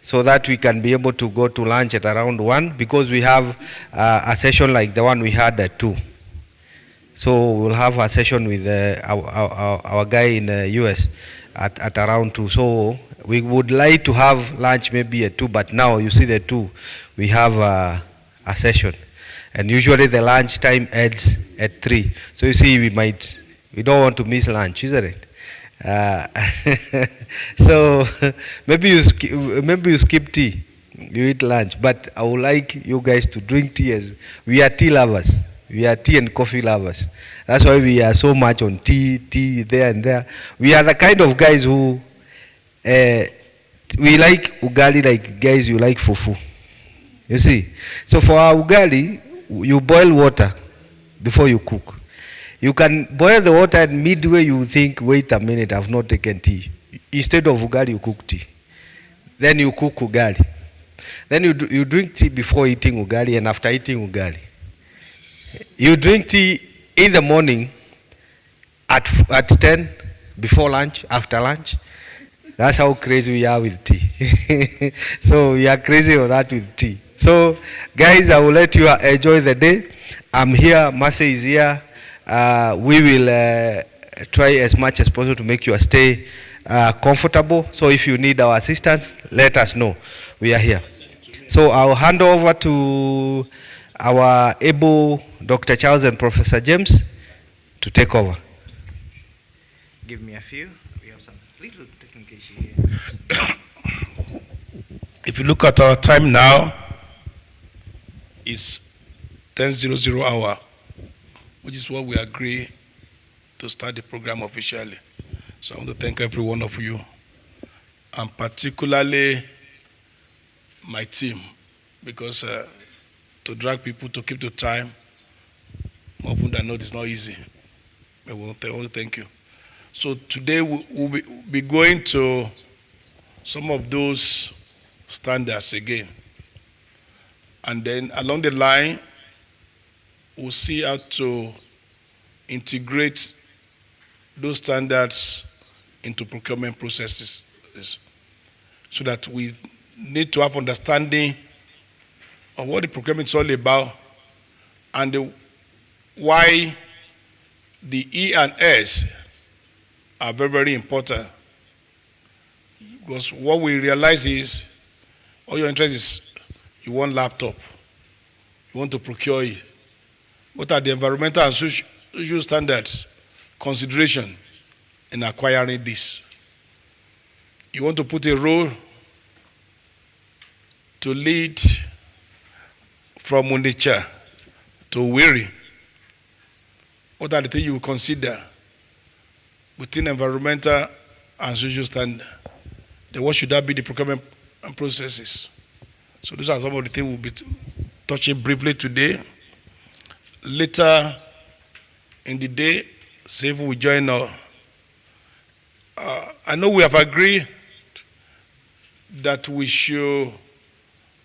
so that we can be able to go to lunch at around 1, because we have a session like the one we had at 2. So we'll have a session with our guy in the US at around 2. So we would like to have lunch maybe at 2, but now you see the 2, we have a session. And usually the lunch time ends at 3. So you see, we don't want to miss lunch, isn't it? So maybe you skip tea, you eat lunch, but I would like you guys to drink tea, as we are tea lovers. We are tea and coffee lovers. That's why we are so much on tea there and there. We are the kind of guys who we like ugali like guys you like fufu. You see? So for our ugali, you boil water before you cook. You can boil the water and midway you think, wait a minute, I've not taken tea. Instead of ugali, you cook tea. Then you cook ugali. Then you drink tea before eating ugali and after eating ugali. You drink tea in the morning at 10, before lunch, after lunch. That's how crazy we are with tea. So we are crazy on that with tea. So guys, I will let you enjoy the day. I'm here, Mase is here. We will try as much as possible to make your stay comfortable. So if you need our assistance, let us know. We are here. So I'll hand over to our able Dr. Charles and Professor James to take over. Give me a few. We have some little technical issue here. If you look at our time now, it's 10:00 hour, which is what we agree to start the program officially. So I want to thank every one of you, and particularly my team, because to drag people to keep the time, often than not, it's not easy. I want to thank you. So today we'll be going to some of those standards again. And then along the line, we'll see how to integrate those standards into procurement processes, so that we need to have understanding of what the procurement is all about, and why the E and S are very, very important. Because what we realize is, all your interest is you want laptop, you want to procure it. What are the environmental and social standards consideration in acquiring this? You want to put a role to lead from Onitsha to Wiri. What are the things you will consider within environmental and social standard? Then what should that be the procurement processes? So those are some of the things we'll be touching briefly today. Later in the day, Save will join us. I know we have agreed that we should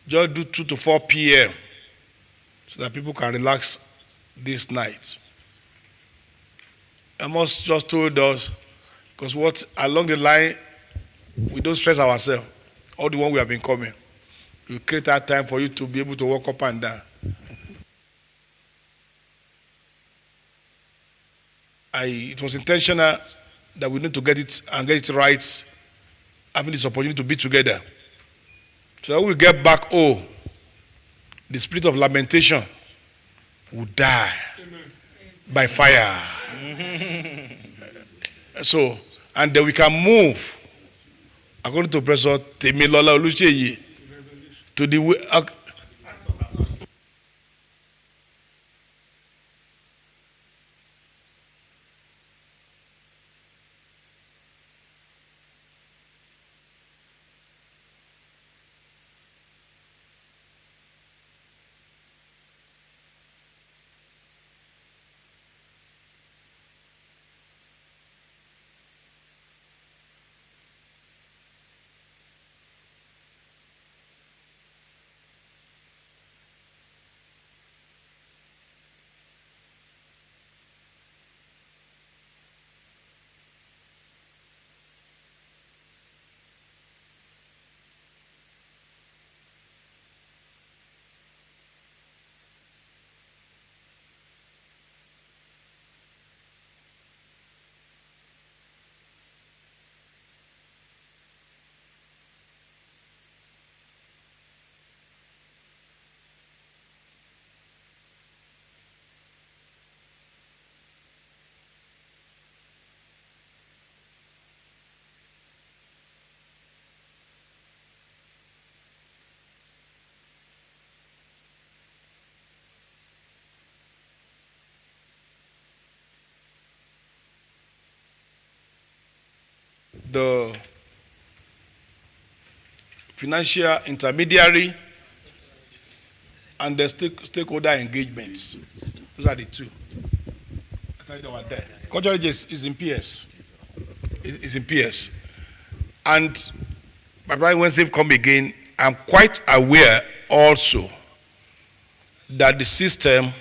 just do 2 to 4 p.m. so that people can relax this night. Amos just told us, because what along the line, we don't stress ourselves. All the one we have been coming, we create that time for you to be able to walk up and down. It was intentional that we need to get it and get it right, having this opportunity to be together. So that we get back, the spirit of lamentation will die by fire. So, and then we can move, according to Professor Temilola Oluseyi, to the way. the financial intermediary, and the stakeholder engagements. Those are the two. I thought they were there. Cultural is in PS. It's in PS. And my brother, when Save come again, I'm quite aware also that the system,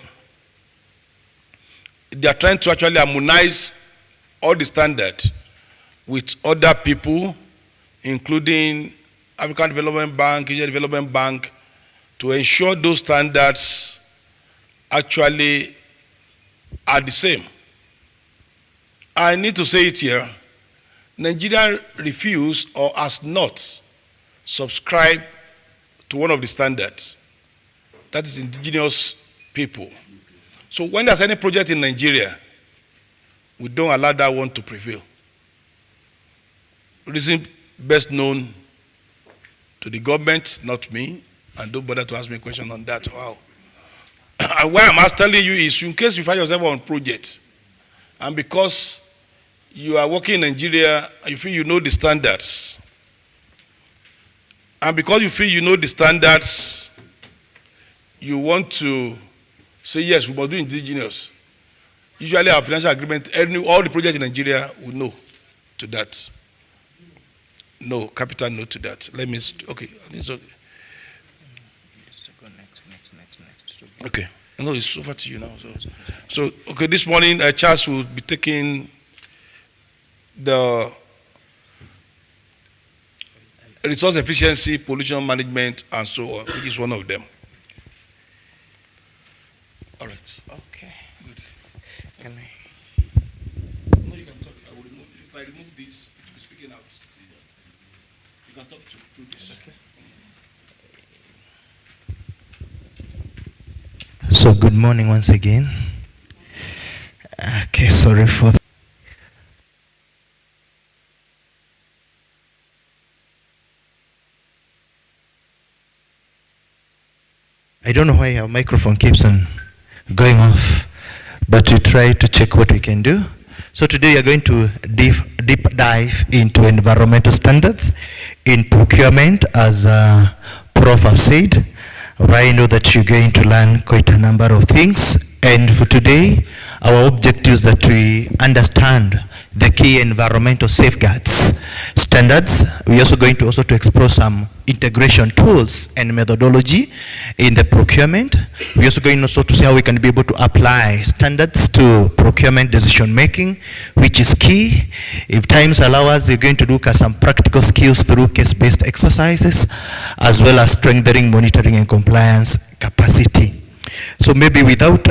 they are trying to actually harmonize all the standards with other people, including African Development Bank, Asian Development Bank, to ensure those standards actually are the same. I need to say it here. Nigeria refused or has not subscribed to one of the standards. That is indigenous people. So when there's any project in Nigeria, we don't allow that one to prevail. Reason best known to the government, not me, and don't bother to ask me a question on that. Wow. And why I'm telling you is, in case you find yourself on project, and because you are working in Nigeria, you feel you know the standards, and because you feel you know the standards, you want to say, yes, we must do indigenous. Usually our financial agreement, all the projects in Nigeria will know to that. No, capital no to that. Let me, okay, I think it's okay. Okay, no, it's over to you now. So okay, this morning, Charles will be taking the resource efficiency, pollution management, and so on, which is one of them. All right. Okay. Good. Can I? No, you can talk. I will remove. If I remove this, it will be speaking out. You can talk through this. Okay. So good morning once again. Okay, sorry for I don't know why our microphone keeps on going off, but we try to check what we can do. So today we are going to deep dive into environmental standards in procurement, as Prof have said. I know that you're going to learn quite a number of things, and for today, our objective is that we understand the key environmental safeguards standards. We're also going to explore some integration tools and methodology in the procurement. We're also going to see how we can be able to apply standards to procurement decision making, which is key. If times allow us, we're going to look at some practical skills through case-based exercises, as well as strengthening monitoring and compliance capacity. So maybe without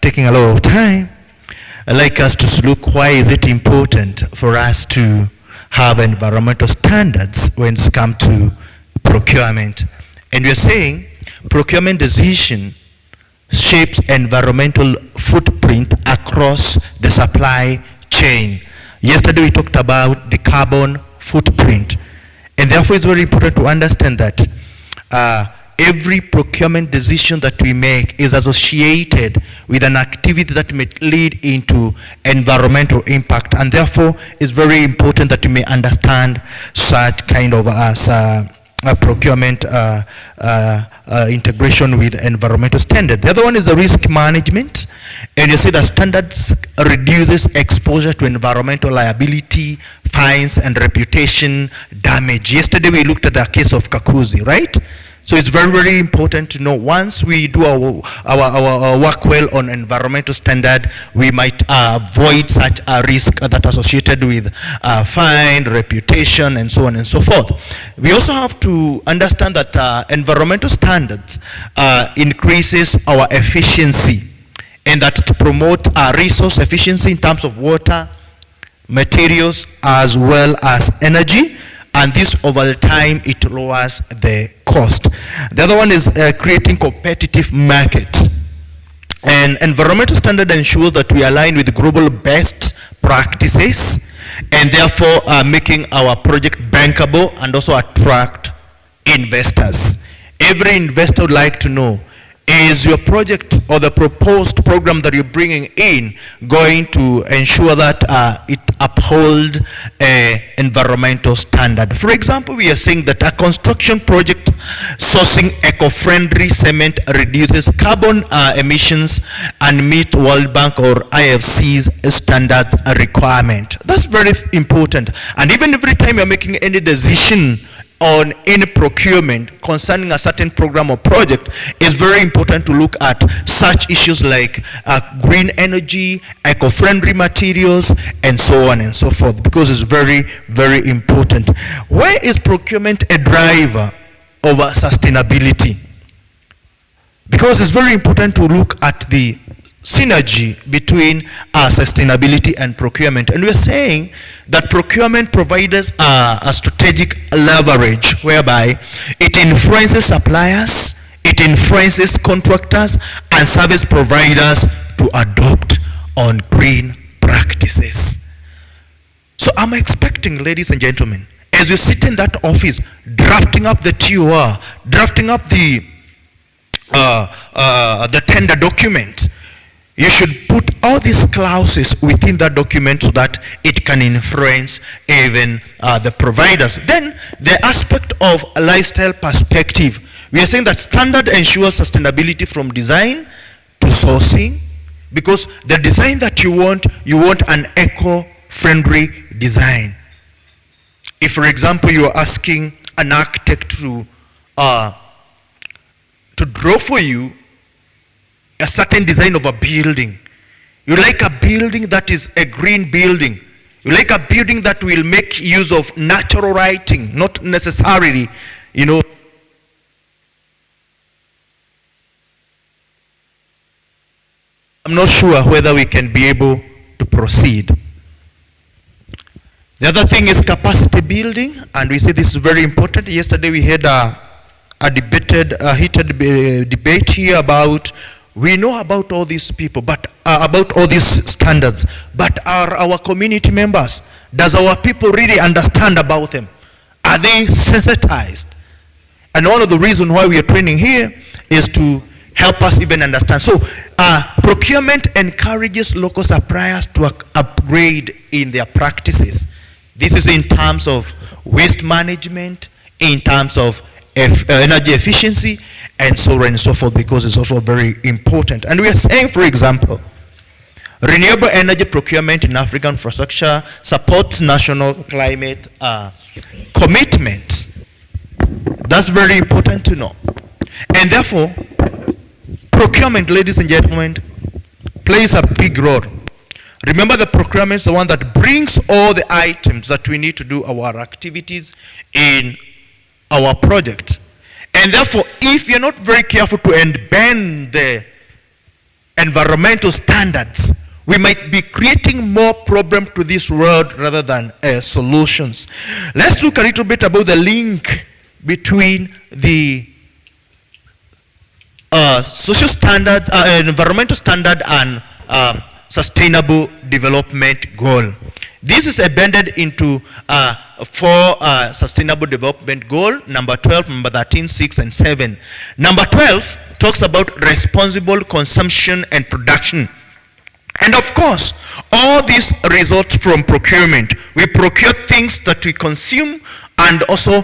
taking a lot of time, I'd like us to look why is it important for us to have environmental standards when it comes to procurement. And we're saying procurement decision shapes environmental footprint across the supply chain. Yesterday we talked about the carbon footprint, and therefore it's very important to understand that every procurement decision that we make is associated with an activity that may lead into environmental impact, and therefore it's very important that we may understand such kind of procurement integration with environmental standard. The other one is the risk management, and you see that standards reduces exposure to environmental liability, fines, and reputation damage. Yesterday we looked at the case of Kakuzi, right? So it's very, very important to know once we do our work well on environmental standard, we might avoid such a risk that associated with fine, reputation, and so on and so forth. We also have to understand that environmental standards increases our efficiency, and that to promote resource efficiency in terms of water, materials, as well as energy. And this over the time, it lowers the cost. The other one is creating competitive market. And environmental standard ensures that we align with global best practices, and therefore making our project bankable and also attract investors. Every investor would like to know Is your project or the proposed program that you're bringing in going to ensure that it uphold environmental standard? For example, we are saying that a construction project sourcing eco-friendly cement reduces carbon emissions and meet World Bank or IFC's standards requirement. That's very important. And even every time you're making any decision on any procurement concerning a certain program or project, it's very important to look at such issues like green energy, eco-friendly materials, and so on and so forth, because it's very, very important. Why is procurement a driver of sustainability? Because it's very important to look at the synergy between sustainability and procurement. And we're saying that procurement provides a strategic leverage whereby it influences suppliers, it influences contractors and service providers to adopt on green practices. So I'm expecting, ladies and gentlemen, as you sit in that office drafting up the TOR, drafting up the tender document, you should put all these clauses within that document so that it can influence even the providers. Then the aspect of a lifestyle perspective. We are saying that standard ensures sustainability from design to sourcing, because the design that you want an eco-friendly design. If, for example, you are asking an architect to draw for you a certain design of a building. You like a building that is a green building. You like a building that will make use of natural lighting, not necessarily, I'm not sure whether we can be able to proceed. The other thing is capacity building, and we say this is very important. Yesterday we had a heated debate here about, we know about all these people, but about all these standards, but are our community members, does our people really understand about them? Are they sensitized? And one of the reasons why we are training here is to help us even understand. So procurement encourages local suppliers to upgrade in their practices. This is in terms of waste management, in terms of energy efficiency, and so on and so forth, because it's also very important. And we are saying, for example, renewable energy procurement in African infrastructure supports national climate commitments. That's very important to know. And therefore, procurement, ladies and gentlemen, plays a big role. Remember, the procurement is the one that brings all the items that we need to do our activities in our project. And therefore, if you're not very careful to bend the environmental standards, we might be creating more problem to this world rather than solutions. Let's look a little bit about the link between the social standard, environmental standard, and sustainable development goal. This is embedded into four sustainable development goal, number 12, number 13, 6, and 7. Number 12 talks about responsible consumption and production. And of course, all these results from procurement. We procure things that we consume and also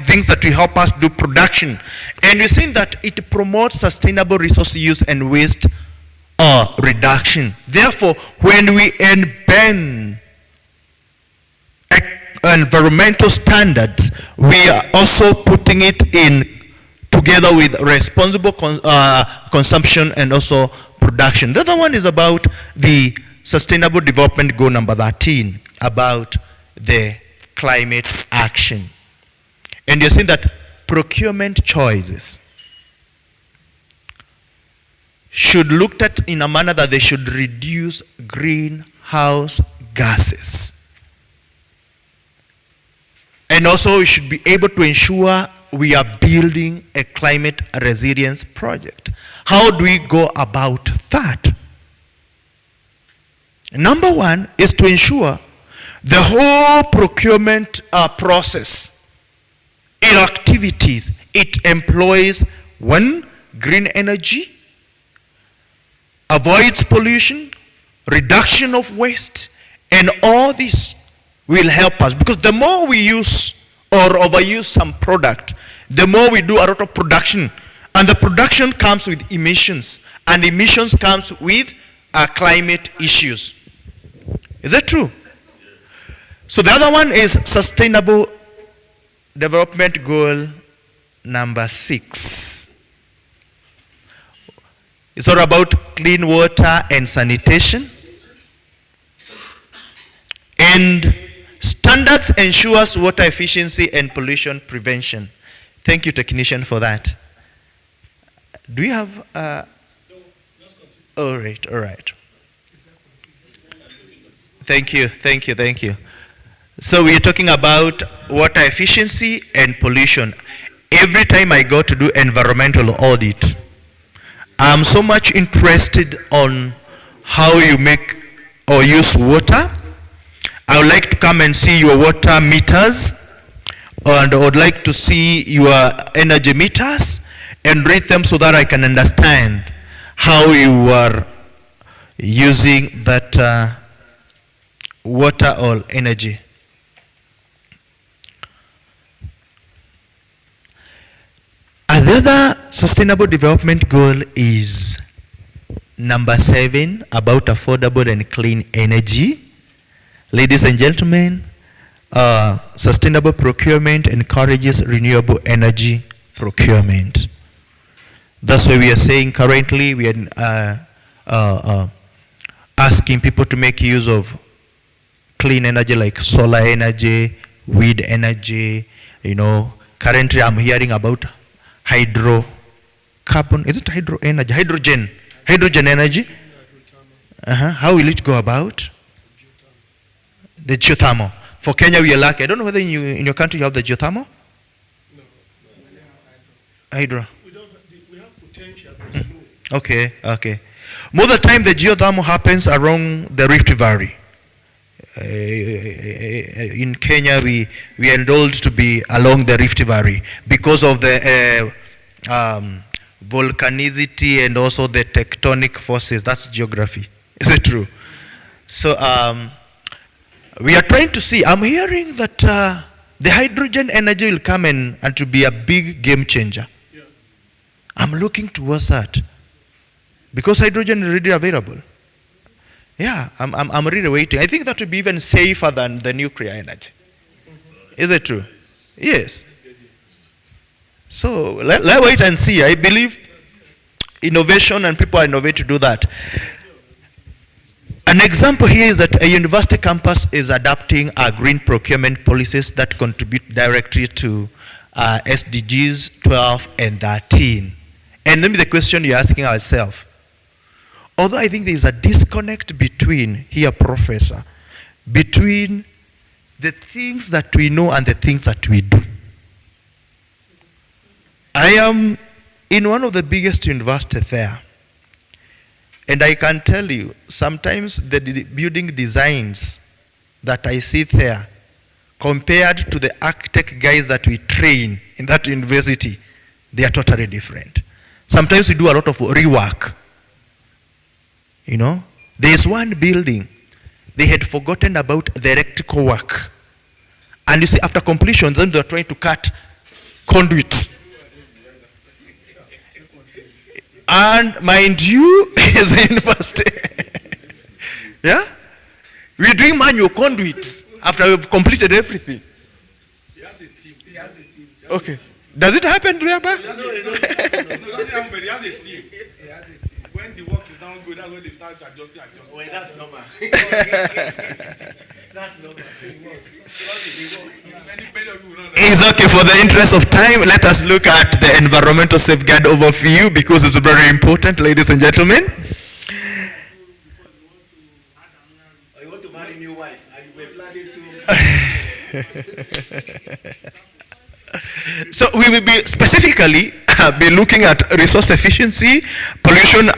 things that will help us do production. And we're saying that it promotes sustainable resource use and waste reduction. Therefore, when we embed environmental standards, we are also putting it in together with responsible consumption and also production. The other one is about the sustainable development goal number 13, about the climate action. And you're seeing that procurement choices should looked at in a manner that they should reduce greenhouse gases. And also we should be able to ensure we are building a climate resilience project. How do we go about that? Number one is to ensure the whole procurement process, in activities, it employs one, green energy, avoids pollution, reduction of waste, and all this will help us, because the more we use or overuse some product, the more we do a lot of production, and the production comes with emissions, and emissions comes with climate issues. Is that true? So the other one is Sustainable Development Goal number 6. It's all about clean water and sanitation. And standards ensures water efficiency and pollution prevention. Thank you, technician, for that. Do you have all right, all right. Thank you. So we are talking about water efficiency and pollution. Every time I go to do environmental audit, I'm so much interested on how you make or use water. I would like to come and see your water meters, and I would like to see your energy meters and read them so that I can understand how you are using that water or energy. Another sustainable development goal is number 7, about affordable and clean energy. Ladies and gentlemen, sustainable procurement encourages renewable energy procurement. That's why we are saying currently we are asking people to make use of clean energy like solar energy, wind energy. You know, currently I'm hearing about hydrocarbon. Is it hydro energy? Hydrogen energy. How will it go about? The geothermal. For Kenya, we are lucky. I don't know whether in your country you have the geothermal. No. Hydro. We have potential. Okay. Most of the time, the geothermal happens along the Rift Valley. In Kenya, we are indulged to be along the Rift Valley because of the volcanicity and also the tectonic forces. That's geography. Is it true? So we are trying to see. I'm hearing that the hydrogen energy will come and to be a big game changer. Yeah. I'm looking towards that because hydrogen is already available. Yeah, I'm really waiting. I think that would be even safer than the nuclear energy. Is it true? Yes. So let's wait and see. I believe innovation and people are innovative to do that. An example here is that a university campus is adopting green procurement policies that contribute directly to SDGs 12 and 13. And maybe the question you're asking ourselves, although I think there is a disconnect between, here professor, between the things that we know and the things that we do. I am in one of the biggest universities there. And I can tell you, sometimes the building designs that I see there, compared to the architect guys that we train in that university, they are totally different. Sometimes we do a lot of rework. You know, there is one building, they had forgotten about the electrical work. And you see, after completion, then they're trying to cut conduits. And mind you, is the university. Yeah? We're doing manual conduits after we've completed everything. He has a team. Okay. Does it happen, Riaba? No, it doesn't happen, but he has a team. When the work is not good, that's when they start adjusting. Well, that's normal. That's normal. It's okay. For the interest of time, let us look at the environmental safeguard overview because it's very important, ladies and gentlemen. Or you want to marry a new wife and you were planning to. So we will be specifically be looking at resource efficiency, pollution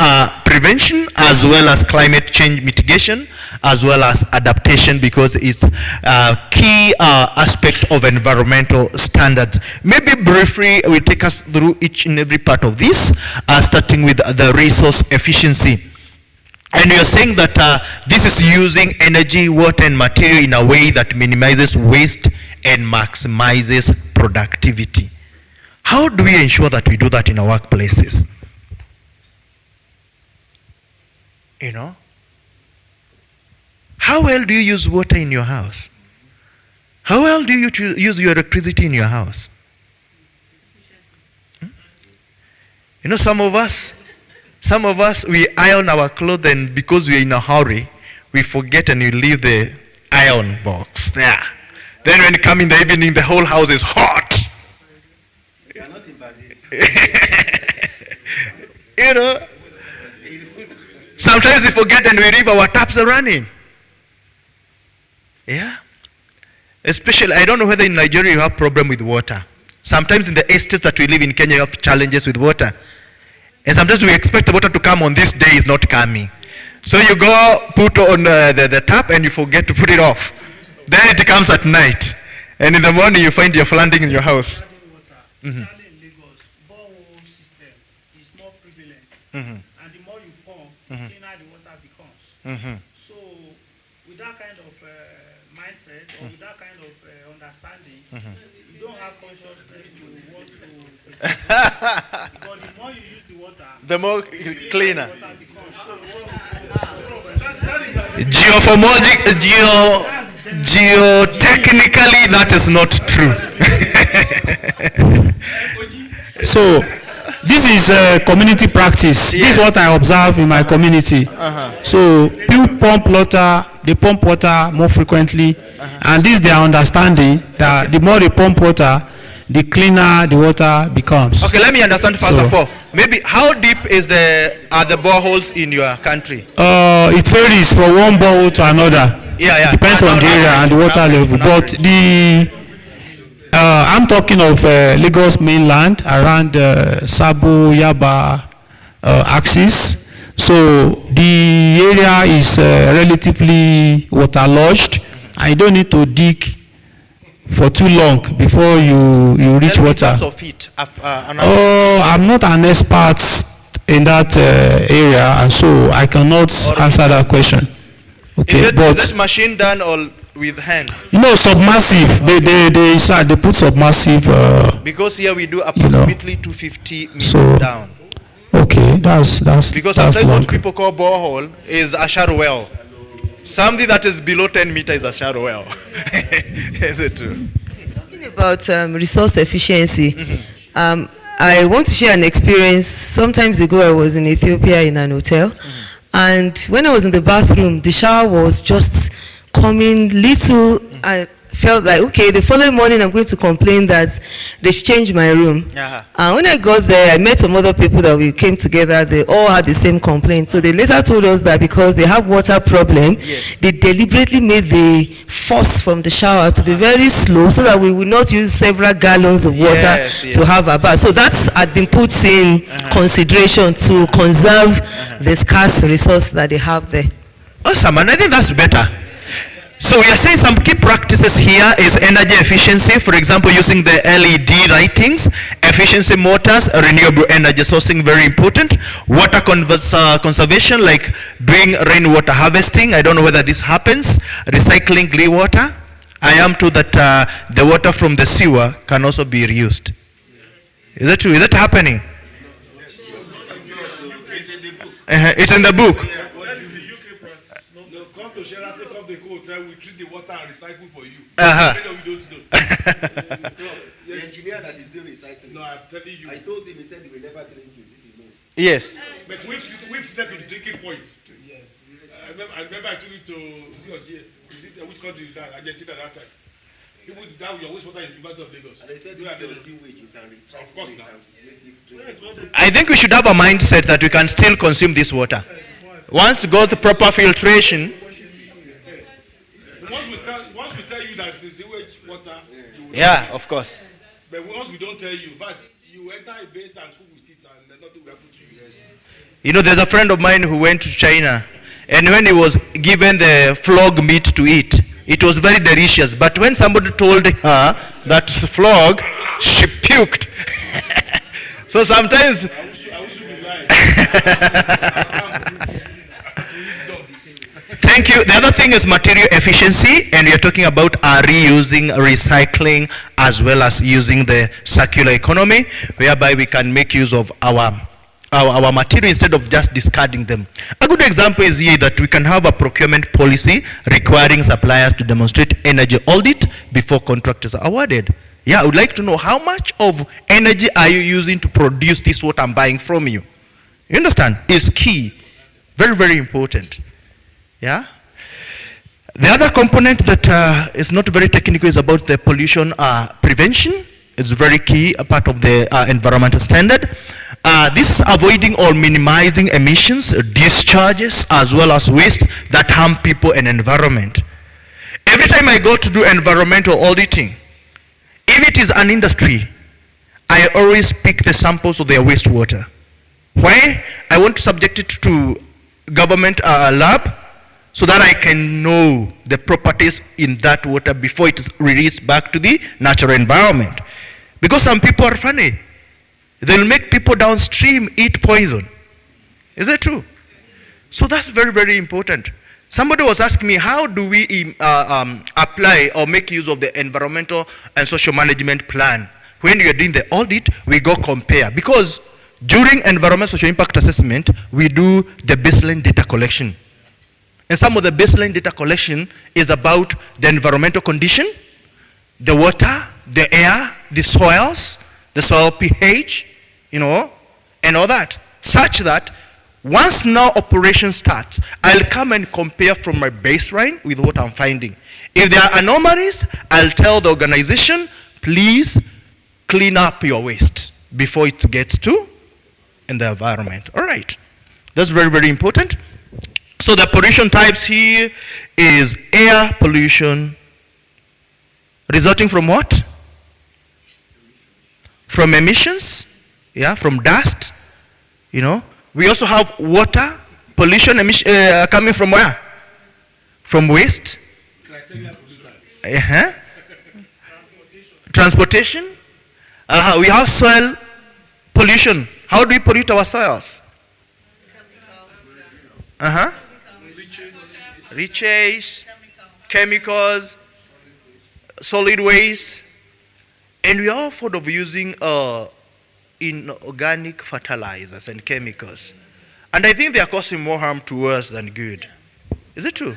prevention, as well as climate change mitigation, as well as adaptation, because it's a key aspect of environmental standards. Maybe briefly, we take us through each and every part of this, starting with the resource efficiency. And you're saying that this is using energy, water, and material in a way that minimizes waste and maximizes productivity. How do we ensure that we do that in our workplaces? You know? How well do you use water in your house? How well do you use your electricity in your house? You know, some of us, we iron our clothes, and because we're in a hurry, we forget and we leave the iron box there. Then when you come in the evening, the whole house is hot. You know, sometimes we forget and we leave our taps are running. Yeah. Especially, I don't know whether in Nigeria you have problem with water. Sometimes in the estates that we live in Kenya, you have challenges with water. And sometimes we expect the water to come on this day, is not coming. So you go put on the tap and you forget to put it off. Then it comes at night. And in the morning you find you're flooding in your house. Mm-hmm. Mm-hmm. And the more you pump, the Mm-hmm. cleaner the water becomes. Mm-hmm. So with that kind of mindset or with that kind of understanding, you don't have consciousness to want to preserve water. Because the more you use the water, The more cleaner. the water becomes. So Geotechnically, that is not true. So, this is a community practice. Yes. This is what I observe in my community. So, people pump water, they pump water more frequently, and this is their understanding that the more they pump water, the cleaner the water becomes. Okay, let me understand first So- of all. Maybe how deep are the boreholes in your country? It varies from one borehole to another. Yeah. Depends on the area and the water level. But I'm talking of Lagos mainland around Sabo, Yaba axis. So the area is relatively waterlogged. I don't need to dig for too long before you reach Tell me in water. terms of feet, I'm not an expert in that area, and so I cannot answer that question. Okay, is it machine done or with hands? you know, submersive. They put submersive. Because here we do approximately 250 meters So- down. Okay, that's Because that's sometimes one. what people call borehole is a shallow well. Something that is below 10 meters is a shallow well. Is it true? Talking about resource efficiency, I want to share an experience. Sometimes ago, I was in Ethiopia in an hotel, and when I was in the bathroom, the shower was just coming little. I felt like, okay, the following morning I'm going to complain that they should change my room. And when I got there, I met some other people that we came together. They all had the same complaint. So they later told us that because they have water problem, they deliberately made the force from the shower to be very slow so that we will not use several gallons of water to have a bath. So that had been put in consideration to conserve the scarce resource that they have there. Awesome, and I think that's better. So we are saying some key practices here is energy efficiency, for example, using the LED lightings, efficiency motors, renewable energy sourcing, very important. Water conservation, like doing rainwater harvesting. I don't know whether this happens. Recycling green water. I am told that the water from the sewer can also be reused. Is that true? Is that happening? It's in the book. We treat the water and recycle for you. Uh-huh. We don't know. The engineer that is doing recycling. No, I'm telling you. I told him, he said he will never drink it if he knows. Yes. But we've fled to the drinking point. Yes. I remember I took it to which country is that? Argentina that time. People now we always water in the University of Lagos. And they said, if you see which you can recycle. Of course it now. and make it drink. I think we should have a mindset that we can still consume this water. Once you go to proper filtration. Once we tell you that it's sewage water, you will Yeah, of course. But once we don't tell you, but you enter a bait and cook with it and nothing will happen to you. Yes. You know, there's a friend of mine who went to China, and when he was given the frog meat to eat, it was very delicious. But when somebody told her that it's frog, she puked. So sometimes. I wish you be lying. Thank you. The other thing is material efficiency, and we are talking about reusing, recycling, as well as using the circular economy, whereby we can make use of our material instead of just discarding them. A good example is here that we can have a procurement policy requiring suppliers to demonstrate energy audit before contract is awarded. Yeah, I would like to know how much of energy are you using to produce this what I'm buying from you? You understand? It's key. Very, very important. Yeah. The other component that is not very technical is about the pollution prevention. It's very key, a part of the environmental standard. This is avoiding or minimizing emissions, discharges, as well as waste that harm people and environment. Every time I go to do environmental auditing, if it is an industry, I always pick the samples of their wastewater. Why? I want to subject it to government lab, so that I can know the properties in that water before it is released back to the natural environment. Because some people are funny. They'll make people downstream eat poison. Is that true? So that's very, very important. Somebody was asking me, how do we apply or make use of the environmental and social management plan? When you're doing the audit, we go compare. Because during environmental social impact assessment, we do the baseline data collection. And some of the baseline data collection is about the environmental condition, the water, the air, the soils, the soil pH, you know, and all that. Such that once now operation starts, I'll come and compare from my baseline with what I'm finding. If there are anomalies, I'll tell the organization, please clean up your waste before it gets to in the environment. All right. That's very, very important. So the pollution types here is air pollution resulting from what? From emissions, yeah, from dust, you know. We also have water pollution coming from where? From waste. Transportation. We have soil pollution. How do we pollute our soils? Leachate, chemicals, solid waste, and we are fond of using inorganic fertilizers and chemicals. And I think they are causing more harm to us than good. Is it true?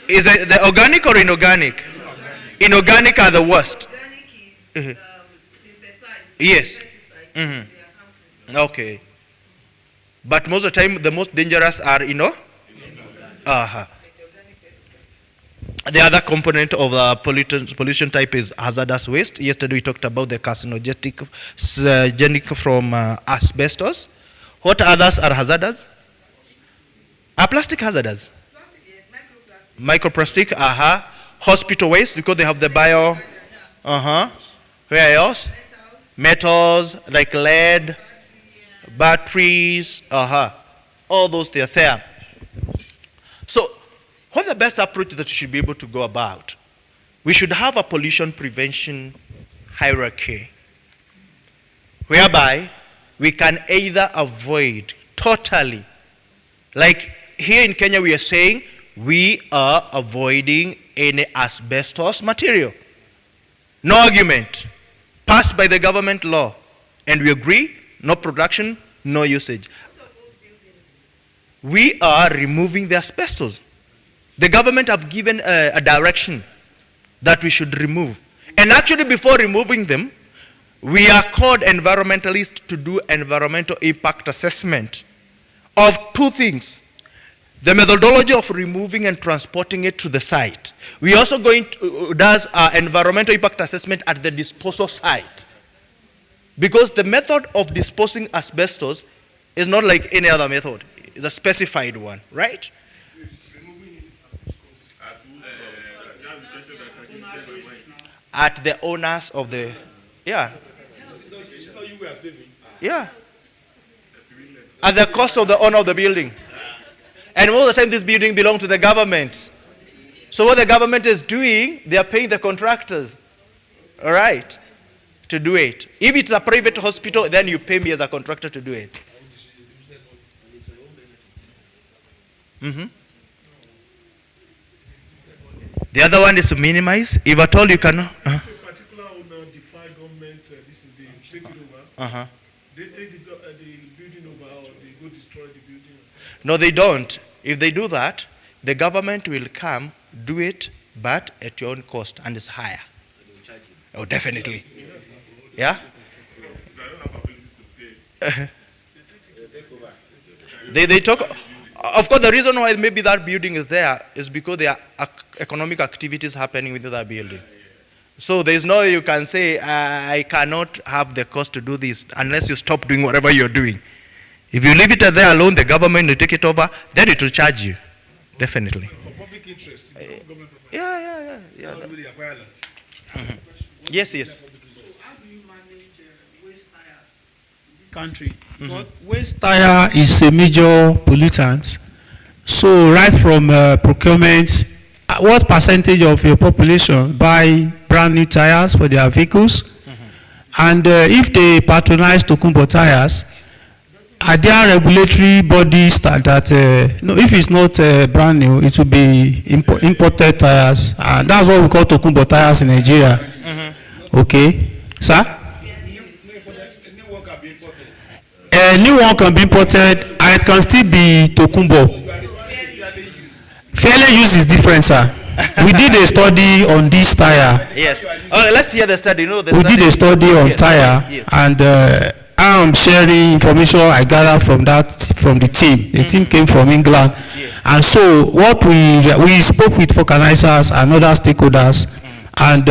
Is the organic or inorganic? Inorganic are the worst. Yes. Okay. But most of the time, the most dangerous are, you know? The other component of the pollution type is hazardous waste. Yesterday we talked about the carcinogenic from asbestos. What others are hazardous? Are plastic hazardous? Plastic, yes, microplastic. Microplastic, Hospital waste, because they have the bio. Where else? Metals, like lead, batteries, all those they are there. So, what's the best approach that you should be able to go about? We should have a pollution prevention hierarchy, whereby we can either avoid totally, like here in Kenya we are saying we are avoiding any asbestos material. No argument, passed by the government law, and we agree, no production, no usage. We are removing the asbestos. The government have given a direction that we should remove. And actually before removing them, we are called environmentalists to do environmental impact assessment of two things. The methodology of removing and transporting it to the site. We also does environmental impact assessment at the disposal site. Because the method of disposing asbestos is not like any other method. It's a specified one, right? at the owners of the, yeah. Yeah. At the cost of the owner of the building. And most of the time this building belongs to the government. So what the government is doing, they are paying the contractors, all right, to do it. If it's a private hospital, then you pay me as a contractor to do it. Mm-hmm. The other one is to minimize. If at all you can. Particular owner defy government, this is the take it over. They take the building over, or they go destroy the building. No, they don't. If they do that, the government will come, do it, but at your own cost, and it's higher. Oh, definitely. Yeah? They talk. Of course, the reason why maybe that building is there is because there are economic activities happening within that building. So there's no way you can say, I cannot have the cost to do this unless you stop doing whatever you're doing. If you leave it there alone, the government will take it over, then it will charge you. Definitely. For public interest, Yeah. Yes. So how do you manage waste tires in this country? Because waste tire is a major pollutant. So right from procurement, what percentage of your population buy brand new tires for their vehicles? And if they patronize Tokumbo tires, are there regulatory bodies that no, if it's not brand new, it will be imported tires, and that's what we call Tokumbo tires in Nigeria. Okay, sir. A new one can be imported, and it can still be Tokumbo. Fairly use is different, sir. We did a study on this tire. Yes. Let's hear the study. We did a study on tire, and I'm sharing information I gathered from the team. The team came from England, and so what we spoke with vulcanizers and other stakeholders, and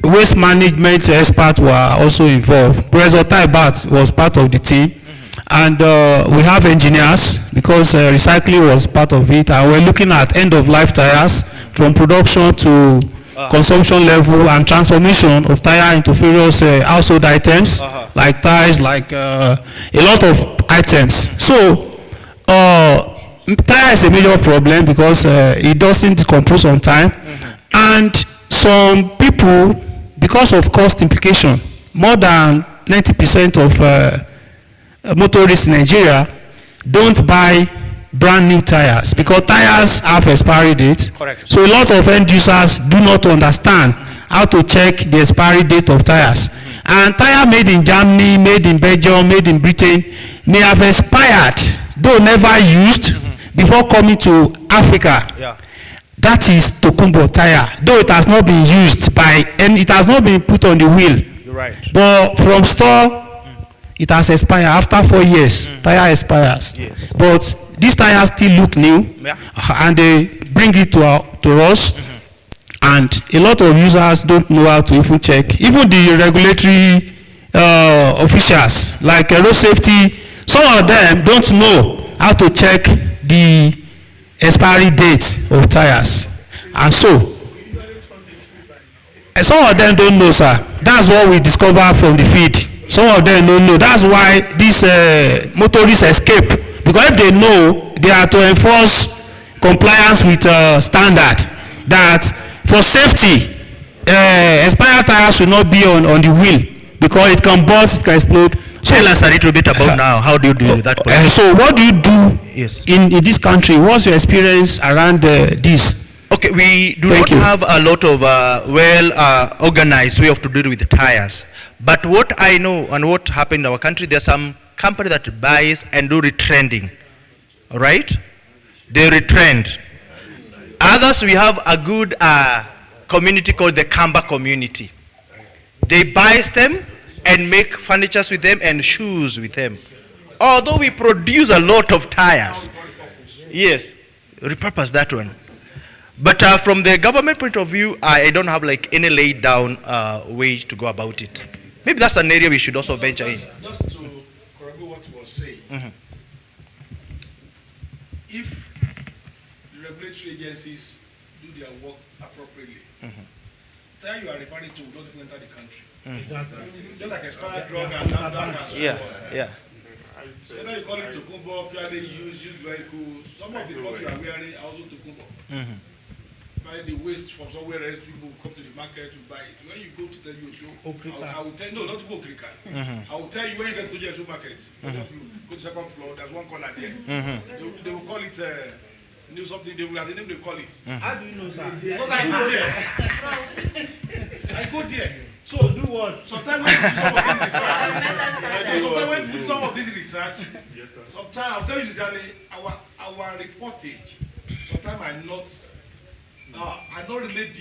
waste management experts were also involved. Professor Taibat was part of the team, and we have engineers because recycling was part of it, and we're looking at end-of-life tires from production to consumption level and transformation of tire into various household items like tires, like a lot of items. So tire is a major problem because it doesn't decompose on time, and some people, because of cost implication, more than 90% of motorists in Nigeria don't buy brand new tires because tires have expiry date. Correct. So a lot of end users do not understand how to check the expiry date of tires. And tire made in Germany, made in Belgium, made in Britain may have expired, though never used, before coming to Africa. Yeah. That is Tokumbo tire, though it has not been used and it has not been put on the wheel. You're right. But from store, it has expired after 4 years. Tire expires. Yes. But these tires still look new, and they bring it to us. And a lot of users don't know how to even check. Even the regulatory officials, like road safety, some of them don't know how to check the expiry date of tires. And so, some of them don't know, sir. That's what we discover from the field. Some of them don't know. That's why these motorists escape. Because if they know, they are to enforce compliance with standard. That for safety, expired tires should not be on the wheel because it can burst, it can explode. So, tell us a little bit about now. How do you deal with that problem? So what do you do Yes. in this country? What's your experience around this? Okay, we do Thank not you. have a lot of organized way of to deal with the tires. But what I know and what happened in our country, there's some company that buys and do retrending. All right? They retrend. Others, we have a good community called the Kamba community. They buy them and make furnitures with them and shoes with them. Although we produce a lot of tires. Yes, repurpose that one. But from the government point of view, I don't have like any laid down way to go about it. Maybe that's an area we should also venture in. Just to corroborate what you were saying, if the regulatory agencies do their work appropriately, tire you are referring to will not even enter the country. Exactly. Just like expired drug and NAFDAC and so Yeah, on. yeah. So whether you call it Tokumbo, fairly used vehicles, some of the clothes you are wearing are also Tokumbo. Buy the waste from somewhere else, people come to the market to buy it. When you go to tell you a show, I will tell you, no, not even Okrika. I will tell you when you get to the supermarket, you go to second floor, there's one corner there. They will call it, new something, they will, as the name they call it. How do you know, sir? Because I go there. I go there. So Do what? sometimes when you do some of this research, sometimes I'll tell you sincerely, our reportage, sometimes I not relate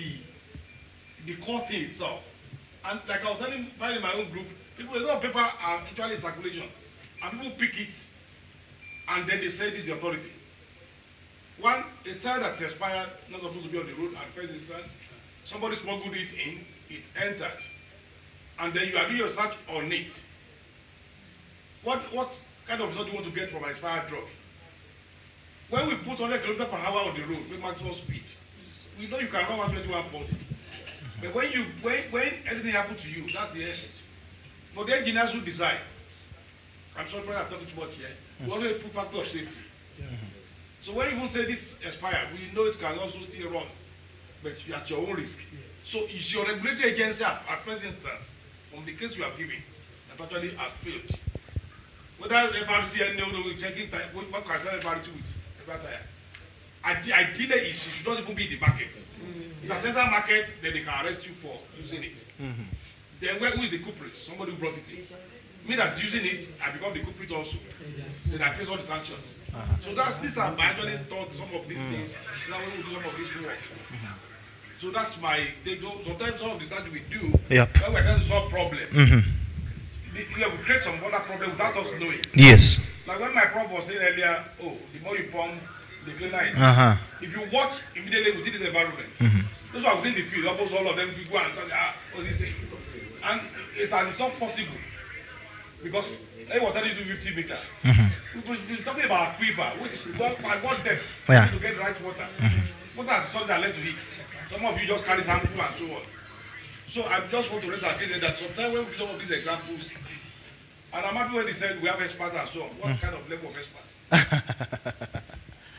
the core thing itself. And like I was telling in my own group, people, a lot of paper are actually in circulation, and people pick it, and then they say this is the authority. One, a tire that's expired, not supposed to be on the road at first instance, somebody smuggled it in, it entered, and then you are doing your research on it. What kind of result do you want to get from an expired drug? When we put 100 km per hour on the road with maximum speed, we know you can run 120, 140. But when anything happens to you, that's the end. For the engineers who design, I'm sorry, I'm talking too much here. We always put factor of safety. So when you even say this expired, we know it can also still run, but you're at your own risk. So it's your regulatory agency at first instance, from the case you are giving, that actually has failed. Whether FRC and no checking time, what can I tell FRC with every tire? Ideally, it should not even be in the market. If it's a central market, then they can arrest you for using it. Then who is the culprit? Somebody who brought it in. Me that's using it, I become the culprit also. Then I face all the sanctions. So these are I actually thought some of these things. Now we do some of this work. So that's my take. Sometimes some of the research we do, when we're trying to solve problems, we create some other problem without us knowing. Yes. Like when my prof was saying earlier, oh, the more you pump, the cleaner it. If you watch immediately within this environment, those are within the field, almost all of them, you go and tell what is it? And it's not possible. Because I was telling you 50 meters. We're talking about aquifer, which by what depth to get right water. Water is something that led to heat. Some of you just carry sample and so on. So I just want to raise our case that sometimes when we some of these examples, and I'm happy when they said we have experts and so on. What kind of level of experts?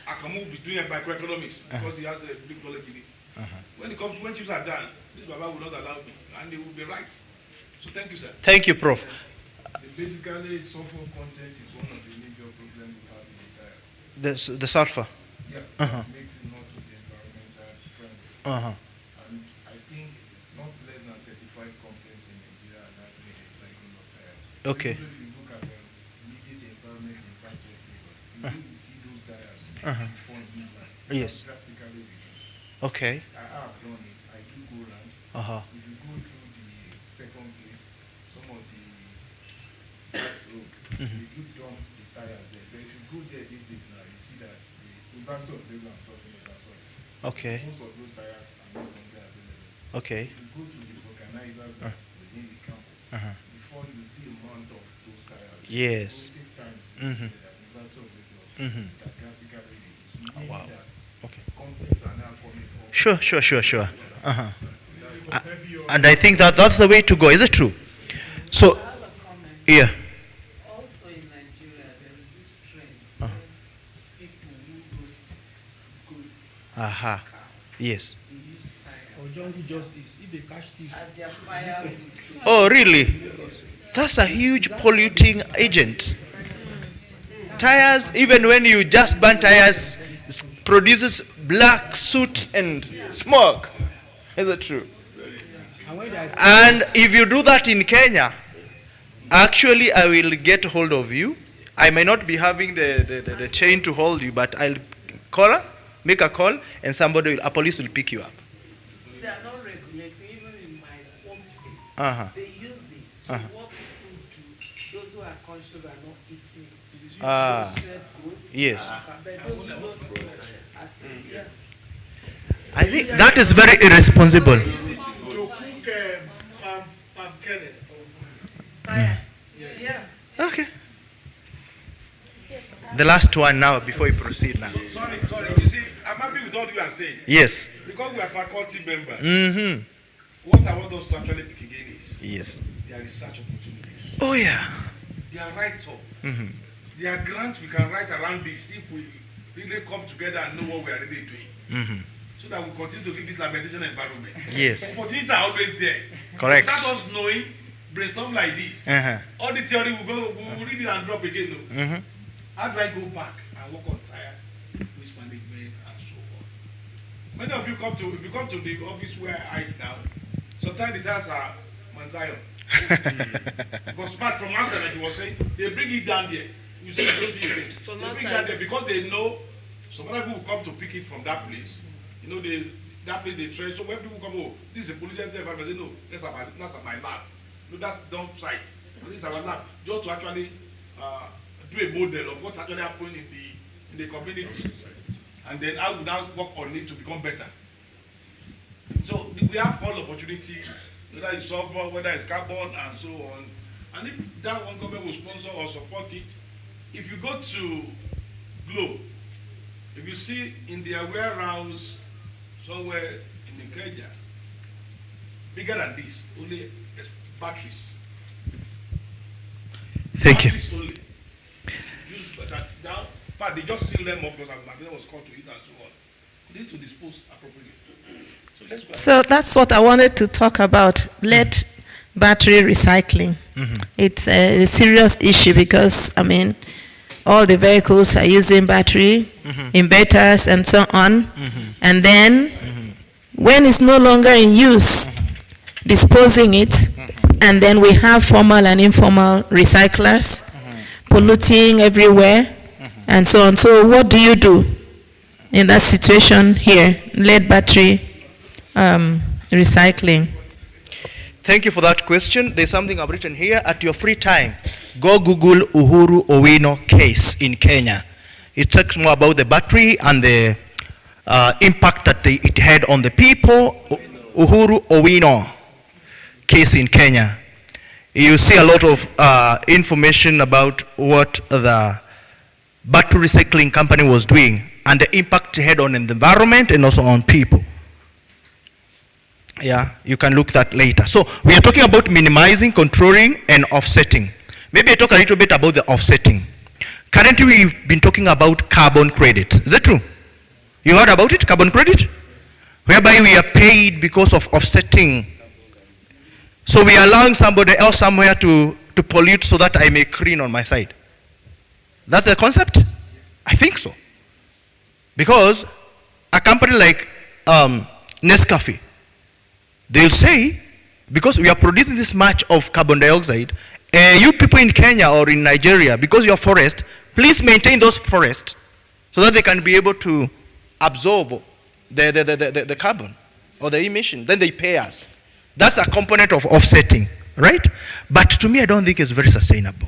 I can move between microeconomics because he has a big knowledge in it. When it comes to when chips are done, this Baba will not allow me, and they will be right. So thank you, sir. Thank you, Prof. Basically, sulfur content is one of the major problems we have in the tire. The sulfur. Yeah, it makes it not to the environmental friendly. And I think not less than 35 companies in Nigeria are now doing recycling of tires. Okay. So if you look at the immediate environment in France, you will see those tires before in England. Yes. Drastically reduced. Okay. I have done it. I do go around. If you go through the second gate, some of the back road, they do dump the tires there. But if you go there these days now, you see that the University of Lagos I'm talking about, sorry. Okay. Most of those tires are no longer available. Okay. If you go to the vulcanizers that within the campus, before you see a amount of those tires, Yes. it will take time to see that the University of Lagos that drastically reduced. Meaning wow. that Okay. companies are now coming up. Sure. And I think that's the way to go. Is it true? So, yeah. Also in Nigeria, there is this trend where people who roast goods, Yes. they use tire Or jungle justice, if they catch thief. as their firewood. Oh, really? That's a huge polluting agent. Tires, even when you just burn tires, produces black soot and smoke. Is it true? And if you do that in Kenya, actually I will get hold of you. I may not be having the chain to hold you, but I'll make a call, and a police will pick you up. They are not regulating, even in my home state. They use it. So what people do, those who are conscious are not eating. Yes. But those who don't know are still yes. I think that is very irresponsible. To cook palm kernel. Yeah. Okay. The last one now, before we proceed now. Sorry. You see, I'm happy with all you are saying. Yes. Because we are faculty members. what I want us to actually pick again is Yes. their research opportunities. Oh, yeah. They are right up. Mhm. There are grants we can write around this if we really come together and know what we are really doing. Mhm. So that we continue to live this lamentation environment. Yes. Opportunities are always there. Correct. Without us knowing, brainstorm like this. Uh-huh. All the theory we will read it and drop again. No? Mhm. How do I go back and work on tire waste management and so on? Many of you come to, if you come to the office where I hide now, sometimes the tires are Manzayo. Because apart from answer like you were saying, they bring it down there. You see, you don't see it there. They bring it down there because they know some other people will come to pick it from that place. You know, that place they train. So when people come, oh, this is a pollution environment, they say, no, that's at my lab. No, that's dump site. This is our lab. Just to actually do a model of what's actually happening in the community. And then I will now work on it to become better. So we have all opportunity, whether it's sulfur, whether it's carbon, and so on. And if that one government will sponsor or support it, if you go to Globe, if you see in their warehouse somewhere in Ikeja, bigger than this, only batteries. Thank you. Batteries only. Use that down, but they just seal them up because material was called to it and so on. They need to dispose appropriately. So let's go. So that's what I wanted to talk about, lead battery recycling. It's a serious issue because, I mean, all the vehicles are using battery, inverters and so on. And then when it's no longer in use, disposing it, and then we have formal and informal recyclers polluting everywhere and so on. So what do you do in that situation here, lead battery recycling? Thank you for that question. There's something I've written here. At your free time, go Google Uhuru Owino case in Kenya. It talks more about the battery and the impact that it had on the people. Uhuru Owino case in Kenya. You see a lot of information about what the battery recycling company was doing and the impact it had on the environment and also on people. Yeah, you can look that later. So we are talking about minimizing, controlling, and offsetting. Maybe I talk a little bit about the offsetting. Currently, we've been talking about carbon credit. Is that true? You heard about it, carbon credit? Whereby we are paid because of offsetting. So we are allowing somebody else somewhere to pollute so that I may clean on my side. That's the concept? I think so. Because a company like Nescafe, they'll say, because we are producing this much of carbon dioxide, you people in Kenya or in Nigeria, because you're forest, please maintain those forests so that they can be able to absorb the carbon or the emission. Then they pay us. That's a component of offsetting, right? But to me, I don't think it's very sustainable.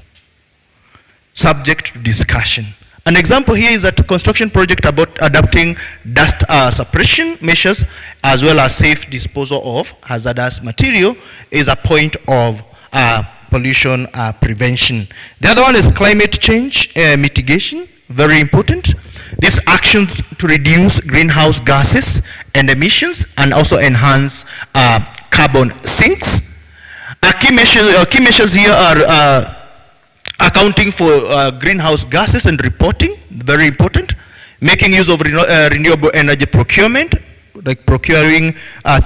Subject to discussion. An example here is a construction project about adapting dust suppression measures as well as safe disposal of hazardous material is a point of pollution prevention. The other one is climate change mitigation, very important. These actions to reduce greenhouse gases and emissions and also enhance carbon sinks. Key measures here are accounting for greenhouse gases and reporting, very important. Making use of renewable energy procurement, like procuring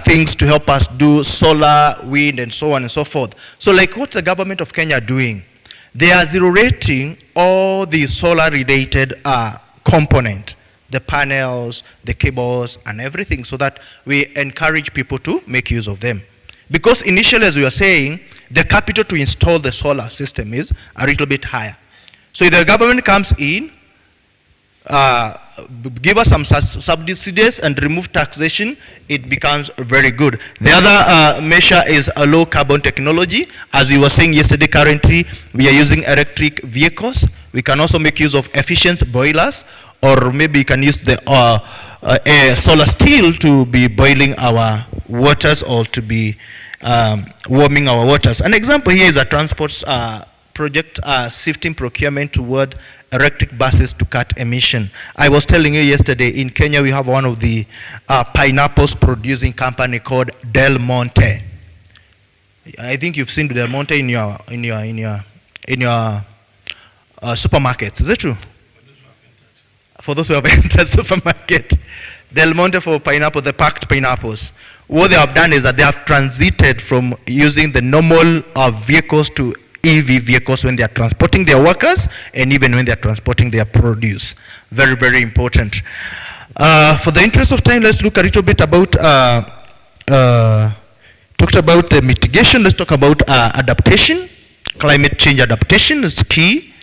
things to help us do solar, wind, and so on and so forth. So like what's the government of Kenya doing? They are zero rating all the solar related component, the panels, the cables, and everything, so that we encourage people to make use of them. Because initially, as we were saying, the capital to install the solar system is a little bit higher. So if the government comes in, give us some subsidies and remove taxation, it becomes very good. The other measure is a low carbon technology. As we were saying yesterday, currently we are using electric vehicles. We can also make use of efficient boilers, or maybe you can use the solar steel to be boiling our waters or to be warming our waters. An example here is a transport project shifting procurement toward electric buses to cut emission. I was telling you yesterday, in Kenya we have one of the pineapples producing company called Del Monte. I think you've seen Del Monte in your supermarkets. Is it true? For those who have entered supermarket, Del Monte for pineapple, the packed pineapples. What they have done is that they have transited from using the normal vehicles to EV vehicles when they are transporting their workers and even when they are transporting their produce. Very, very important. For the interest of time, let's look a little bit about, talked about the mitigation. Let's talk about adaptation. Climate change adaptation is key.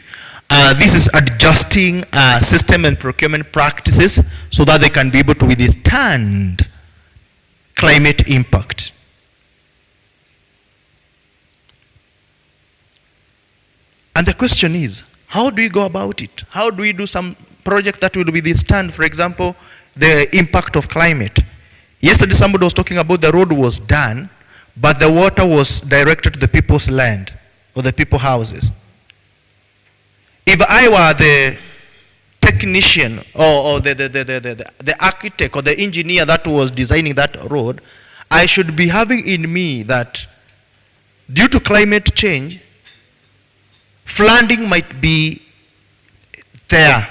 This is adjusting system and procurement practices so that they can be able to withstand climate impact. And the question is, how do we go about it? How do we do some project that will withstand, for example, the impact of climate? Yesterday somebody was talking about the road was done, but the water was directed to the people's land or the people's houses. If I were the technician or the architect or the engineer that was designing that road, I should be having in me that due to climate change, flooding might be there.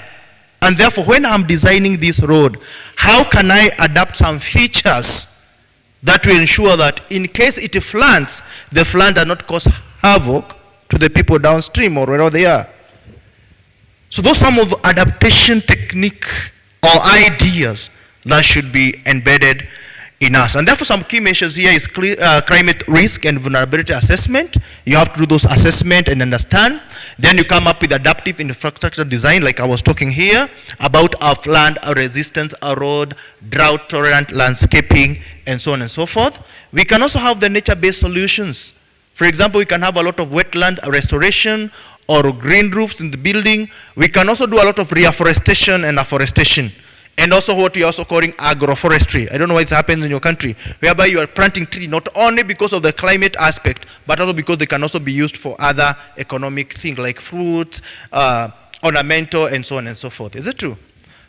And therefore, when I'm designing this road, how can I adapt some features that will ensure that in case it floods, the flood does not cause havoc to the people downstream or wherever they are. So those are some of adaptation technique or ideas that should be embedded in us. And therefore some key measures here is climate risk and vulnerability assessment. You have to do those assessment and understand. Then you come up with adaptive infrastructure design, like I was talking here, about our flood resistance, our road, drought tolerant landscaping, and so on and so forth. We can also have the nature-based solutions. For example, we can have a lot of wetland restoration or green roofs in the building. We can also do a lot of reforestation and afforestation. And also what we are also calling agroforestry. I don't know what happens in your country, whereby you are planting trees not only because of the climate aspect, but also because they can also be used for other economic things like fruits, ornamental, and so on and so forth. Is it true?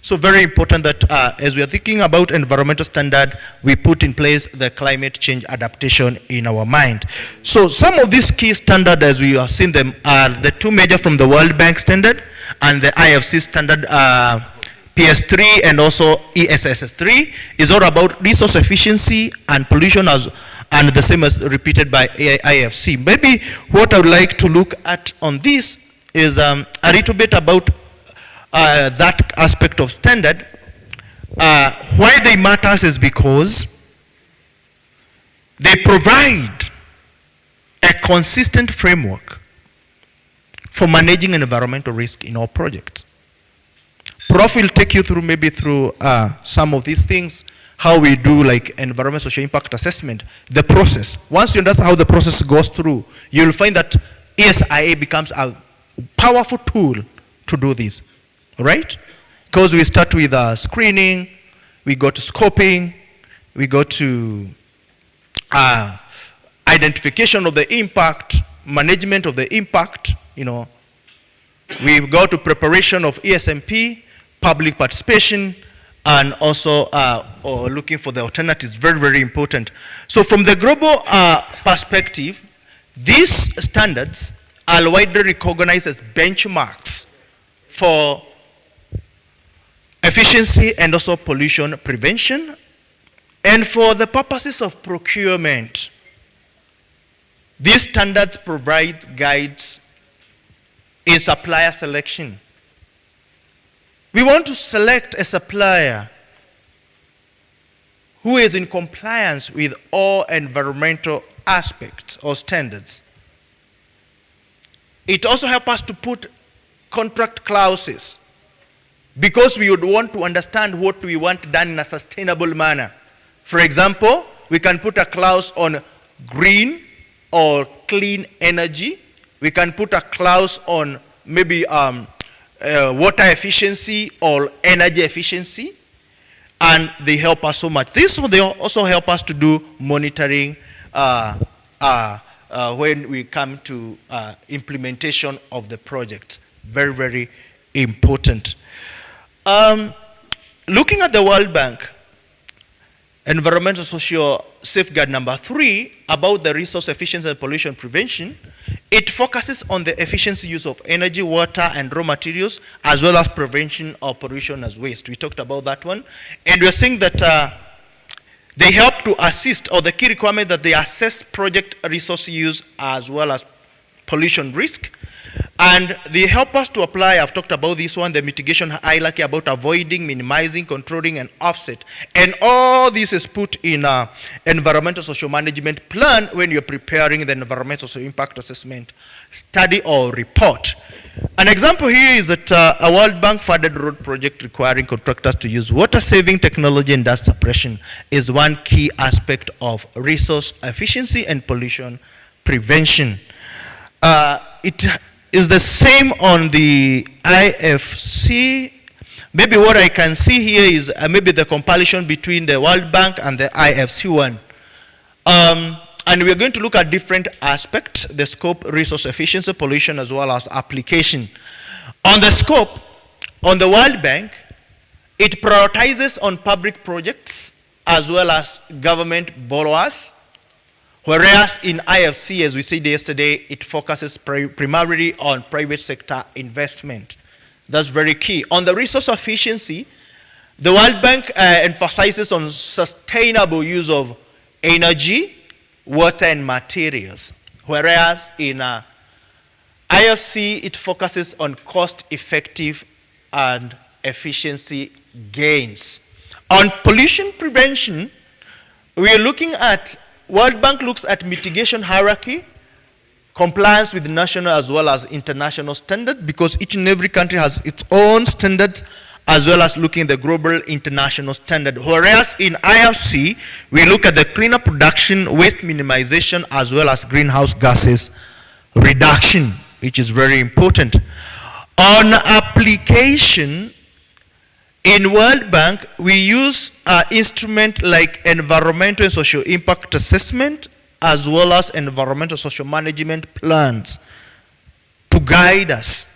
So very important that as we are thinking about environmental standard, we put in place the climate change adaptation in our mind. So some of these key standards, as we have seen them, are the two major from the World Bank standard and the IFC standard, PS3 and also ESS3 is all about resource efficiency and pollution, and the same as repeated by IFC. Maybe what I would like to look at on this is a little bit about that aspect of standard. Why they matter is because they provide a consistent framework for managing environmental risk in all projects. Prof will take you through maybe through some of these things, how we do like environmental social impact assessment, the process. Once you understand how the process goes through, you'll find that ESIA becomes a powerful tool to do this, right? Because we start with screening, we go to scoping, we go to identification of the impact, management of the impact, you know. We go to preparation of ESMP, public participation, and also looking for the alternatives. Very, very important. So from the global perspective, these standards are widely recognized as benchmarks for efficiency and also pollution prevention. And for the purposes of procurement, these standards provide guides in supplier selection. We want to select a supplier who is in compliance with all environmental aspects or standards. It also helps us to put contract clauses because we would want to understand what we want done in a sustainable manner. For example, we can put a clause on green or clean energy. We can put a clause on maybe water efficiency or energy efficiency, and they help us so much. They also help us to do monitoring when we come to implementation of the project. Very, very important. Looking at the World Bank, environmental social safeguard number 3 about the resource efficiency and pollution prevention, it focuses on the efficiency use of energy, water, and raw materials, as well as prevention of pollution as waste. We talked about that one. And we're saying that they help to assist, or the key requirement that they assess project resource use as well as pollution risk. And they help us to apply, I've talked about this one, the mitigation hierarchy about avoiding, minimizing, controlling, and offset. And all this is put in an environmental social management plan when you're preparing the environmental social impact assessment study or report. An example here is that a World Bank funded road project requiring contractors to use water-saving technology and dust suppression is one key aspect of resource efficiency and pollution prevention. It is the same on the IFC. Maybe what I can see here is maybe the comparison between the World Bank and the IFC one. And we're going to look at different aspects, the scope, resource efficiency, pollution, as well as application. On the scope, on the World Bank, it prioritizes on public projects as well as government borrowers, whereas in IFC, as we said yesterday, it focuses primarily on private sector investment. That's very key. On the resource efficiency, the World Bank emphasizes on sustainable use of energy, water, and materials, whereas in IFC, it focuses on cost-effective and efficiency gains. On pollution prevention, we are looking at, World Bank looks at mitigation hierarchy, compliance with national as well as international standard, because each and every country has its own standards, as well as looking at the global international standard. Whereas in IFC, we look at the cleaner production, waste minimization, as well as greenhouse gases reduction, which is very important. On application, in World Bank, we use instruments like environmental and social impact assessment, as well as environmental social management plans to guide us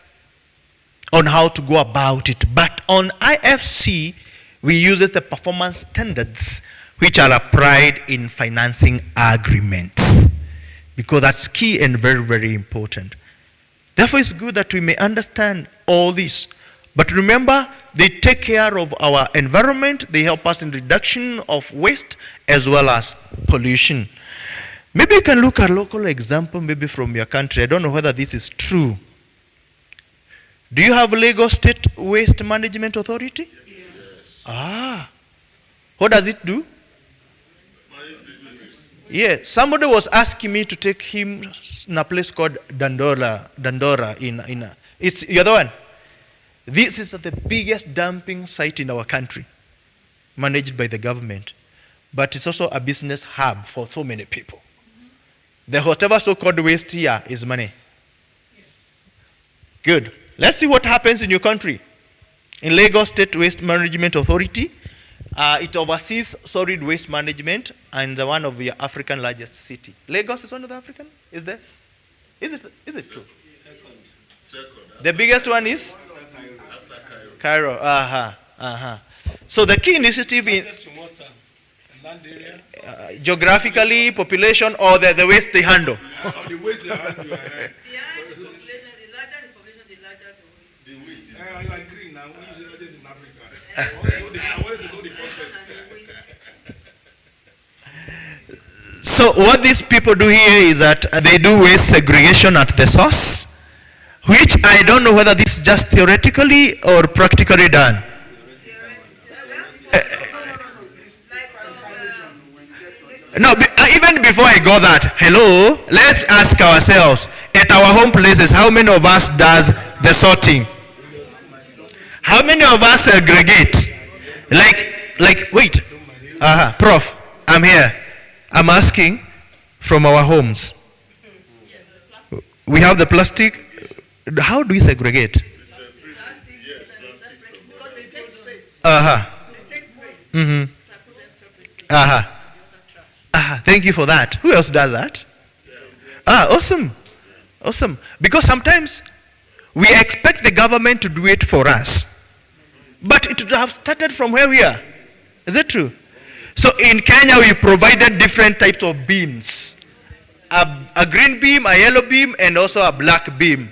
on how to go about it. But on IFC, we use the performance standards which are applied in financing agreements, because that's key and very, very important. Therefore, it's good that we may understand all this. But remember, they take care of our environment, they help us in reduction of waste as well as pollution. Maybe you can look at a local example, maybe from your country. I don't know whether this is true. Do you have Lagos State Waste Management Authority? Yes. What does it do? Yeah, somebody was asking me to take him in a place called Dandora it's the other one. This is the biggest dumping site in our country, managed by the government. But it's also a business hub for so many people. The whatever so-called waste here is money. Good. Let's see what happens in your country. In Lagos State Waste Management Authority, it oversees solid waste management and one of the African largest city. Lagos is one of the African? Is there? Is it true? Second. The biggest one is? Cairo. So the key initiative in geographically, population, or the waste they handle. The waste they handle. I agree now. We use it in Africa. I want to know the process. So what these people do here is that they do waste segregation at the source, which I don't know whether this is just theoretically or practically done. No, even before I go that, hello, let's ask ourselves, at our home places, how many of us does the sorting? How many of us segregate? Wait, Prof, I'm here. I'm asking from our homes. We have the plastic. How do we segregate? Thank you for that. Who else does that? Awesome. Because sometimes We expect the government to do it for us. But it would have started from where we are. Is it true? So in Kenya, we provided different types of beams. A green beam, a yellow beam, and also a black beam.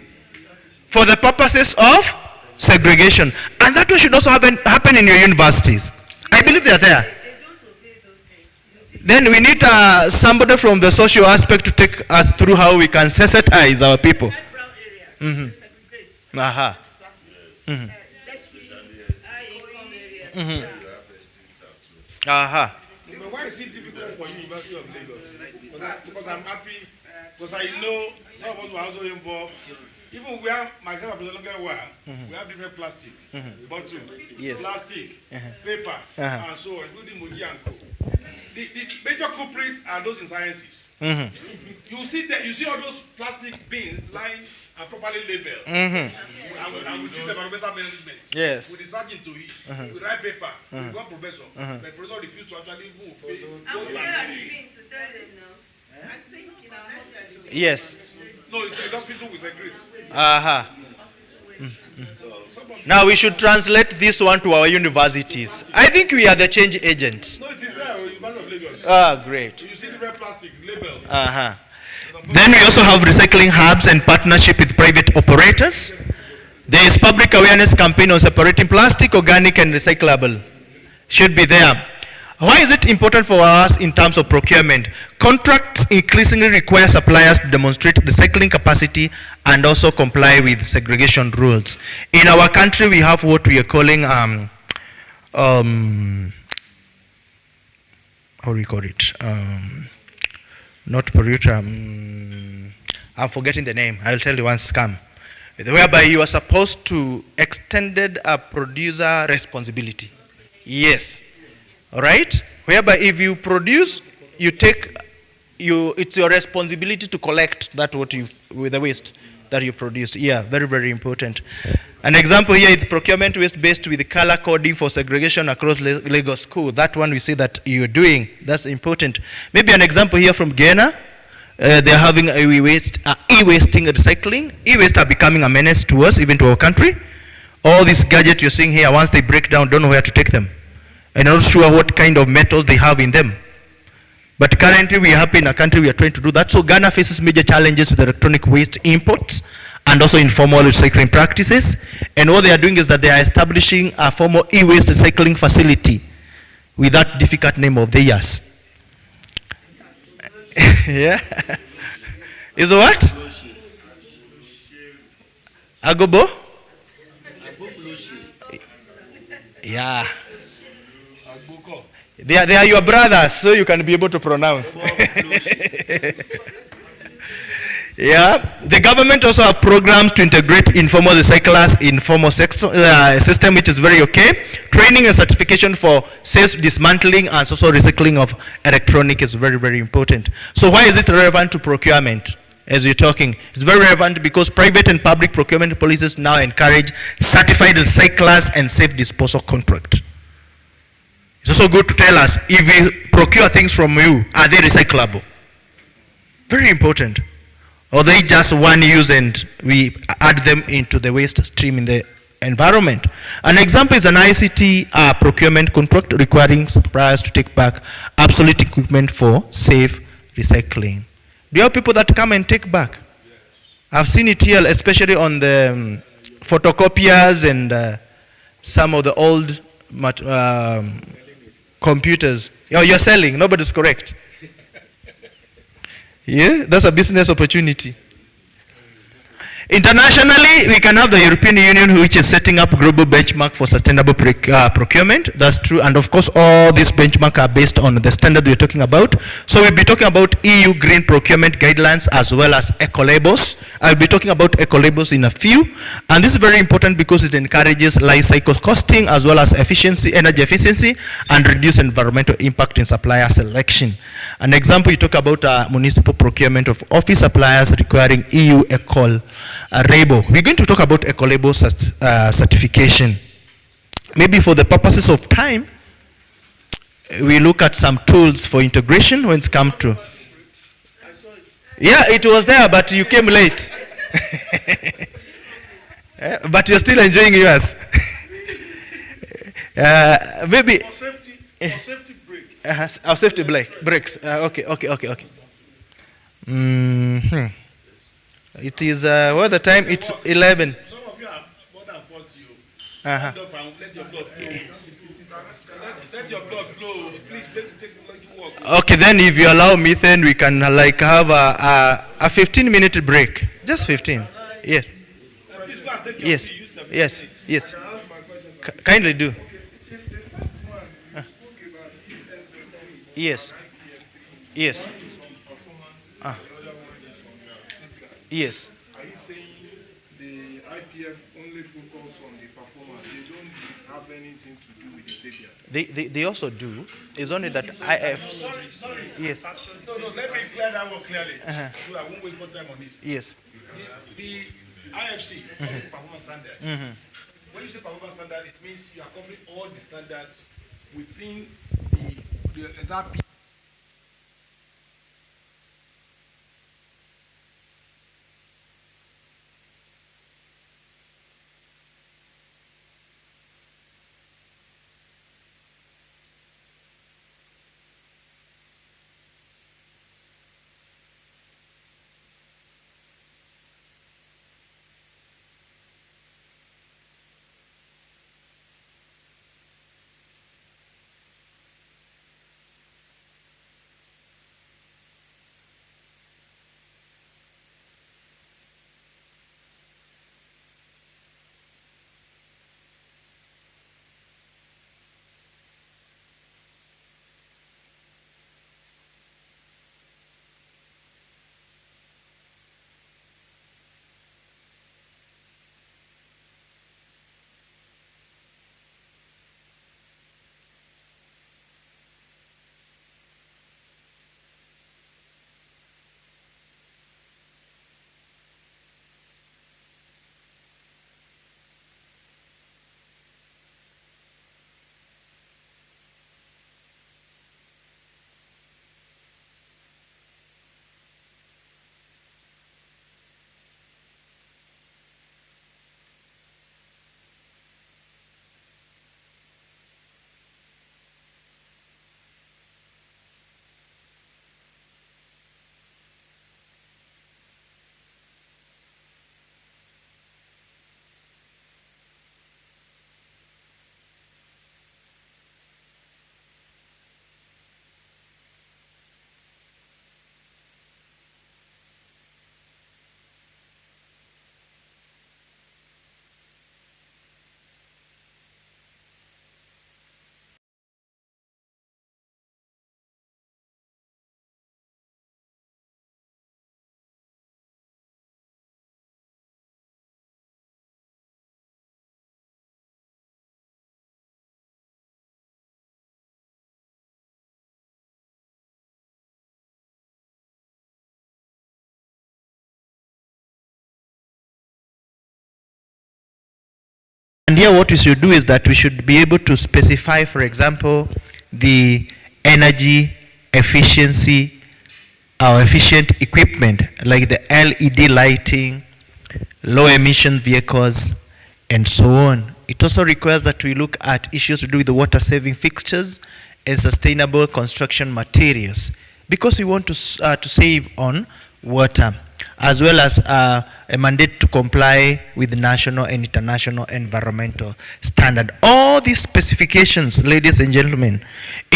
For the purposes of segregation. And that should also happen in your universities. I believe they are there. Then we need somebody from the social aspect to take us through how we can sensitize our people. Mm-hmm. Aha. Mm-hmm. Mm-hmm. Aha. But why is it difficult for University of Lagos? Because I'm happy, because I know some of us were also involved. Even we have, myself, I don't get well, we have different plastic, bottle, plastic, paper, and so on, including Moji and Co. The major culprits are those in sciences. You see that, you see all those plastic bins lying and properly labeled. And we do the environmental management. Yes. We research into it. We write paper. We got professor. The professor refused to actually move. To tell them now. I think in our hospital. Yes. No, it's a hospital with a grid. Aha. Now we should translate this one to our universities. I think we are the change agents. No, it is there. University of Lagos. Ah, great. You see different plastics labeled. Then we also have recycling hubs and partnership with private operators. There is public awareness campaign on separating plastic, organic, and recyclable. Should be there. Why is it important for us in terms of procurement? Contracts increasingly require suppliers to demonstrate recycling capacity and also comply with segregation rules. In our country, we have what we are calling, how do we call it? Not polluter. I'm forgetting the name. I'll tell you once come. Whereby you are supposed to extended a producer responsibility. Yes. All right? Whereby if you produce, it's your responsibility to collect that with the waste that you produced. Yeah, very, very important. An example here is procurement waste based with color coding for segregation across Lagos School. That one we see that you're doing. That's important. Maybe an example here from Ghana. They're having e-wasting recycling. E-waste are becoming a menace to us, even to our country. All these gadgets you're seeing here, once they break down, don't know where to take them. And not sure what kind of metals they have in them. But currently we are happy in a country we are trying to do that. So Ghana faces major challenges with electronic waste imports and also informal recycling practices. And what they are doing is that they are establishing a formal e-waste recycling facility with that difficult name of theirs. Yeah. Is it what? Agobo? Yeah. They are your brothers, so you can be able to pronounce. Yeah. The government also have programs to integrate informal recyclers in formal system, which is very okay. Training and certification for safe dismantling and also recycling of electronic is very, very important. So why is it relevant to procurement? As we're talking, it's very relevant because private and public procurement policies now encourage certified recyclers and safe disposal contract. It's also good to tell us if we procure things from you, are they recyclable? Very important. Or they just one use and we add them into the waste stream in the environment. An example is an ICT procurement contract requiring suppliers to take back obsolete equipment for safe recycling. Do you have people that come and take back? Yes. I've seen it here, especially on the photocopiers and some of the old computers. You're selling, nobody's correct. Yeah, that's a business opportunity. Internationally, we can have the European Union, which is setting up global benchmark for sustainable procurement. That's true. And of course, all these benchmarks are based on the standard we're talking about. So we'll be talking about EU green procurement guidelines as well as eco-labels. I'll be talking about eco-labels in a few. And this is very important because it encourages life cycle costing as well as efficiency, energy efficiency, and reduce environmental impact in supplier selection. An example, you talk about municipal procurement of office suppliers requiring EU label. We're going to talk about eco-label certification. Maybe for the purposes of time, we look at some tools for integration when it's come to. Yeah, it was there, but you came late. But you're still enjoying yours. Maybe. For safety break. Our safety breaks. Okay. It is, what the time? It's 11. Some of you are more than 40. Uh-huh. Stand up and let your blood flow. Let your blood flow. Please take walk. Okay, then if you allow me, then we can like have a 15-minute break. Just 15. Yes. Yes. Kindly do. Yes. Yes. Yes. Are you saying the IPF only focus on the performance? They don't have anything to do with the savior? They also do. It's only that IF. Yes. No, let me clear that one clearly. So I won't waste more time on this. Yes. The IFC, performance standards. When you say performance standard, it means you are covering all the standards within that. And here what we should do is that we should be able to specify, for example, the energy efficiency or efficient equipment like the LED lighting, low emission vehicles, and so on. It also requires that we look at issues to do with the water saving fixtures and sustainable construction materials because we want to save on water, as well as a mandate to comply with national and international environmental standard. All these specifications, ladies and gentlemen,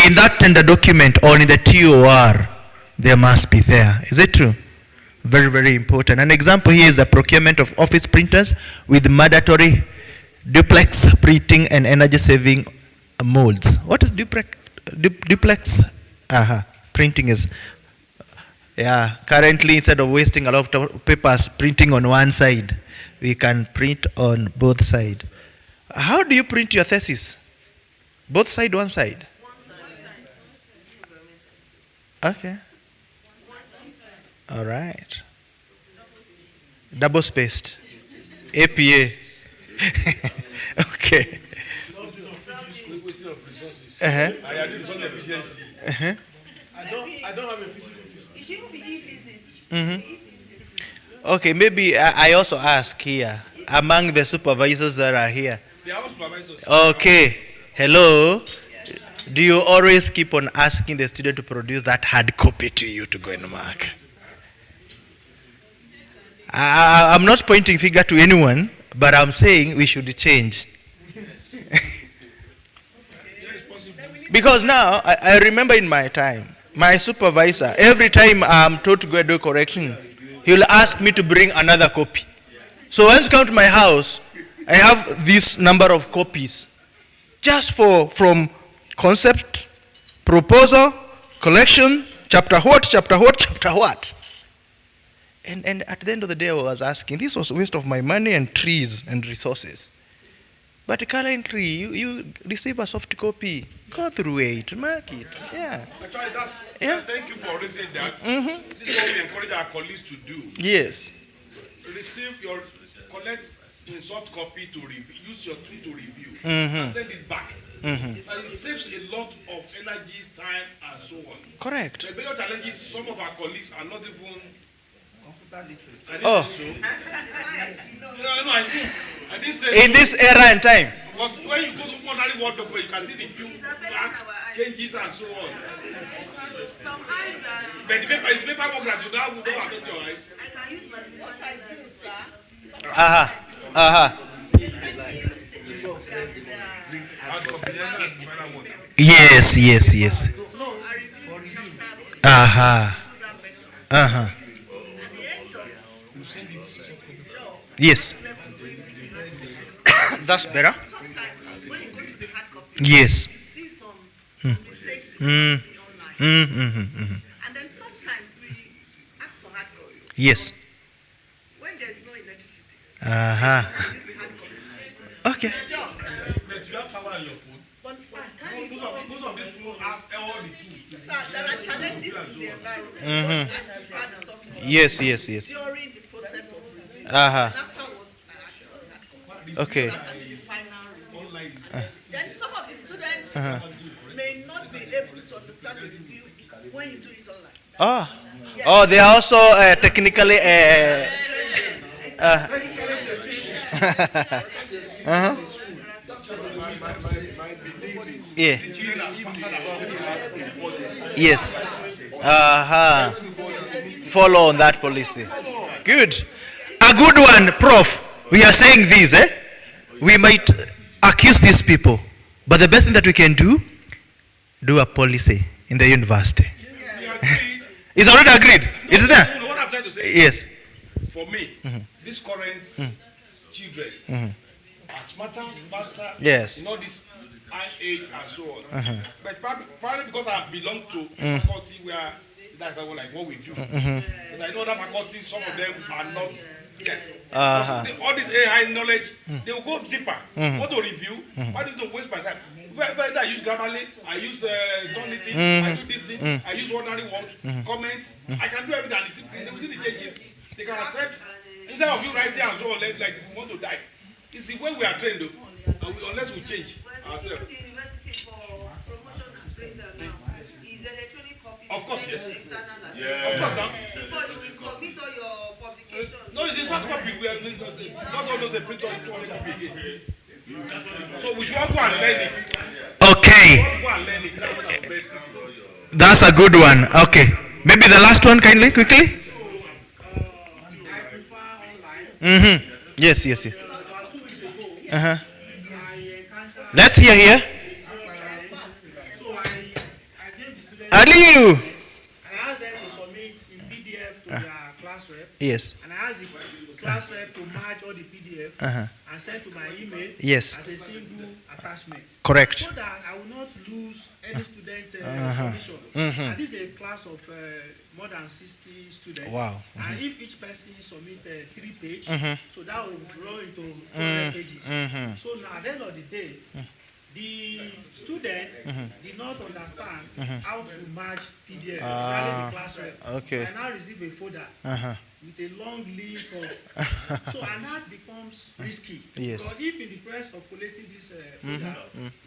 in that tender document or in the TOR, they must be there. Is it true? Very, very important. An example here is the procurement of office printers with mandatory duplex printing and energy saving molds. What is duplex? Printing is, currently instead of wasting a lot of papers printing on one side, we can print on both sides. How do you print your thesis? Both side, one side? Okay. All right. Double spaced. APA. Okay. I don't have a physical thesis. Okay, maybe I also ask here. among the supervisors that are here? They are all supervisors. Okay. Hello. Do you always keep on asking the student to produce that hard copy to you to go and mark? I'm not pointing finger to anyone, but I'm saying we should change. Because now, I remember in my time, my supervisor, every time I'm told to go and do correction, he'll ask me to bring another copy. So once you come to my house, I have this number of copies just from concept, proposal, collection, chapter what, chapter what, chapter what. And at the end of the day, I was asking, this was a waste of my money and trees and resources. But currently, you receive a soft copy. Go through it, mark it. Yeah. Actually, thank you for raising that. Mm-hmm. This is what we encourage our colleagues to do. Yes. Collect in soft copy to review, use your tool to review, Mm-hmm. and send it back. Mm-hmm. And it saves a lot of energy, time, and so on. Correct. The major challenge is some of our colleagues are not even computer literate. Oh. No, I didn't say In this era and time. Because when you go to ordinary word document, you can see the few changes and so on. But the paper is paperwork that you now don't affect your eyes. I can use my what I do, sir. Yes. Yes. That's better. Yes. And then sometimes we ask for hard copy. Yes. When there's no electricity. Okay. But you have power on your phone. But Most of these people have all the tools. sir, there are challenges in the environment. Yes. During the process of review. And afterwards, I ask for that copy. Okay. And the final review. Then some of the students may not be able to understand the review when you do it online. Oh, they are also technically. Yeah. Yes. Follow on that policy. Good. A good one, Prof. We are saying this, We might accuse these people, but the best thing that we can do a policy in the university. It's already agreed. Is it there? You know what I'm trying to say? Yes. For me, these current children are smarter, faster, Yes. in all this high age and so on. But probably because I belong to a faculty where that's like what we do. But I know that faculty, some of them are not. Yes. All this AI knowledge, they will go deeper. What to review? Why do you waste my time? Whether I use Grammarly, I use Tonality, I do this thing, I use ordinary words, comments. I can do everything. And they will see the changes. They can accept. Instead of you writing and so on, like you want to die. It's the way we are trained, though. Unless we change ourselves. The university for promotion and appraisal now is electronic copy. Of course, yes. External as Yeah. Of course, now. Before you will submit all your publications. No, it's a soft copy. We are not always a print on copy again. So we should all go and learn it. Okay. Go and learn it. That's a good one. Okay. Maybe the last one, kindly, quickly. Yes. Let's hear here. Aliyu. I asked them to submit in PDF to their class rep. Yes. And I asked the class rep to merge all the PDF and send to my email Yes. as a single attachment. Correct. So that I will not lose any student submission. And this is a class of more than 60 students. Wow. And if each person submit 3 pages, so that will grow into 400 pages. So now at the end of the day, the student did not understand how to merge PDF, especially the class rep. Okay. So I now receive a folder with a long list of, so and that becomes risky. Yes. Because if in the process of collecting this folder,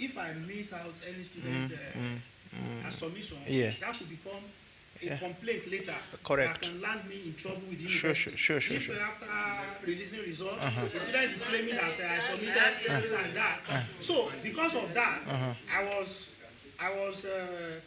if I miss out any student submission, Yeah. that could become a complaint later Correct. that can land me in trouble with the Sure, university. sure. If after releasing results, the student is claiming that I submitted this and that. So because of that, I was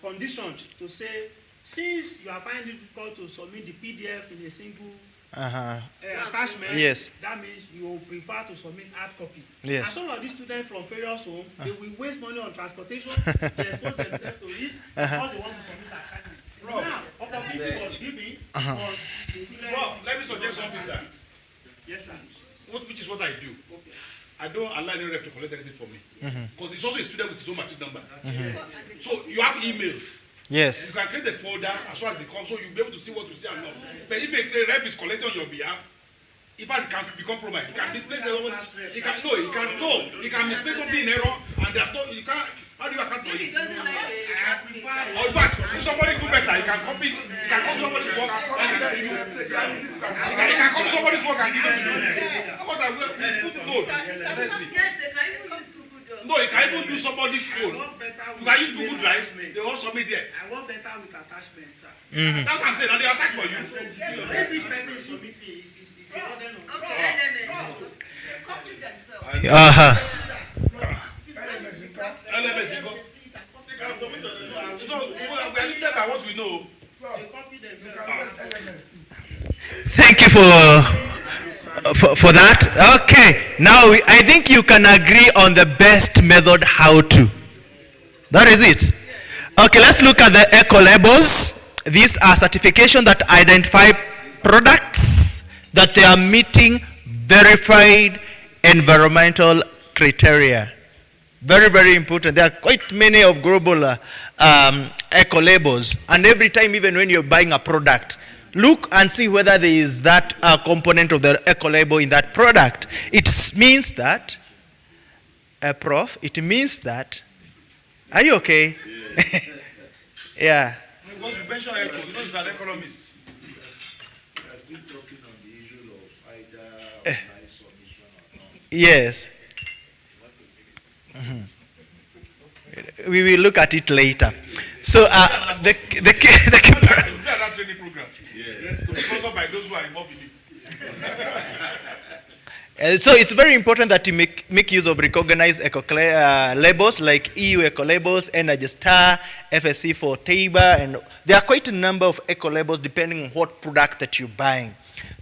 conditioned to say, since you are finding it difficult to submit the PDF in a single attachment, Yes. that means you will prefer to submit hard copy. Yes. And some of these students from various homes, they will waste money on transportation, they expose themselves to risk because they want to submit assignment. Now, opportunity was given for the students. Prof, let me suggest something, sir. Yes, sir. Which is what I do. Okay. I don't allow any rep to collect anything from me. Because it's also a student with his own matric number. Yes. So you have email. Yes. You can create a folder as far as they come, so you'll be able to see what you see and not. But if a rep is collecting on your behalf, in fact, it can be compromised. It can misplace somebody. He can misplace something in error, and there's no, you can't. How do you account for it? Or in fact, if somebody do better, he can copy. He can copy somebody's work and give it to you. He can copy somebody's work and give it to you. What I will put code. No, you can even use somebody's code. You can use Google Drive. They all submit there. I want better with attachments, sir. That's what I'm saying. And they attach for you. If this person is submitting, it's a burden on Copy themselves. LMS, you go. So, we are limited by what we know. They copy themselves. Thank you for that. Okay, now I think you can agree on the best method how to. That is it. Okay, let's look at the eco labels. These are certifications that identify products that they are meeting verified environmental criteria. Very, very important. There are quite many of global eco labels, and every time, even when you're buying a product, look and see whether there is that component of the eco label in that product. It means that, Prof, it means that, are you okay? Yeah. Because you mentioned eco, you know he's an economist. We are still talking on the issue of either online submission or not. Yes. We will look at it later. So the training program. Yes. To be sponsored by those who are involved in it. So it's very important that you make use of recognized eco labels like EU eco labels, Energy Star, FSC for Tabor, and there are quite a number of eco labels depending on what product that you're buying.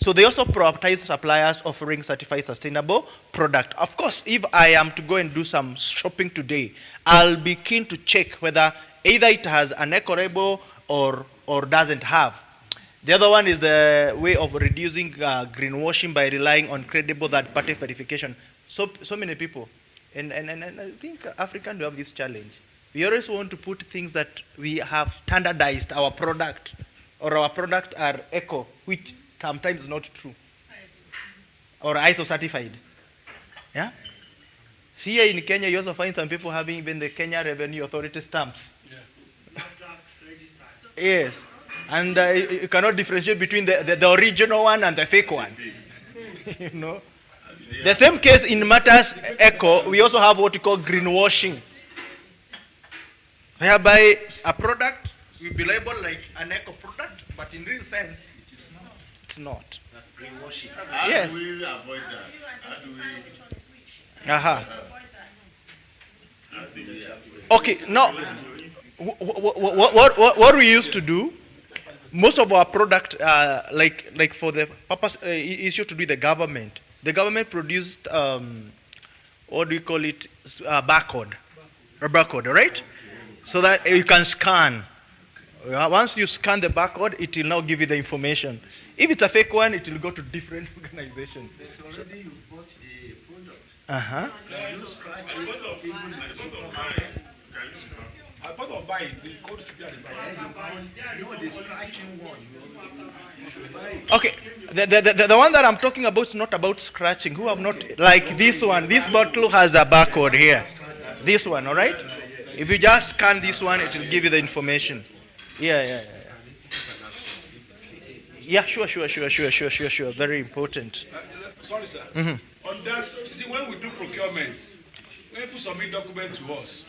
So they also prioritize suppliers offering certified sustainable product. Of course, if I am to go and do some shopping today, I'll be keen to check whether either it has an eco label or doesn't have. The other one is the way of reducing greenwashing by relying on credible third-party verification. So many people, and I think Africans do have this challenge. We always want to put things that we have standardized our product, or our product are eco, which sometimes is not true, or ISO certified. Yeah. Here in Kenya, you also find some people having even the Kenya Revenue Authority stamps. Yeah. Yes. And you cannot differentiate between the original one and the fake one. You know? The same case in matters eco, we also have what we call greenwashing, whereby a product will be labeled like an eco product, but in real sense, it's not. That's greenwashing. Yes. How do we avoid that? How do we... Okay, now, what we used to do, most of our product, like for the purpose issue to do with the government produced, what do you call it, a barcode, right? So that you can scan. Once you scan the barcode, it will now give you the information. If it's a fake one, it will go to different organization. But already you've bought a product. Uh-huh. You scratch it, even As part of buying, the code should be at the back. no, the scratching one. You should buy it. Okay, the one that I'm talking about is not about scratching. Who have not, like this one, this bottle has a barcode here. This one, all right? If you just scan this one, it will give you the information. Yeah. Yeah, sure. Very important. Sorry, sir. On that, you see, when we do procurement, when people submit documents to us,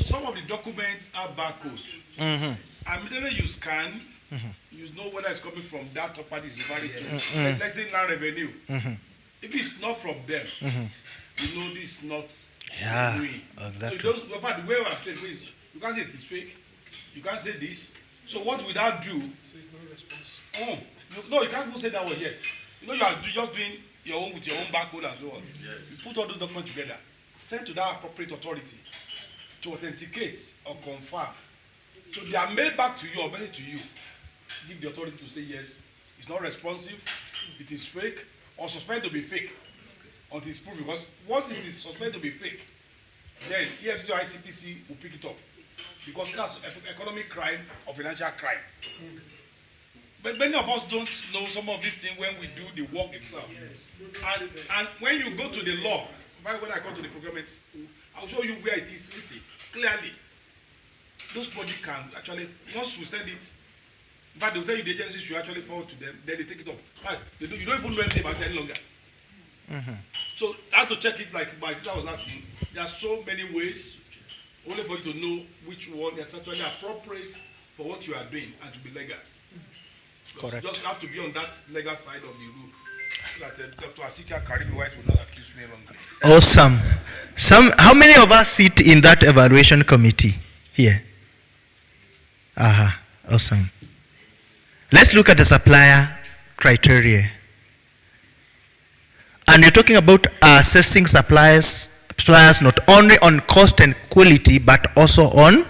Some of the documents are barcodes. Immediately you scan, you know whether it's coming from that property is divided to. Let's say land revenue. If it's not from them, you know this is not. Yeah, doing. exactly. So the way I'm saying is, you can't say it is fake. You can't say this. So what will that do? So it's not response. No, you can't even say that word yet. You know, you are just doing your own with your own barcode and so on. Yes. You put all those documents together, send to that appropriate authority to authenticate or confirm. So they are mailed back to you or mailed to you. Give the authority to say yes, it's not responsive, it is fake, or suspected to be fake until it's proved. Because once it is suspected to be fake, then EFCC or ICPC will pick it up. Because that's economic crime or financial crime. But many of us don't know some of these things when we do the work itself. And when you go to the law, when I come to the procurement, I'll show you where it is written clearly. Those bodies can actually, once we send it, but they'll tell you the agency should actually forward to them, then they take it up. Right? You don't even know anything about it any longer. So I have to check it like my sister was asking. There are so many ways only for you to know which one is actually appropriate for what you are doing and to be legal. Correct. You just have to be on that legal side of the rule. So that Dr. Asika Karimi White will not accuse me wrongly. Awesome. How many of us sit in that evaluation committee here? Awesome. Let's look at the supplier criteria. And you're talking about assessing suppliers not only on cost and quality, but also on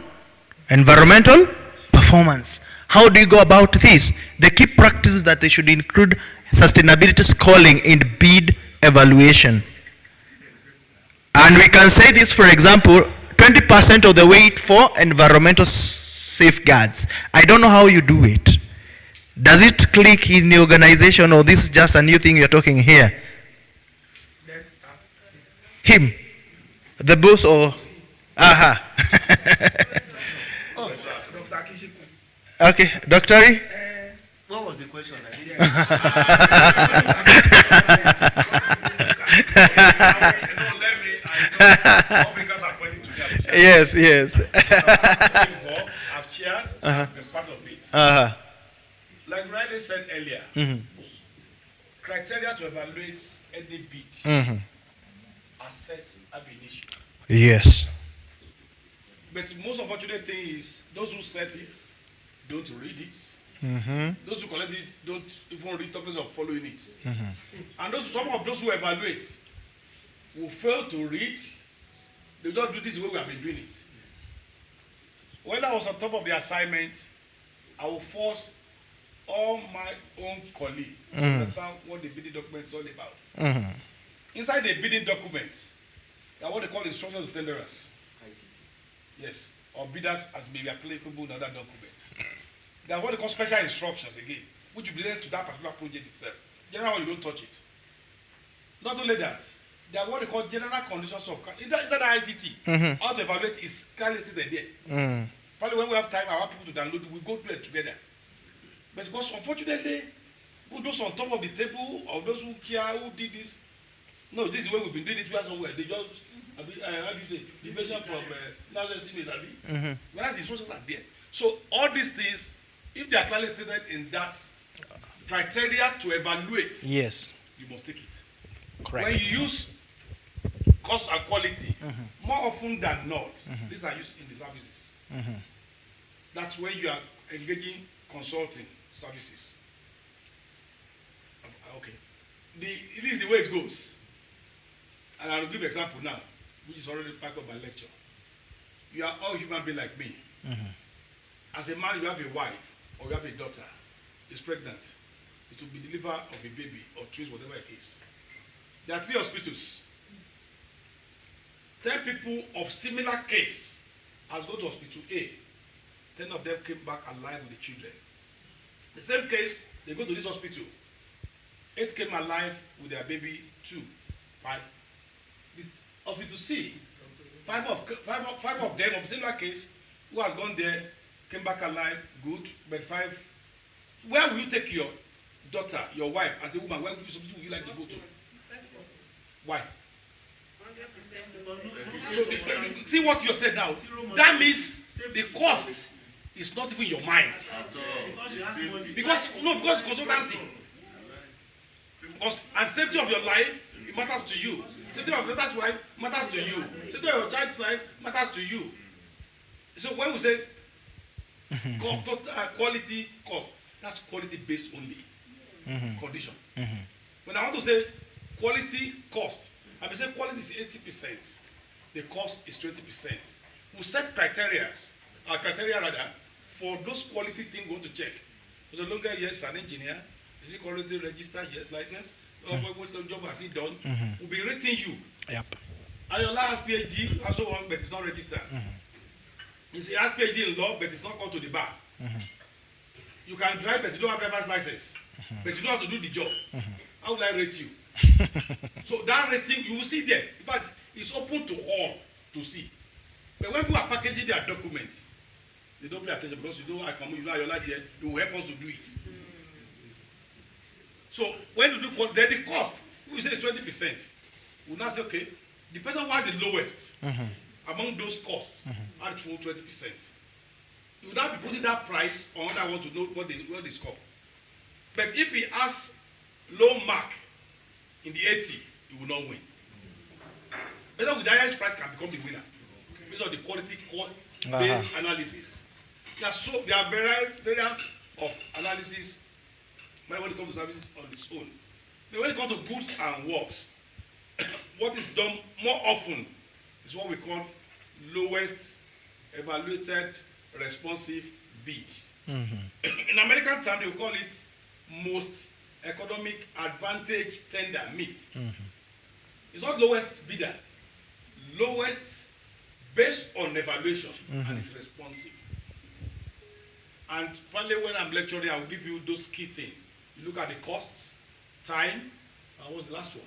environmental performance. How do you go about this? The key practices that they should include sustainability scoring in bid evaluation. And we can say this, for example, 20% of the weight for environmental safeguards. I don't know how you do it. Does it click in the organization, or this is just a new thing you're talking here? Him. The boss or? Okay, Dr. What was the question? Yes, yes. I've chaired, been part of it. Like Riley said earlier, criteria to evaluate any bid are set ab initio. Yes. But most unfortunate thing is those who set it don't read it. Those who collect it don't even read topics of following it. And some of those who evaluate will fail to read. They don't do this the way we have been doing it. When I was on top of the assignment, I will force all my own colleagues to understand what the bidding document is all about. Inside the bidding documents, they are what they call instructions to tenderers. Yes, or bidders as may be applicable in other documents. They are what they call special instructions again, which will be related to that particular project itself. Generally, you don't touch it. Not only that, they are what they call general conditions of inside the ITT. How to evaluate is clearly stated there. Probably when we have time, I want people to download it, we go through it together. But because unfortunately, who those on top of the table, or those who care, who did this, no, this is where we've been doing it somewhere. They just, how do you say, deviation from national estimate, whereas the resources are there. So all these things, if they are clearly stated in that criteria to evaluate, yes, you must take it. Correct. When you use cost and quality, more often than not, these are used in the services. That's when you are engaging consulting services. Okay. This is the way it goes. And I will give an example now, which is already part of my lecture. You are all human beings like me. As a man, you have a wife or you have a daughter, is pregnant. It will be delivered of a baby or twins, whatever it is. There are 3 hospitals. 10 people of similar case has gone to hospital A. 10 of them came back alive with the children. The same case, they go to this hospital. 8 came alive with their baby, 2, 5. This hospital C, 5 of them of similar case who has gone there, came back alive, good, but 5. Where will you take your daughter, your wife, as a woman? Where will you like to go to? Why? See what you said now. That means the cost is not even in your mind. Because consultancy. Because, and safety of your life, it matters to you. Safety of your daughter's life matters to you. Safety of your child's life matters to you. So when we say quality cost, that's quality based only condition. When I want to say quality cost, I will say quality is 80%. The cost is 20%. We set criteria for those quality things we want to check. For the longer, yes, an engineer, is he quality registered? Yes, license. What kind of job has he done? We'll be rating you. Yep. And your last PhD, also one, but it's not registered. He has PhD in law, but it's not called to the bar. You can drive, but you don't have driver's license. But you know how to do the job. How will I rate you? So that rating, you will see there. But it's open to all to see. But when people are packaging their documents, they don't pay attention because you know I come, you know your life here, they will help us to do it. So when you do then the cost, we say it's 20%. We'll now say, okay, the person who has the lowest among those costs are full 20%. You will now be putting that price on what I want to know what they score. But if he has low mark in the 80, he will not win. Better with the highest price can become the winner based on the quality cost based analysis. There are variants of analysis when it comes to services on its own. But when it comes to goods and works, what is done more often is what we call lowest evaluated responsive bid. In American terms, they will call it most economic advantage tender meet. It's not lowest bidder, lowest based on evaluation and it's responsive. And finally, when I'm lecturing, I will give you those key things. You look at the costs, time, and what's the last one?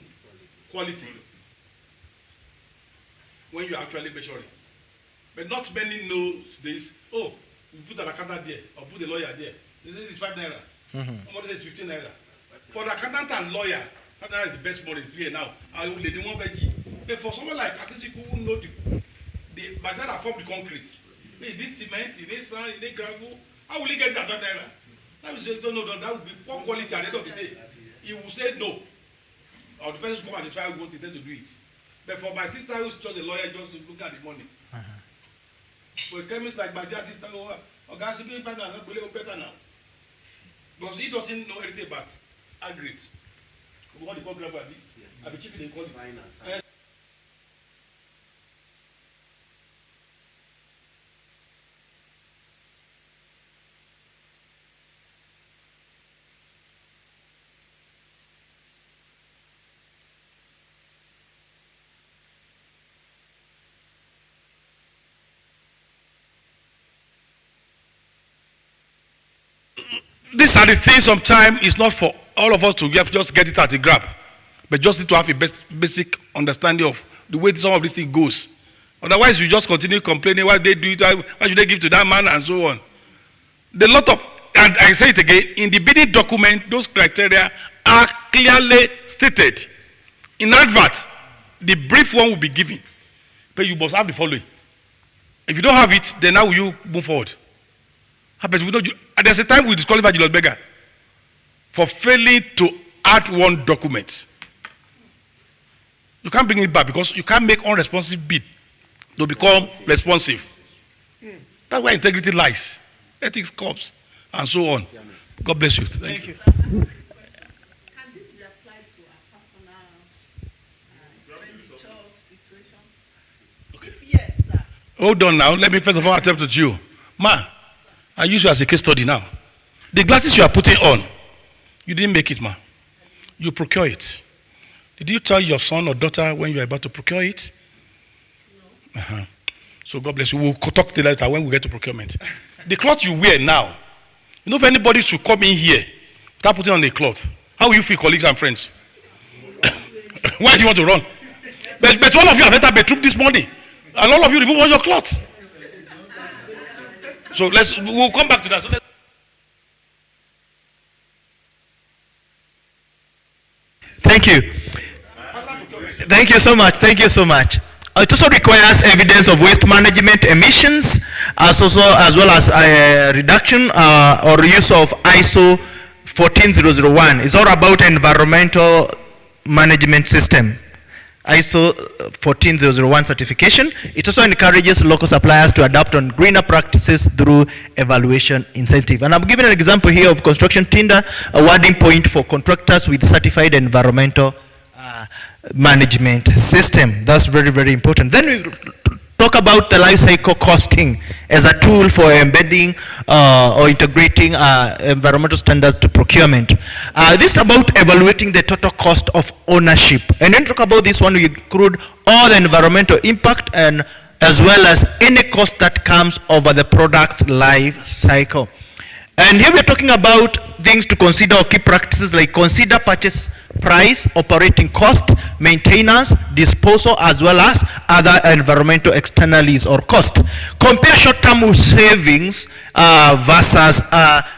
Quality. When you're actually measuring. But not many know this. Oh, we put an accountant there, or put a lawyer there. They say it's 5 naira. Somebody says 15 naira. For the accountant and lawyer, 5 naira is the best money here now. I will lay the one veggie. But for someone like Akishiko who know the machine that form the concrete, he need cement, he need sand, he need gravel. How will he get that 5 naira? That will say, no, that would be poor quality at the end of the day. He will say no. Or the person who come and decide who wanted to do it. But for my sister who's just a lawyer, just to look at the money. For a chemist like my dear sister, guys, should be better now. Because he doesn't know anything about aggregate. What they call gravel, I'll be cheaper than call it. Finance. These are the things sometimes it's not for all of us to just get it at a grab, but just need to have a basic understanding of the way some of this thing goes. Otherwise, you just continue complaining why they do it, why should they give to that man and so on. The lot of, and I say it again, in the bidding document, those criteria are clearly stated. In advert, the brief one will be given, but you must have the following. If you don't have it, then how will you move forward? But we know there's a time we disqualify Julius Berger for failing to add one document. You can't bring it back because you can't make unresponsive bid to become responsive. That's where integrity lies. Ethics comes and so on. God bless you. Thank you. Can this be applied to our personal expenditure situations? Okay. If yes, sir. Hold on now. Let me first of all attempt with you. Ma, I use you as a case study now. The glasses you are putting on, you didn't make it, ma. You procure it. Did you tell your son or daughter when you are about to procure it? No. So God bless you. We'll talk to later when we get to procurement. The cloth you wear now, you know if anybody should come in here without putting on a cloth, how will you feel, colleagues and friends? Why do you want to run? But all of you have entered bedroom this morning, and all of you remove all your clothes. So we'll come back to that. So thank you. Thank you so much. Thank you so much. It also requires evidence of waste management emissions, as well as reduction or use of ISO 14001. It's all about environmental management system. ISO 14001 certification. It also encourages local suppliers to adapt on greener practices through evaluation incentive. And I'm giving an example here of construction tender awarding point for contractors with certified environmental management system. That's very, very important. Then we talk about the life cycle costing as a tool for embedding or integrating environmental standards to procurement. This is about evaluating the total cost of ownership. And then talk about this one, we include all the environmental impact and as well as any cost that comes over the product life cycle. And here we're talking about things to consider or key practices like consider purchase price, operating cost, maintenance, disposal, as well as other environmental externalities or cost. Compare short-term savings versus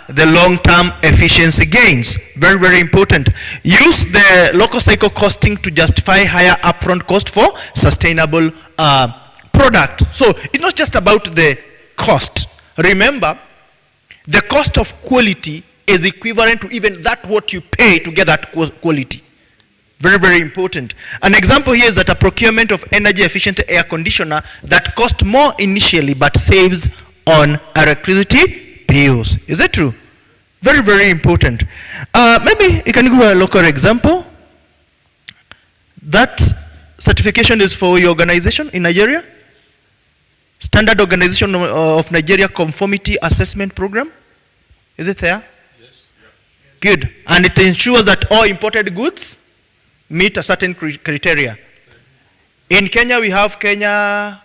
the long-term efficiency gains. Very, very important. Use the local cycle costing to justify higher upfront cost for sustainable product. So it's not just about the cost. Remember, the cost of quality is equivalent to even that what you pay to get that quality. Very, very important. An example here is that a procurement of energy efficient air conditioner that costs more initially but saves on electricity bills. Is that true? Very, very important. Maybe you can give a local example. That certification is for your organization in Nigeria? Standard Organization of Nigeria Conformity Assessment Program? Is it there? Yes. Good. And it ensures that all imported goods meet a certain criteria. In Kenya, we have Kenya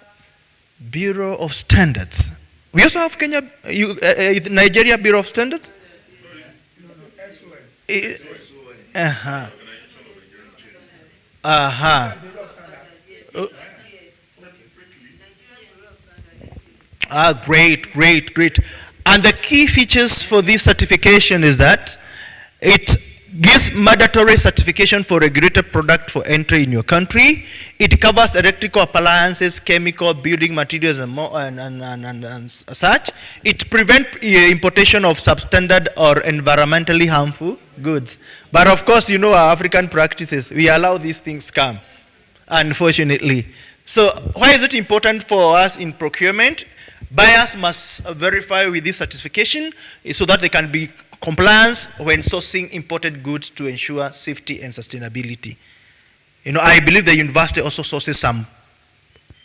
Bureau of Standards. We also have Nigeria Bureau of Standards? Uh-huh. Uh-huh. Great, great, great. And the key features for this certification is that it gives mandatory certification for regulated product for entry in your country. It covers electrical appliances, chemical, building materials, and more, and such. It prevents importation of substandard or environmentally harmful goods. But of course, you know our African practices. We allow these things come, unfortunately. So why is it important for us in procurement? Buyers must verify with this certification so that they can be compliant when sourcing imported goods to ensure safety and sustainability. You know, I believe the university also sources some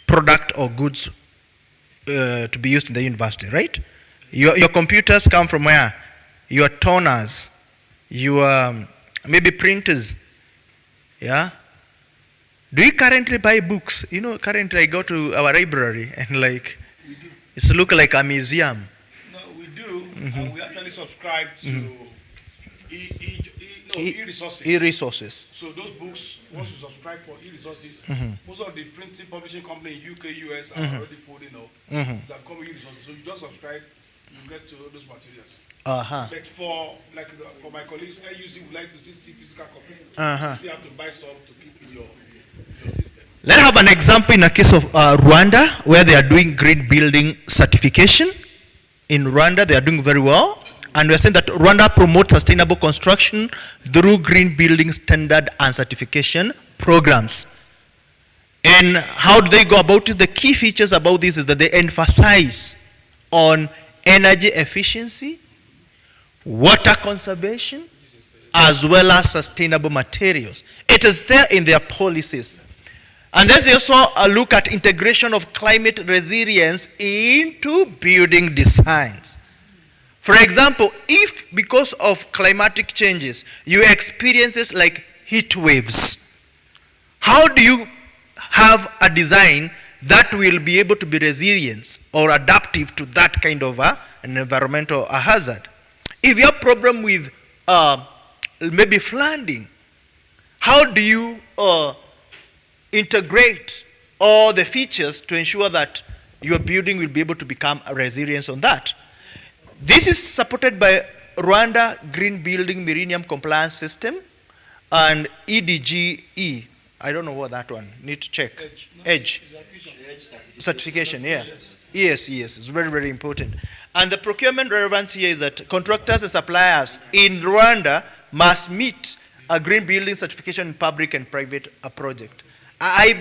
product or goods to be used in the university, right? Your computers come from where? Your toners, your maybe printers, yeah? Do you currently buy books? You know, currently I go to our library and like, it's look like a museum. No, we do. And we actually subscribe to e-resources. E-resources. So those books, once you subscribe for e-resources, most of the printing publishing company in UK, US are already folding up. That come with e-resources. So you just subscribe, you get to those materials. But for my colleagues, I usually would like to see physical copy. You still have to buy some to keep in your system. Let's have an example in a case of Rwanda, where they are doing green building certification. In Rwanda, they are doing very well. And we are saying that Rwanda promotes sustainable construction through green building standard and certification programs. And how do they go about it? The key features about this is that they emphasize on energy efficiency, water conservation, as well as sustainable materials. It is there in their policies. And then they also look at integration of climate resilience into building designs. For example, if because of climatic changes, you experiences like heat waves, how do you have a design that will be able to be resilient or adaptive to that kind of an environmental hazard? If you have problem with maybe flooding, how do you integrate all the features to ensure that your building will be able to become resilient on that? This is supported by Rwanda Green Building Millennium Compliance System and EDGE, I don't know what that one. Need to check. Edge. Certification, yeah. Yes, it's very, very important. And the procurement relevance here is that contractors and suppliers in Rwanda must meet a green building certification in public and private project. I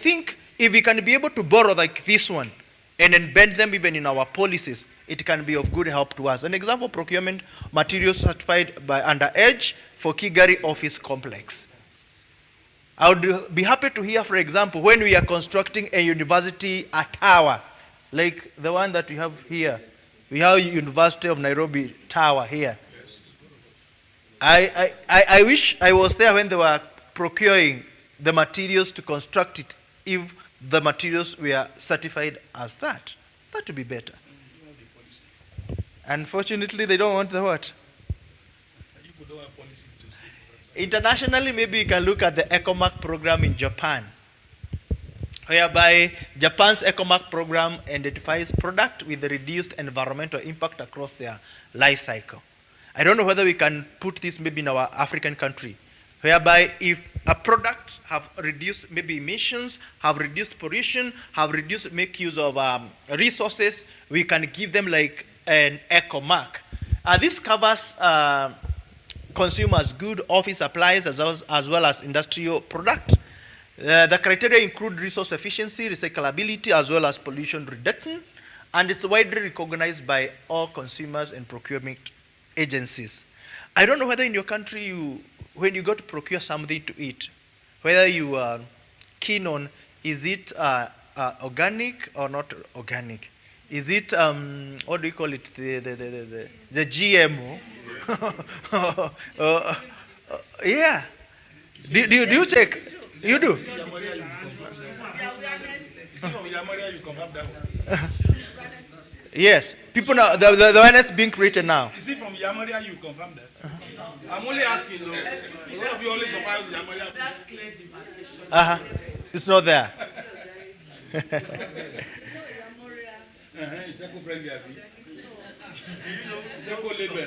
think if we can be able to borrow like this one and embed them even in our policies, it can be of good help to us. An example, procurement materials certified by under Edge for Kigali office complex. I would be happy to hear, for example, when we are constructing a university, a tower, like the one that we have here. We have University of Nairobi Tower here. I wish I was there when they were procuring the materials to construct it, if the materials were certified as that. That would be better. Unfortunately, they don't want the what? Internationally, maybe you can look at the EcoMark program in Japan, whereby Japan's EcoMark program identifies product with the reduced environmental impact across their life cycle. I don't know whether we can put this maybe in our African country, whereby if a product have reduced maybe emissions, have reduced pollution, have reduced make use of resources, we can give them like an EcoMark. This covers consumers' good office supplies as well as industrial product. The criteria include resource efficiency, recyclability, as well as pollution reduction, and it's widely recognized by all consumers and procurement agencies. I don't know whether in your country, when you go to procure something to eat, whether you are keen on, is it organic or not organic? Is it, what do you call it, the GMO? Yeah. Do you check? You do? Yes. People now, the awareness being created now. Is it from Yamaria you confirm that? I'm only asking though. A lot of you only surprise Yamaria. It's not there. It's eco-friendly, it's eco-label.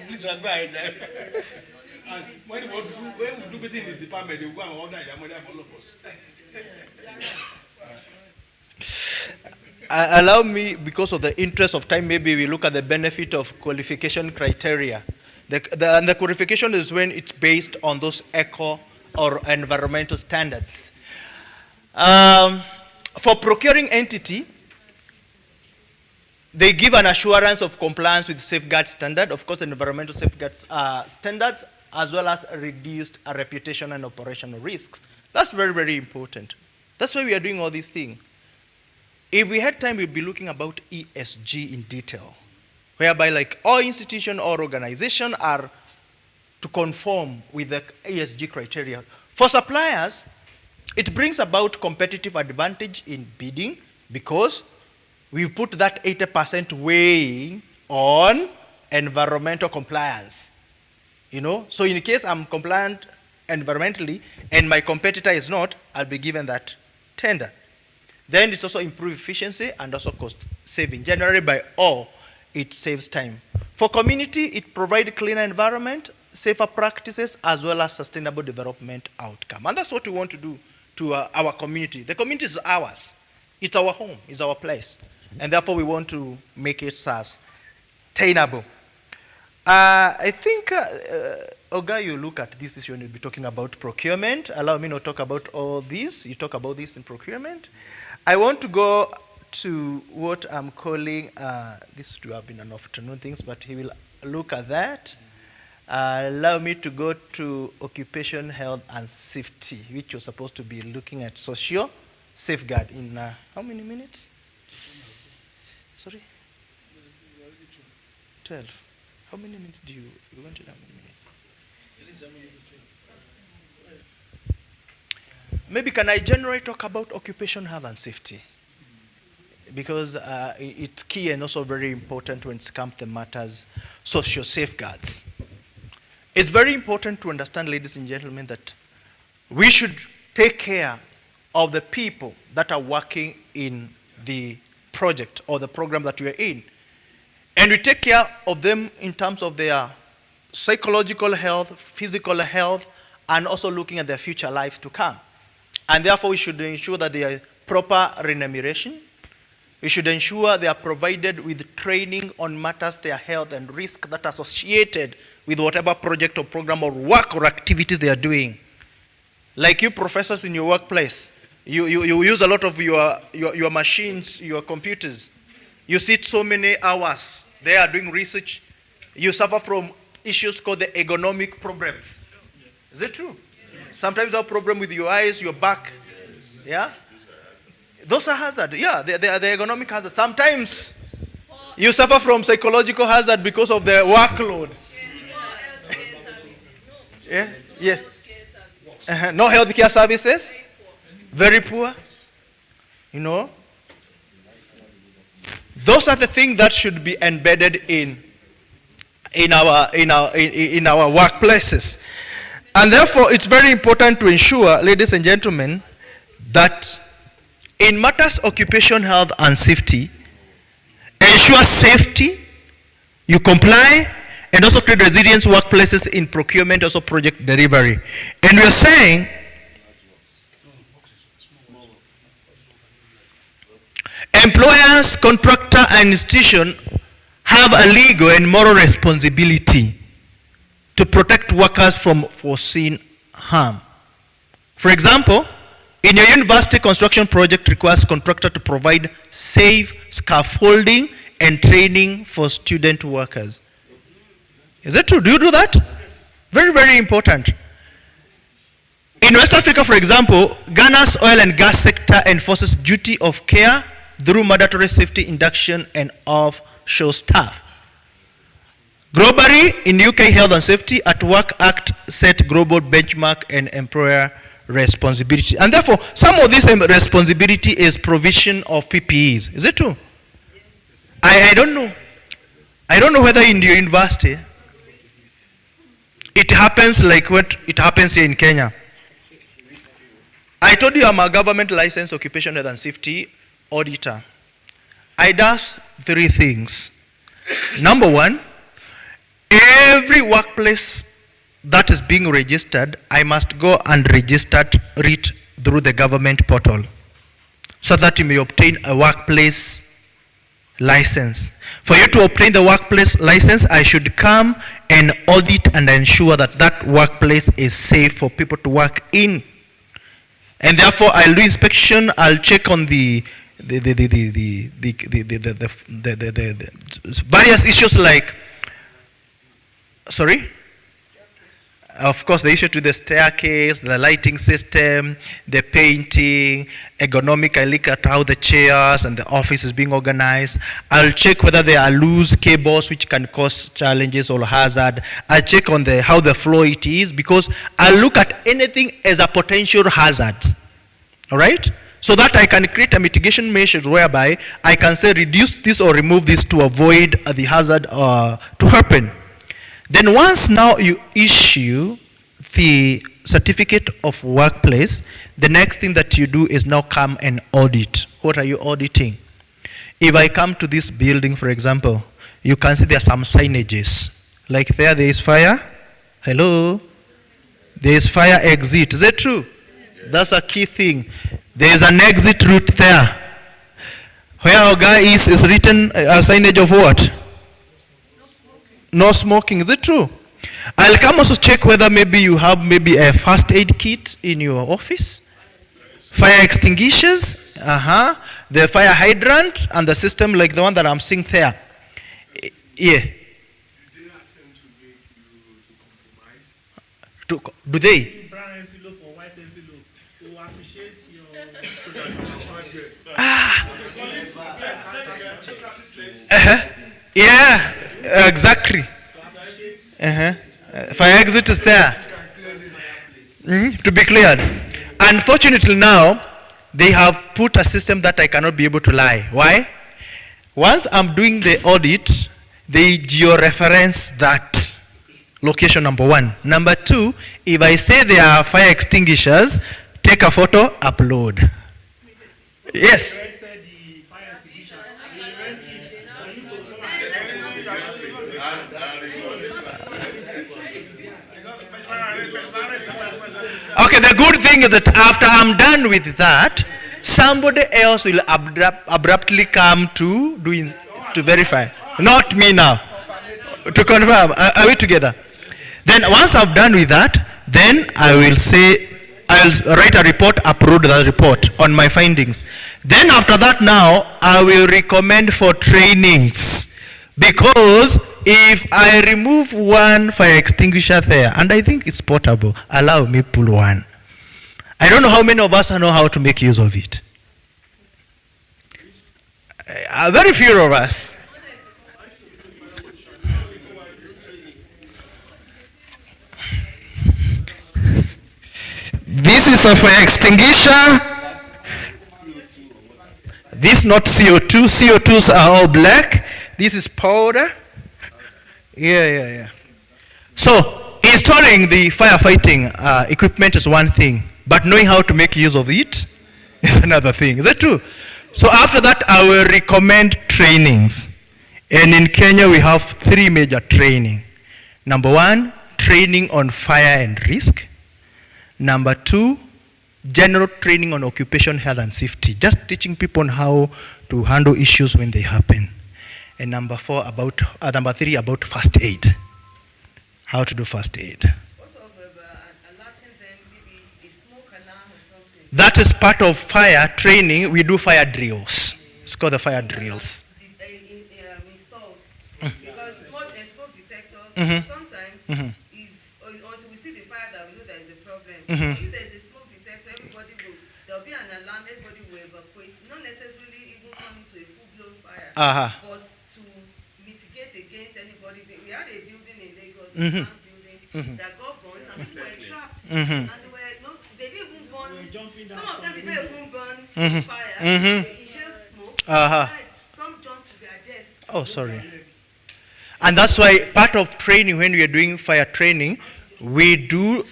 Please advise. And when we do meeting in this department, they will go and order Yamaria for all of us. Allow me, because of the interest of time, maybe we look at the benefit of qualification criteria. And the qualification is when it's based on those eco or environmental standards. For procuring entity, they give an assurance of compliance with safeguard standard, of course, environmental safeguards standards, as well as reduced reputation and operational risks. That's very, very important. That's why we are doing all these things. If we had time, we'd be looking about ESG in detail, whereby like all institution or organization are to conform with the ESG criteria. For suppliers, it brings about competitive advantage in bidding because we put that 80% weighing on environmental compliance. You know, so in case I'm compliant environmentally and my competitor is not, I'll be given that tender. Then it's also improve efficiency and also cost saving. Generally by all, it saves time. For community, it provides cleaner environment, safer practices, as well as sustainable development outcome. And that's what we want to do to our community. The community is ours. It's our home, it's our place. And therefore we want to make it sustainable. I think, Oga, you look at this issue and you'll be talking about procurement. Allow me to talk about all this. You talk about this in procurement. I want to go to what I'm calling, this would have been an afternoon things, but he will look at that. Allow me to go to occupation health and safety, which you're supposed to be looking at social safeguard in how many minutes? Sorry? 12. How many minutes do you want to have? Maybe can I generally talk about occupation health and safety? Because it's key and also very important when it comes to matters social safeguards. It's very important to understand, ladies and gentlemen, that we should take care of the people that are working in the project or the program that we are in. And we take care of them in terms of their psychological health, physical health, and also looking at their future life to come. And therefore, we should ensure that there are proper remuneration. We should ensure they are provided with training on matters, their health and risk that are associated with whatever project or program or work or activities they are doing. Like you professors in your workplace, you use a lot of your machines, your computers. You sit so many hours. They are doing research. You suffer from issues called the ergonomic problems. Is it true? Sometimes you have a problem with your eyes, your back. Yeah? Those are hazards. Yeah, they are the ergonomic hazards. Sometimes you suffer from psychological hazard because of the workload. Yeah? Yes. No healthcare services. Very poor. You know. Those are the things that should be embedded in our workplaces. And therefore, it's very important to ensure, ladies and gentlemen, that in matters occupation health and safety, ensure safety, you comply, and also create resilience workplaces in procurement, also project delivery. And we are saying employers, contractor, and institution have a legal and moral responsibility to protect workers from foreseen harm. For example, in your university construction project requires contractor to provide safe scaffolding and training for student workers. Is that true? Do you do that? Very, very important. In West Africa, for example, Ghana's oil and gas sector enforces duty of care through mandatory safety induction and offshore staff. Globally, in UK Health and Safety at Work Act set global benchmark and employer responsibility. And therefore, some of this responsibility is provision of PPEs. Is it true? I don't know. I don't know whether in your university it happens like what it happens here in Kenya. I told you I'm a government licensed occupational health and safety auditor. I does 3 things. Number 1, every workplace that is being registered, I must go and register it through the government portal so that you may obtain a workplace license. For you to obtain the workplace license, I should come and audit and ensure that that workplace is safe for people to work in. And therefore, I'll do inspection, I'll check on the various issues like, sorry? Of course, the issue to the staircase, the lighting system, the painting, ergonomic. I look at how the chairs and the office is being organized. I'll check whether there are loose cables which can cause challenges or hazard. I'll check on how the floor it is, because I'll look at anything as a potential hazard. All right? So that I can create a mitigation measures whereby I can say reduce this or remove this to avoid the hazard to happen. Then once now you issue the certificate of workplace, the next thing that you do is now come and audit. What are you auditing? If I come to this building, for example, you can see there are some signages. Like there is fire. Hello? There is fire exit. Is that true? That's a key thing. There is an exit route there. Where our guy is written a signage of what? No smoking. Is it true? I'll come also check whether maybe you have maybe a first aid kit in your office. Fire extinguishers. The fire hydrant and the system like the one that I'm seeing there. Yeah. Do they? Yeah, exactly. Fire exit is there. To be cleared. Unfortunately now, they have put a system that I cannot be able to lie. Why? Once I'm doing the audit, they georeference that location, number 1. Number 2, if I say there are fire extinguishers, take a photo, upload. Yes. Okay, the good thing is that after I'm done with that, somebody else will abruptly come to verify. Not me now. To confirm. Are we together? Then once I'm done with that, then I will say, I'll write a report, upload that report on my findings. Then after that now, I will recommend for trainings. Because if I remove one fire extinguisher there, and I think it's portable, allow me pull one. I don't know how many of us know how to make use of it. Very few of us. This is a fire extinguisher. This is not CO2. CO2s are all black. This is powder. Yeah. So, installing the firefighting equipment is one thing, but knowing how to make use of it is another thing. Is that true? So, after that, I will recommend trainings. And in Kenya, we have 3 major training. Number 1, training on fire and risk. Number 2, general training on occupation health and safety, just teaching people on how to handle issues when they happen. And number 3, about first aid, how to do first aid. That is part of fire training. We do fire drills. It's called the fire drills. Because smoke detector sometimes is until we see the fire that we know there is a problem. If there is a smoke detector, there will be an alarm, everybody will evacuate. Not necessarily even coming to a full-blown fire, but to mitigate against anybody. We had a building in Lagos, a building that got burnt, and people were trapped. And they didn't even burn. Some of them didn't even burn fire. They inhaled smoke. Some jumped to their death. Oh, sorry. And that's why part of training, when we are doing fire training, we do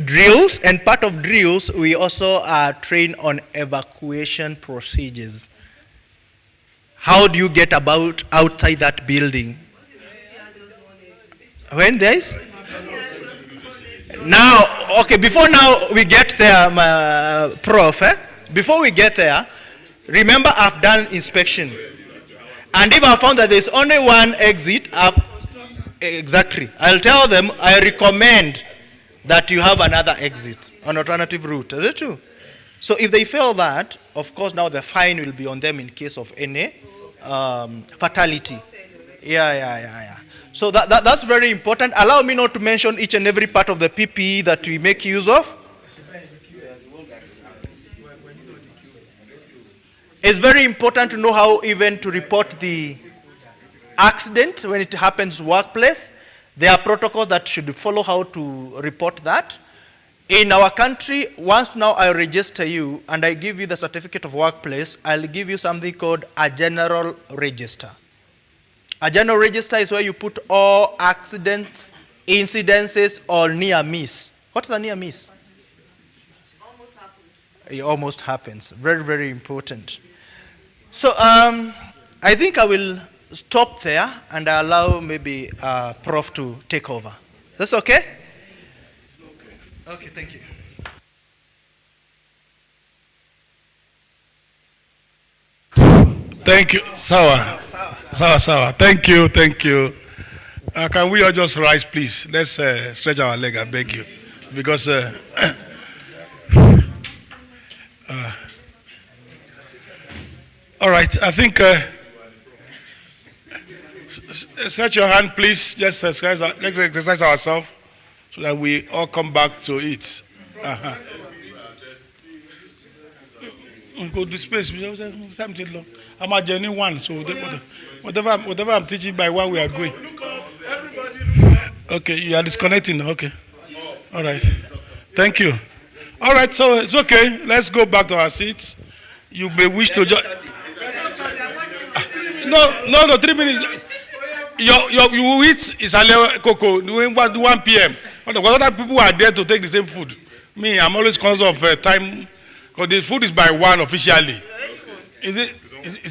drills, and part of drills, we also train on evacuation procedures. How do you get about outside that building? When there's? Now, okay, before now we get there, Prof, before we get there, remember I've done inspection. And if I found that there's only one exit, exactly, I'll tell them, I recommend that you have another exit, an alternative route. Is it true? So if they fail that, of course, now the fine will be on them in case of any fatality. Yeah. So that's very important. Allow me not to mention each and every part of the PPE that we make use of. It's very important to know how even to report the accident when it happens in the workplace. There are protocols that should follow how to report that. In our country, once now I register you and I give you the certificate of workplace, I'll give you something called a general register. A general register is where you put all accidents, incidences, or near miss. What's a near miss? Almost happened. It almost happens. Very, very important. So I think I will stop there and allow maybe Prof to take over. That's okay? Okay, thank you. Thank you. Sawa. Thank you. Can we all just rise, please? Let's stretch our leg, I beg you. Because all right, I think stretch your hand, please. Just exercise ourselves so that we all come back to it. Go to space. I'm a genuine one, so whatever I'm teaching by one we are going. Okay, you are disconnecting. Okay. All right. Thank you. All right, so it's okay. Let's go back to our seats. You may wish to join. No, 3 minutes. You eat Isale Coco doing 1 p.m. Other people are there to take the same food. Me, I'm always conscious of time because the food is by 1 officially. Is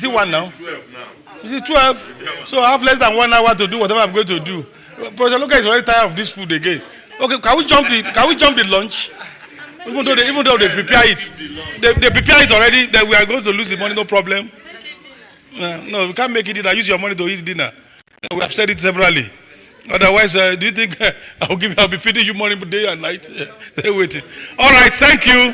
it 1 now? 12 now. Is it 12? So I have less than 1 hour to do whatever I'm going to do. Professor Luka is already tired of this food again. Okay, can we jump the lunch? Even though they prepare it, they prepare it already. That we are going to lose the money, no problem. No, we can't make it dinner. Use your money to eat dinner. We have said it severally. Otherwise, do you think I'll be feeding you money day and night? They're waiting. All right, thank you.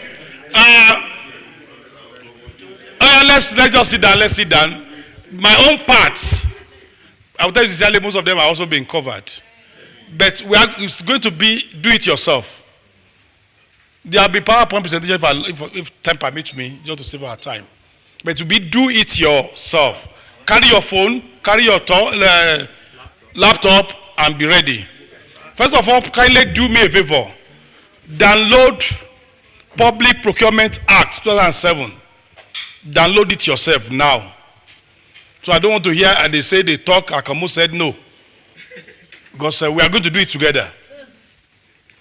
Let's just sit down. Let's sit down. My own parts, I will tell you sincerely, most of them are also being covered. But it's going to be do it yourself. There will be PowerPoint presentation if time permits me, just to save our time. But to be do it yourself. Carry your phone, carry your laptop, and be ready. First of all, kindly do me a favor. Download Public Procurement Act 2007. Download it yourself now. So I don't want to hear and they say they talk. Akamu said no. Because we are going to do it together.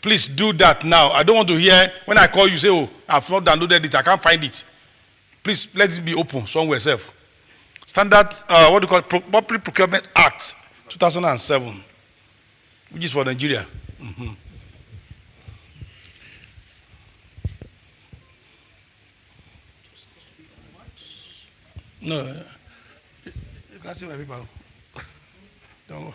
Please do that now. I don't want to hear when I call you say, oh, I've not downloaded it. I can't find it. Please let it be open somewhere self. Standard, what do you call it? Public Procurement Act 2007, which is for Nigeria. Mm-hmm. No, you can't see my people. Don't worry.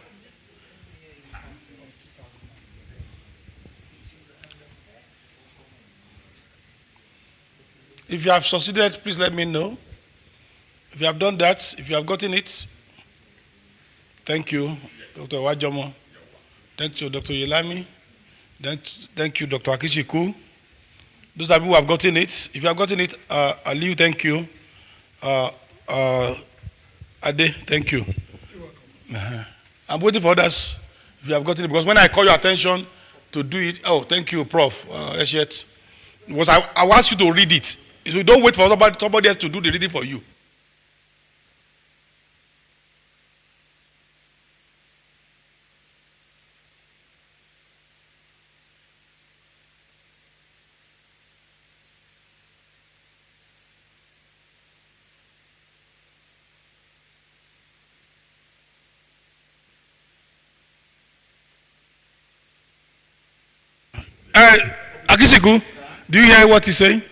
If you have succeeded, please let me know. If you have done that, if you have gotten it, thank you, Dr. Wajomo. Thank you, Dr. Yelami. Thank you, Dr. Akishiku. Those are people who have gotten it. If you have gotten it, Aliu, thank you. Ade, thank you. I'm waiting for others if you have gotten it, because when I call your attention to do it, oh, thank you, Prof. Eshet. Because I will ask you to read it. So you don't wait for somebody else to do the reading for you. Akisiku, do you hear what he's saying?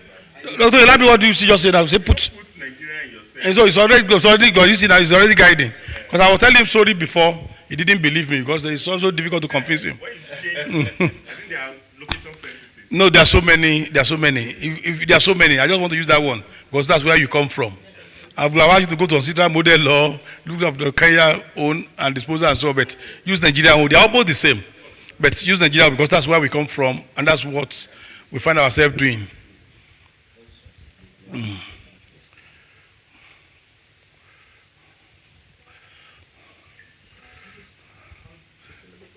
Dr. Elabi, what do you just say now? Say put Nigeria in yourself. And so it's already good. You see now, he's already guiding. Because I will tell him sorry before, he didn't believe me because it's also difficult to convince him. I think they are location sensitive. No, there are so many. If there are so many, I just want to use that one because that's where you come from. I will allow you to go to consider model law, look at the Kenya own and disposal and so on, but use Nigeria own. They are both the same. But use Nigeria because that's where we come from and that's what we find ourselves doing.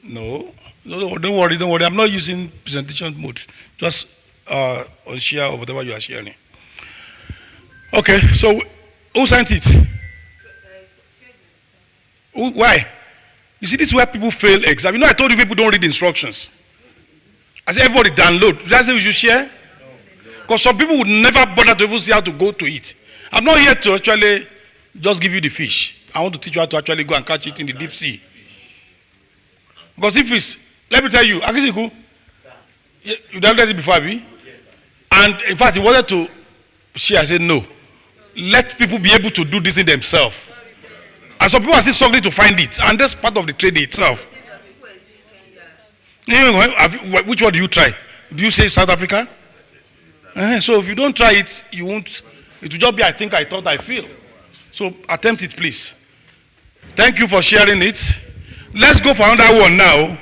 No, don't worry. I'm not using presentation mode. Just on share or whatever you are sharing. Okay, so who sent it? Why? You see, this is where people fail exam. You know, I told you people don't read instructions. I said everybody download. Did I say we should share? Because some people would never bother to even see how to go to it. I'm not here to actually just give you the fish. I want to teach you how to actually go and catch it in the deep sea. Because if it's, let me tell you, Akisiku, you downloaded it before, Abi? And in fact, he wanted to share. I said, no. Let people be able to do this in themselves. And some people are still struggling to find it. And that's part of the trade itself. Which one do you try? Do you say South Africa? So if you don't try it, you won't. It will just be, I think, I thought, I feel. So attempt it, please. Thank you for sharing it. Let's go for another one now.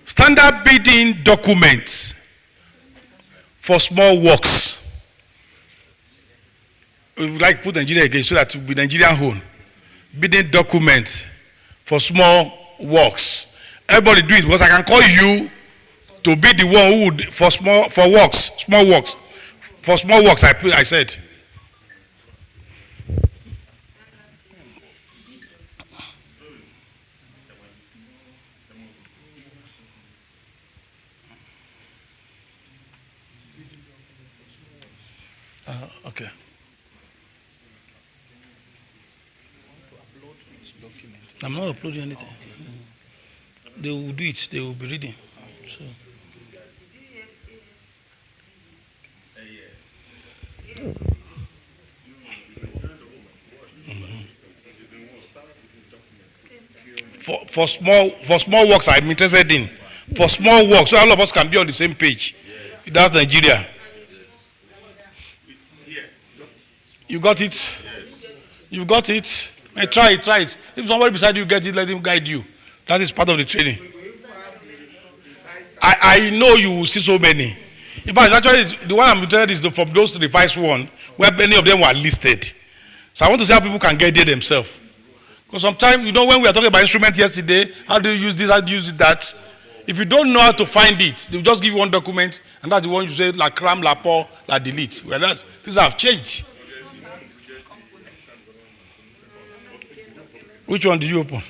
Standard bidding documents for small works. We would like to put Nigeria again so that it will be Nigerian own. Bidding documents for small works. Everybody do it because I can call you to be the one who would for small works. For small works, I said. Okay. I'm not uploading anything. They will do it. They will be reading. So. For small works I'm interested in. For small works, so all of us can be on the same page. That's Nigeria. You got it? You got it? Try it. If somebody beside you get it, let him guide you. That is part of the training. I know you will see so many. In fact, actually, the one I'm interested is from those revised one, where many of them were listed. So I want to see how people can get there themselves. Because sometimes, you know, when we were talking about instruments yesterday, how do you use this, how do you use that? If you don't know how to find it, they'll just give you one document, and that's the one you say, la cram, la pour, la delete. Whereas things have changed. Which one did you open?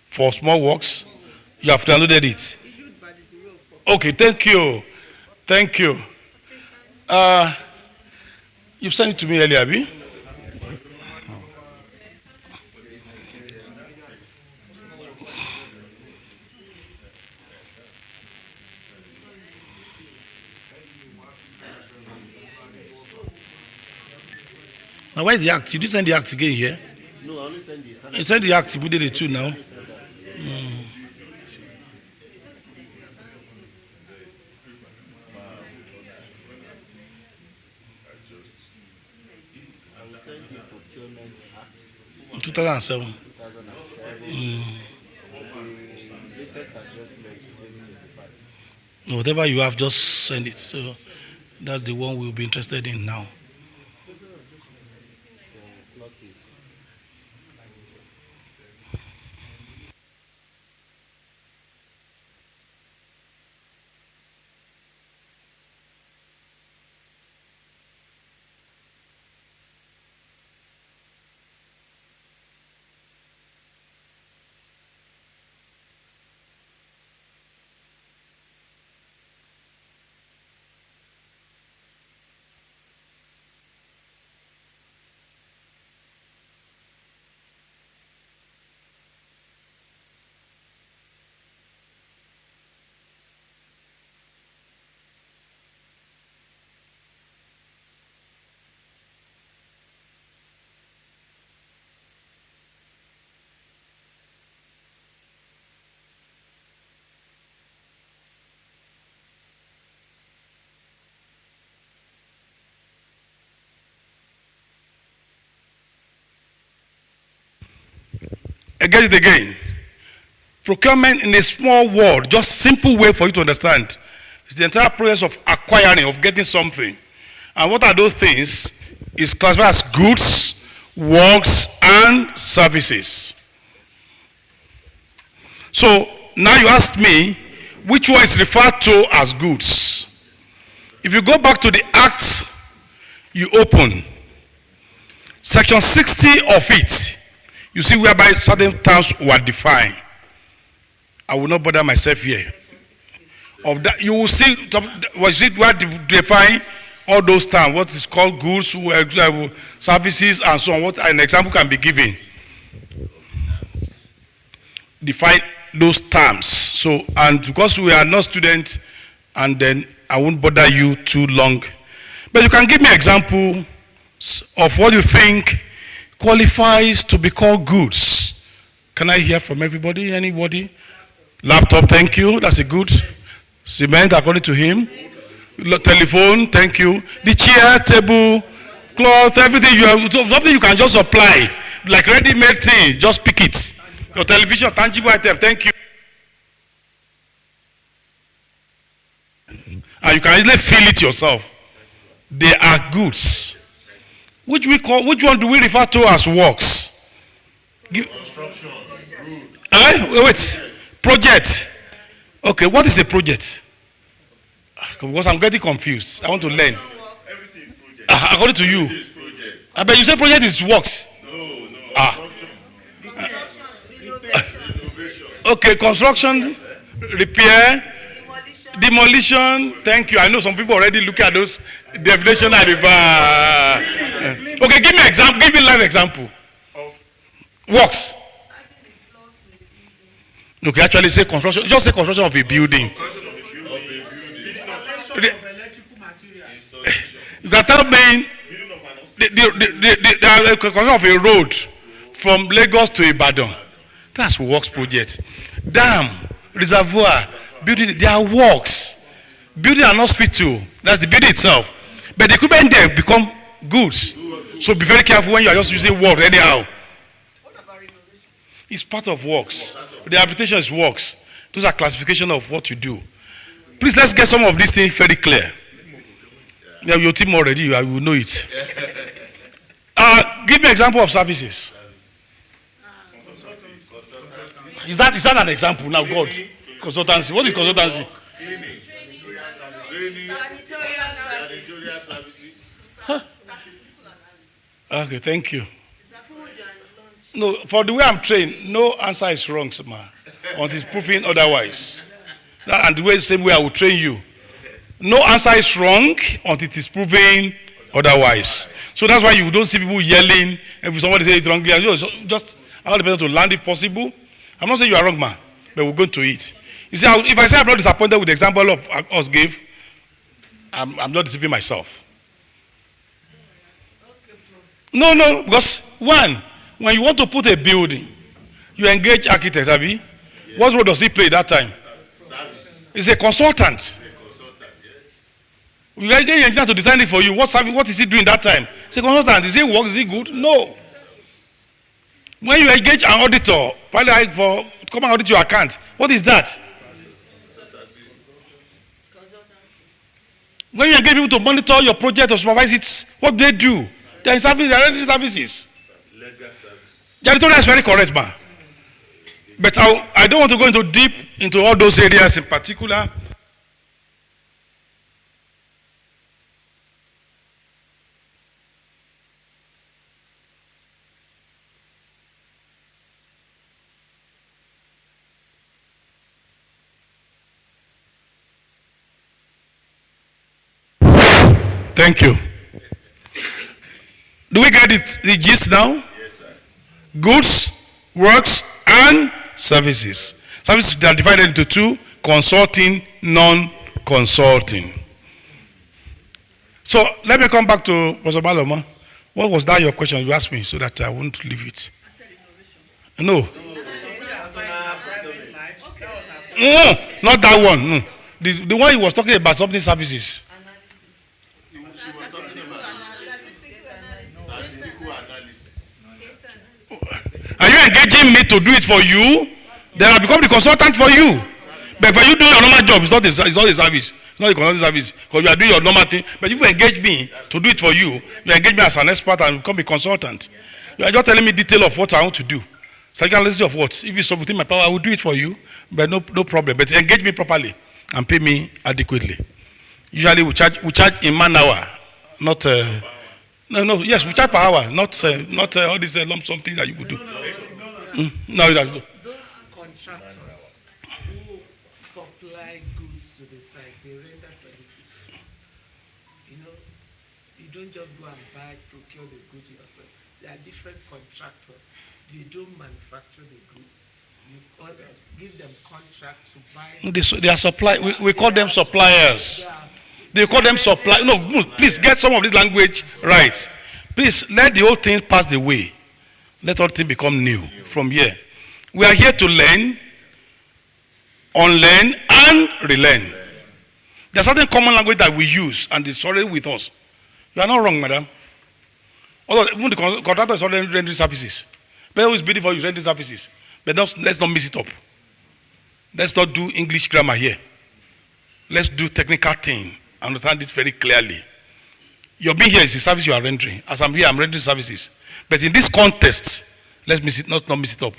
For small works, you have downloaded it. Okay, thank you. Thank you. You sent it to me earlier, Abi? Now, where is the act? You didn't send the act again here? No, I only send the. You sent the act, we did it too now. I will send the Procurement Act. 2007. 2007. The latest adjustment 2025. Whatever you have, just send it. So that's the one we'll be interested in now. Clauses. I get it again. Procurement in a small word, just simple way for you to understand. It's the entire process of acquiring, of getting something. And what are those things? Is classified as goods, works, and services. So now you ask me, which one is referred to as goods? If you go back to the Act you open, section 60 of it, you see whereby certain terms were defined. I will not bother myself here. Of that, you will see, was it where they define all those terms, what is called goods, services, and so on. What an example can be given. Define those terms. So, and because we are not students, and then I won't bother you too long. But you can give me an example of what you think qualifies to be called goods. Can I hear from everybody? Anybody? Laptop, thank you. That's a good. Cement, according to him. Telephone, thank you. The chair, table, cloth, everything. You have something you can just apply, like ready-made thing. Just pick it. Your television, tangible item. Thank you. And you can easily feel it yourself. They are goods. Which one do we refer to as works? Construction. Wait. Project. Okay, what is a project? Because I'm getting confused. I want to learn. Everything is project. According to you. Everything is project. I bet you say project is works. No. Renovation. Okay, construction, repair, demolition. Thank you. I know some people already look at those definition at the bar. Okay, give me an example. Give me a live example. Works. Okay, actually say construction. Just say construction of a building. electrical materials. You can tell me the construction of a road from Lagos to Ibadan. That's works project. Dam, reservoir, building, they are works. Building an hospital, that's the building itself. But the equipment there become goods. So be very careful when you are just using works anyhow. It's part of works. The habilitation is works. Those are classification of what you do. Please, let's get some of these things very clear. Yeah, your team already, you will know it. Give me an example of services. Is that an example now, God? Consultancy. What is consultancy? Huh? Okay, thank you. No, for the way I'm trained, no answer is wrong, ma, until it's proven otherwise. And the same way I will train you. No answer is wrong until it is proven otherwise. So that's why you don't see people yelling if somebody says it wrongly. Just allow the person to land if possible. I'm not saying you are wrong, man, but we're going to it. You see, if I say I'm not disappointed with the example of us gave, I'm not deceiving myself. No, because one, when you want to put a building, you engage architects, Abi. What role does he play that time? He's a consultant. You get an engineer to design it for you. What is he doing that time? He's a consultant. Is it work? Is it good? No. When you engage an auditor, probably for come and audit your account, what is that? When you engage people to monitor your project or supervise it, what do they do? They are in service, they are ready services. Janitorial is very correct, man. But I don't want to go into deep into all those areas in particular. Thank you. Do we get it, the gist now? Yes, sir. Goods, works, and services. Services are divided into two: consulting, non-consulting. So let me come back to Professor Maloma. What was that your question you asked me so that I won't leave it? I said innovation. No, not that one. No. The one he was talking about something services. Are you engaging me to do it for you? Then I become the consultant for you. But for you doing your normal job, it's not a service. It's not a consulting service. Because you are doing your normal thing. But if you engage me to do it for you, you engage me as an expert and become a consultant. You are just telling me detail of what I want to do. Psychology of what? If it's within my power, I will do it for you. But no problem. But engage me properly and pay me adequately. Usually we charge in man hour, not yes, we charge per hour, not all this lump sum thing that you could do. No, those contractors who supply goods to the site, they render services. You know, you don't just go and procure the goods yourself. There are different contractors. They don't manufacture the goods. You give them contract to buy. They are supply. We call them suppliers. They call them supply. No, please get some of this language right. Please let the old thing pass the way. Let all things become new from here. We are here to learn, unlearn, and relearn. There's certain common language that we use, and it's already with us. You are not wrong, madam. Although even the contractor is already rendering services. People is bidding for you rendering services. But let's not mix it up. Let's not do English grammar here. Let's do technical thing. Understand this very clearly. Your being here is a service you are rendering. As I'm here, I'm rendering services. But in this context, let's not mix it up.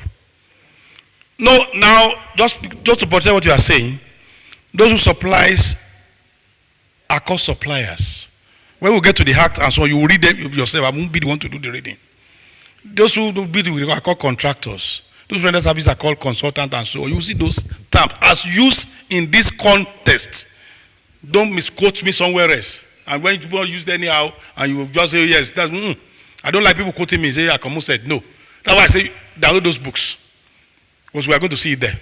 No, now, just to protect what you are saying, those who supplies are called suppliers. When we get to the act and so on, you will read them yourself. I won't be the one to do the reading. Those who do bid are called contractors. Those who render services are called consultants and so on. You see those terms as used in this context. Don't misquote me somewhere else. And when people use it anyhow, and you just say, yes, that's, I don't like people quoting me. Say, Akamu said, no. That's why I say, download those books. Because we are going to see it there.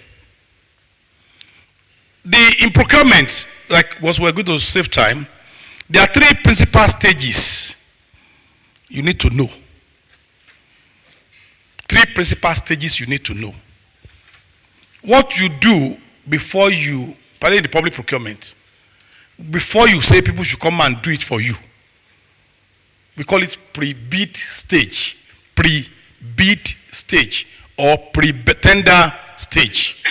The procurement, like what we're going to save time, there are 3 principal stages you need to know. 3 principal stages you need to know. What you do before you, particularly in the public procurement, before you say people should come and do it for you. We call it pre-bid stage, pre-bid stage, or pre-tender stage.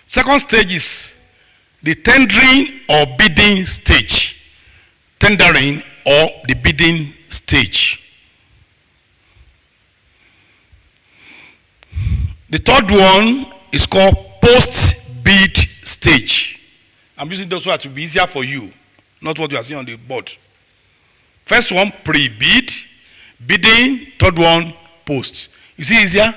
Second stage is the tendering or bidding stage. Tendering or the bidding stage. The third one is called post-bid stage. I'm using those words to be easier for you, not what you are seeing on the board. First one, pre-bid, bidding, third one, post. You see easier?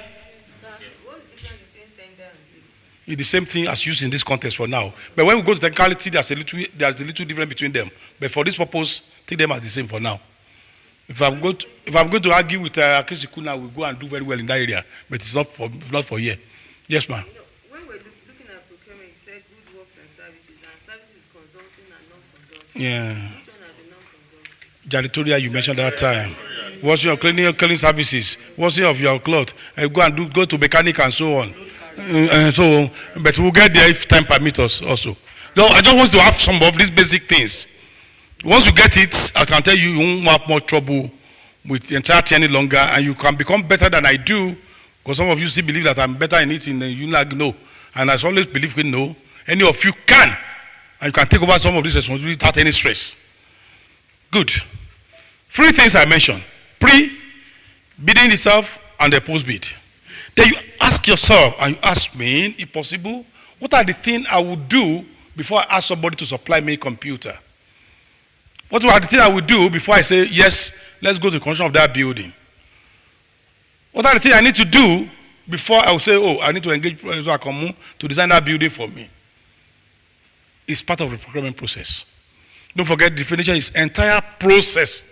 It's the same thing as used in this context for now. But when we go to technicality, there's a little difference between them. But for this purpose, take them as the same for now. If I'm going to argue with Akishiku now, we'll go and do very well in that area. But it's not for here. Yes, ma'am. When we're looking at procurement, you said good works and services consulting and non-consulting. Yeah. Which one are the non-consulting? Janitorial, you mentioned that time. What's your cleaning services? What's of your clothes? Go to mechanic and so on. But we'll get there if time permits us also. No, I don't want to have some of these basic things. Once you get it, I can tell you, you won't have more trouble with the entire thing any longer, and you can become better than I do, because some of you still believe that I'm better in it, and you like no. And I always believe in no. Any of you can, and you can take over some of these responsibilities without any stress. Good. 3 things I mentioned: pre-bidding itself and the post-bid. Then you ask yourself, and you ask me, if possible, what are the things I would do before I ask somebody to supply me a computer? What are the things I would do before I say, yes, let's go to the construction of that building? What are the things I need to do before I will say, oh, I need to engage to design that building for me? It's part of the procurement process. Don't forget, the definition is entire process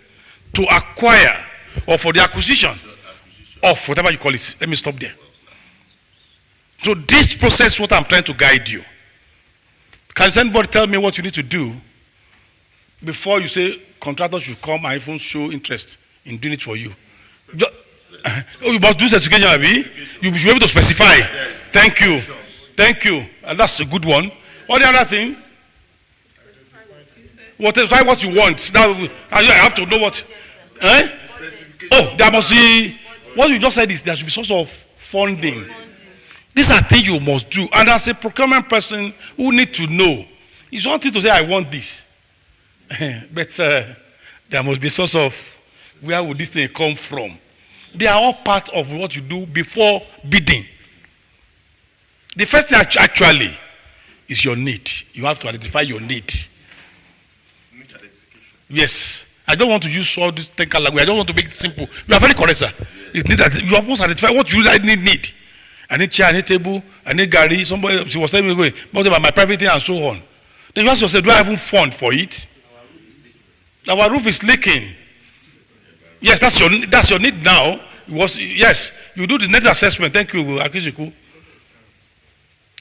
to acquire or for the acquisition of whatever you call it. Let me stop there. So this process is what I'm trying to guide you. Can anybody tell me what you need to do before you say contractors should come and even show interest in doing it for you? You must do certification, Abi. You should be able to specify. Yes. Thank you. Thank you. And that's a good one. What the other thing? What you want. Now, I have to know what. Eh? Oh, there must be. What you just said is there should be source of funding. These are things you must do. And as a procurement person who need to know, it's one thing to say, I want this. But there must be a source of where would this thing come from. They are all part of what you do before bidding. The first thing actually is your need. You have to identify your need. Yes. I don't want to use all this technical language. I don't want to make it simple. You are very correct, sir. It's need that you must identify what you need. I need chair, I need table, I need Gary. Somebody, she was telling me, what about my private thing and so on. Then you ask yourself, do I have a fund for it? Our roof is leaking. Yes, that's your need now. Yes, you do the need assessment. Thank you, Akishiku.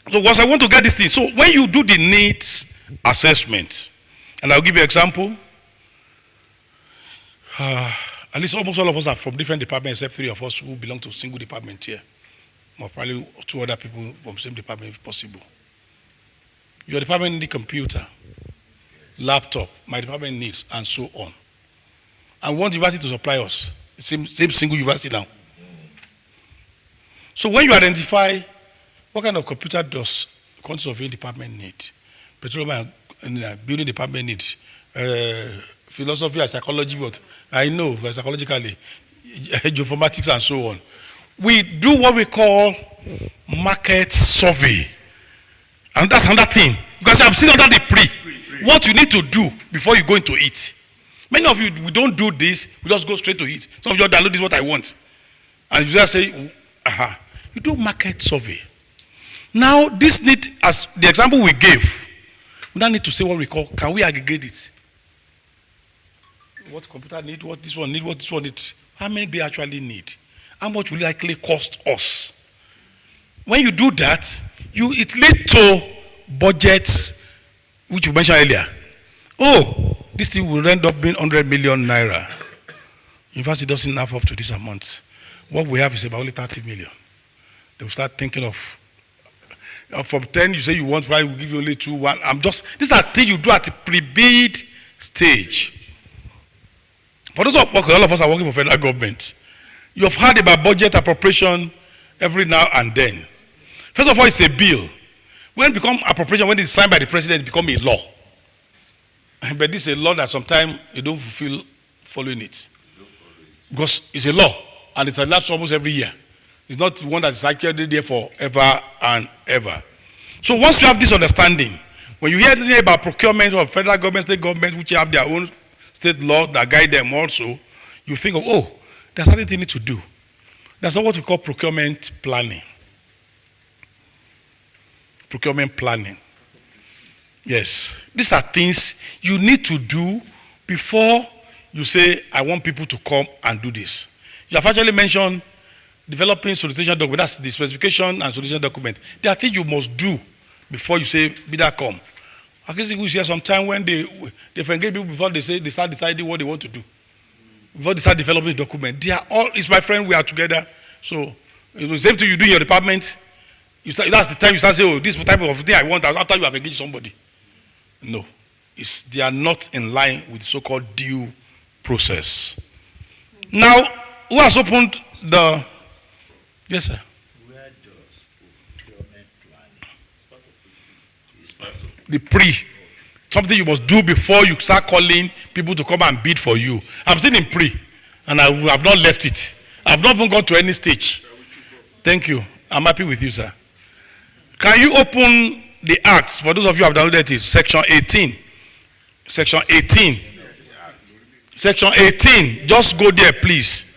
So once I want to get this thing. So when you do the needs assessment, and I'll give you an example. At least almost all of us are from different departments, except 3 of us who belong to a single department here. Or probably 2 other people from the same department if possible. Your department needs a computer, laptop, my department needs, and so on. And we want the university to supply us. The same single university now. So when you identify what kind of computer does the country of your department need, petroleum and building department needs, philosophy and psychology, but I know psychologically, geoinformatics and so on. We do what we call market survey. And that's another thing. Because I'm still under the what you need to do before you go into it. Many of you, we don't do this, we just go straight to it. Some of you download this is what I want. And you just say, you do market survey. Now, this need, as the example we gave, we don't need to say what we call, can we aggregate it? What computer need, what this one need, what this one need. How many do we actually need? How much will it likely cost us? When you do that, it leads to budgets, which you mentioned earlier. Oh, this thing will end up being 100 million naira. University doesn't have up to this amount. What we have is about only 30 million. They will start thinking of, from 10, you say you want 5, we'll give you only 2, 1. These are things you do at the pre-bid stage. For those of all of us are working for federal government, you have heard about budget appropriation every now and then. First of all, it's a bill. When it becomes appropriation, when it's signed by the president, it becomes a law. But this is a law that sometimes you don't feel following it. Because it's a law, and it's elapsed almost every year. It's not one that is actually there forever and ever. So once you have this understanding, when you hear anything about procurement of federal government, state government, which have their own state law that guide them also, you think of, oh, there's something you need to do. That's what we call procurement planning. Procurement planning. Yes. These are things you need to do before you say, I want people to come and do this. You have actually mentioned developing solicitation document. That's the specification and solicitation document. There are things you must do before you say, bidder come. I guess you hear sometime when they engage people before they start deciding what they want to do. Before they start developing the document. They are all, it's my friend, we are together. So, it's the same thing you do in your department. That's the time you start saying, oh, this type of thing I want after you have engaged somebody. No. They are not in line with the so-called due process. Now, who has opened the... Yes, sir. Where does procurement planning? The pre. Something you must do before you start calling people to come and bid for you. I'm still in pre, and I have not left it. I've not even gone to any stage. Thank you. I'm happy with you, sir. Can you open the acts, for those of you who have downloaded it, section 18. Section 18. Section 18. Just go there, please.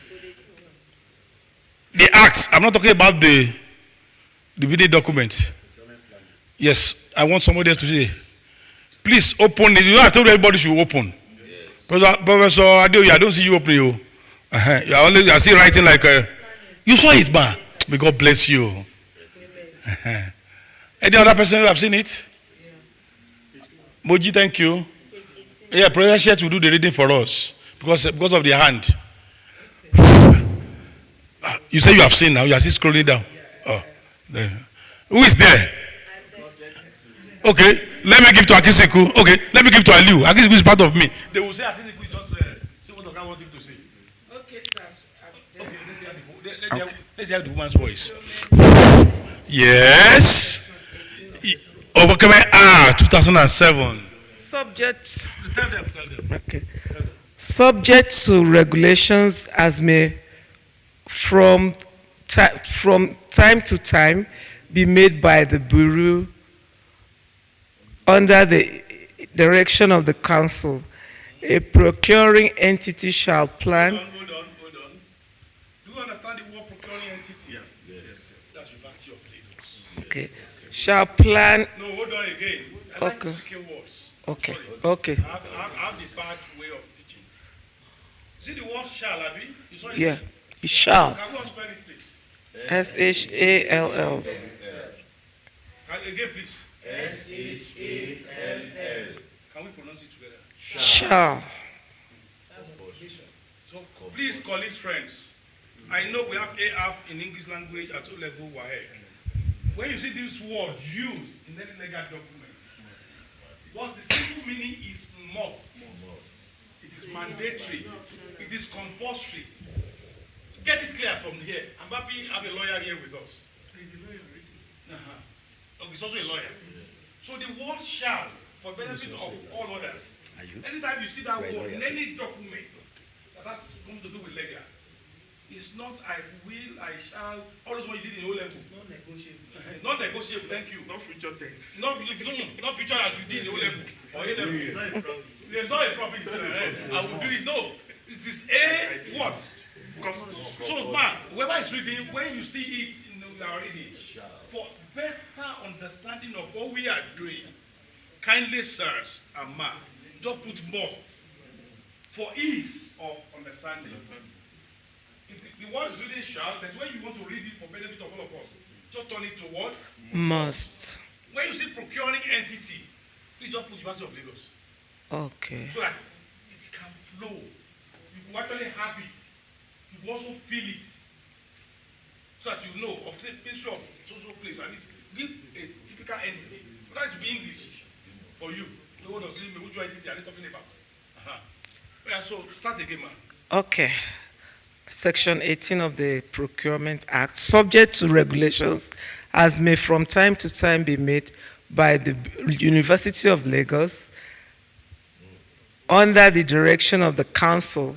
The acts. I'm not talking about the bidding document. Yes, I want somebody else to say. Please open it. You know, I told everybody should open. Yes. Professor Adeoye, I don't see you opening. You are still writing like you saw it, man. May God bless you. Any other person who have seen it? Moji, thank you. Yeah, Professor will do the reading for us because of the hand. You say you have seen now. You are still scrolling down. Oh, there. Who is there? Okay, let me give to Akisiku. Okay, let me give to Aliu. Akisiku is part of me. They will say Akisiku is just say what I want him to say. Okay, sir. Okay, let's hear the woman's voice. Yes. Procurement 2007. Subject. Tell them. Okay. Subject to regulations as may from time to time be made by the Bureau under the direction of the council. A procuring entity shall plan. Hold on. Do you understand the word procuring entity? Yes. That's University of Lagos. Okay. Shall plan. No, hold on again. I like picking words. Okay. Sorry. Okay. I have the bad way of teaching. See the word shall, Abi? You saw it? Yeah. It shall. Can you spell it, please? SHALL. Again, please. SHALL. Can we pronounce it together? Shall. So please, colleagues, friends, I know we have AF in English language at O level WAEC. When you see this word used in any legal document, what the simple meaning is must. It is mandatory. It is compulsory. Get it clear from here. I'm happy to have a lawyer here with us. He's a lawyer already. Okay, he's also a lawyer. So the word shall, for benefit of all others, anytime you see that word in any document that has something to do with legal, it's not I will, I shall, all those what you did in O level. Not negotiable. Not negotiable, thank you. Not future tense. Not future as you did in O level or A level. It's not a promise. I will do it. No, it is a what? So, man, whoever is reading, when you see it in our reading, for better understanding of what we are doing, kindly, sirs and ma, just put must for ease of understanding. The word is reading shall, that's when you want to read it for benefit of all of us. just turn it to what? Must. When you see procuring entity, please just put University of Lagos. Okay. So that it can flow. You will actually have it. You will also feel it. So that you know of the history of social place. At least give a typical entity. For that to be English for you. The word of saying which entity are they talking about? Yeah, so start again, man. Okay. Section 18 of the Procurement Act, subject to regulations as may from time to time be made by the University of Lagos under the direction of the council,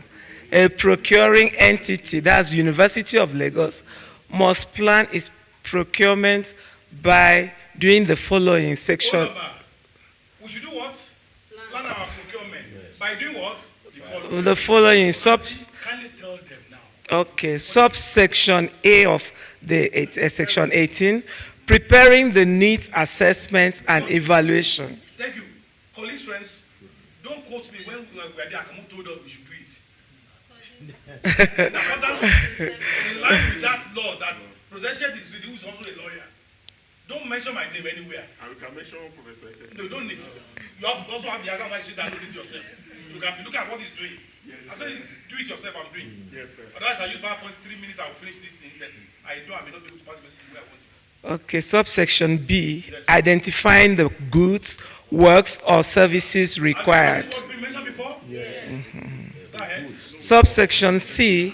a procuring entity, that's University of Lagos, must plan its procurement by doing the following section. We should do what? Plan our procurement. By doing what? The following Can you tell them now? Okay, subsection A of the section 18, preparing the needs assessment and evaluation. Thank you. Colleagues, friends, don't quote me when we were there. Akamu told us we should do it. In line with that law that Professor is who is also a lawyer. Don't mention my name anywhere. And we can mention Professor Ete. No, you don't need to. You have to also have the other mind that do it yourself. You can look at what he's doing. Yes. After you do it yourself, I'm doing. Yes, sir. Otherwise, I use PowerPoint 3 minutes, I will finish this thing. But I know I may not be able to pass the message the way I want it. Okay, subsection B, identifying the goods, works, or services required. Has this been mentioned before? Yes. Go ahead. Subsection C,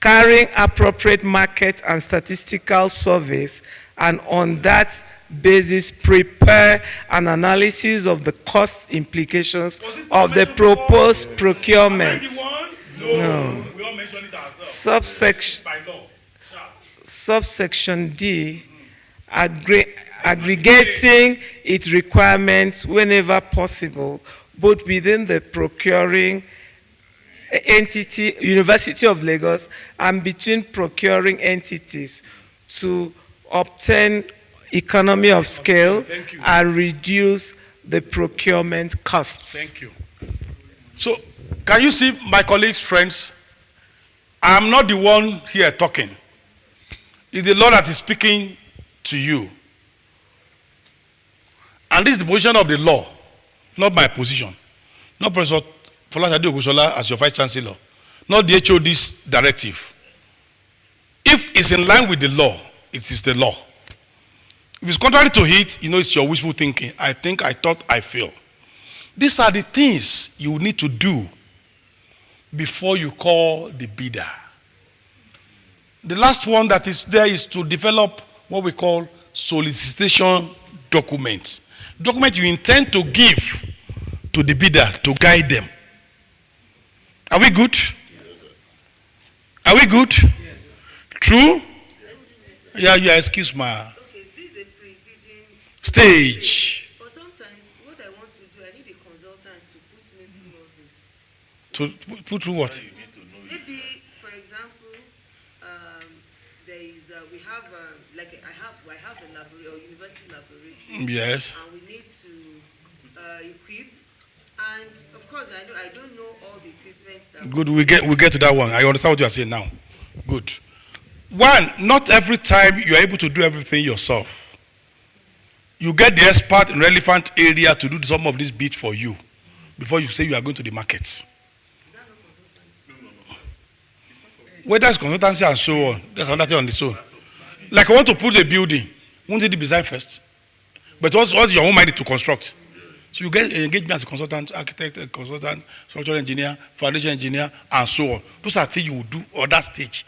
carrying appropriate market and statistical surveys, and on that basis prepare an analysis of the cost implications of the proposed procurement. No. We all mention it ourselves. Subsection D, aggregating its requirements whenever possible, both within the procuring entity, University of Lagos, and between procuring entities to obtain economy of scale and reduce the procurement costs. Thank you. So, can you see, my colleagues, friends, I'm not the one here talking. It's the Lord that is speaking to you. And this is the position of the law, not my position. Not Professor Folasade Ogusola as your Vice Chancellor, not the HOD's directive. If it's in line with the law, it is the law. If it's contrary to it, you know it's your wishful thinking. I think, I thought, I feel. These are the things you need to do before you call the bidder. The last one that is there is to develop what we call solicitation documents. Document you intend to give to the bidder to guide them. Are we good? Are we good? Yes. True? Yes. Yeah, excuse me. Okay, this is a pre-bidding stage. But sometimes what I want to do, I need a consultant to put me through all this. To put through what? Maybe, for example, there is we have like I have a laboratory or university laboratory. Yes. And we need to equip. And of course, I don't know all the equipment that. Good. We get to that one. I understand what you are saying now. Good. One, not every time you are able to do everything yourself. You get the expert in relevant area to do some of these bits for you before you say you are going to the market. Whether it's consultancy and so on, there's another thing on the own. Like I want to put a building, won't it design first? But what's your own mind to construct? So you get engagement as a consultant, architect, a consultant, structural engineer, foundation engineer, and so on. Those are things you will do on that stage.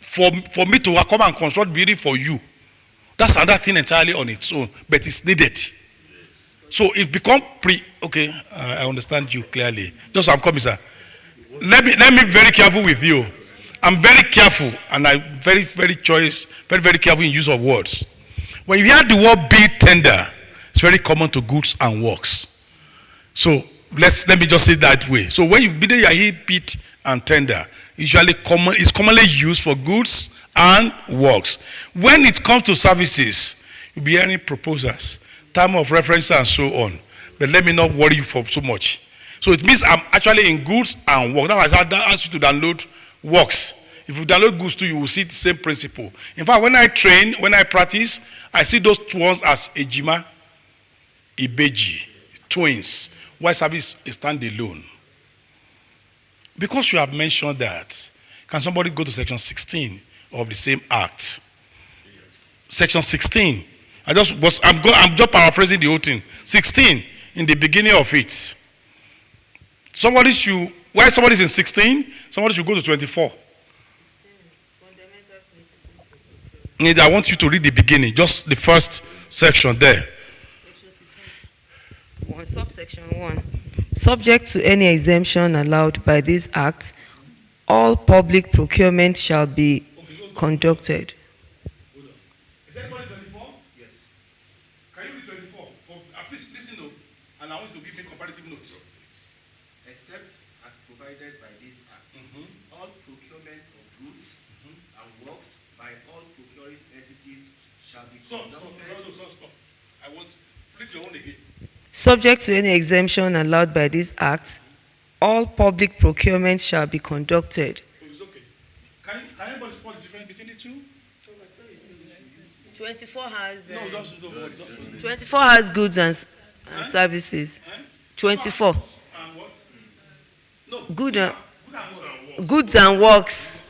For me to come and construct building for you, that's another thing entirely on its own, but it's needed. So it become okay, I understand you clearly. Just I'm coming, sir. Let me be very careful with you. I'm very careful, and I'm very careful in use of words. When you hear the word bid tender, it's very common to goods and works. So let me just say it that way. So when you hear bid and tender, it's commonly used for goods and works. When it comes to services, you'll be hearing proposals, time of reference, and so on. But let me not worry you for so much. So it means I'm actually in goods and works. That's why I asked you to download works If you download goods too, you will see the same principle. In fact, when I train, when I practice, I see those two ones as Ejima, Ibeji, twins. Why service is standalone? Because you have mentioned that, can somebody go to section 16 of the same act? Section 16. I'm just paraphrasing the whole thing. 16 in the beginning of it. While somebody is in 16, somebody should go to 24. I want you to read the beginning, just the first section there. Subsection 1. Subject to any exemption allowed by this act, all public procurement shall be conducted. Is anybody 24? Yes. Can you read 24? Please listen though, and I want you to give me comparative notes. Except as provided by this act, all procurement of goods and works by all procuring entities shall be conducted. Stop. I want, read your own again. Subject to any exemption allowed by this act, all public procurement shall be conducted. It's okay. Can anybody spot the difference between the two? 24 has... No, just 24 has goods and services. 24. And what? No. Goods and works.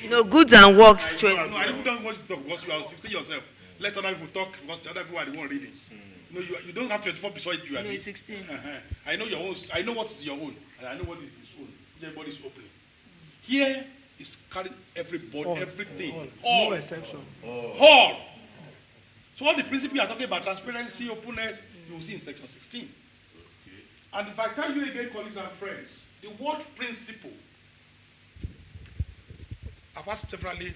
No, goods and works. 20. No, I don't want you to talk because you are 16 yourself. Let other people talk because the other people are the one reading. No, you don't have 24 beside you. No, it's 16. I know your own. I know what is your own, and I know what is his own. Everybody is opening. Here is carrying everybody, everything. All. No exception. All. So all the principles you are talking about, transparency, openness, you will see in section 16. And if I tell you again, colleagues and friends, the word principle, I've asked severally,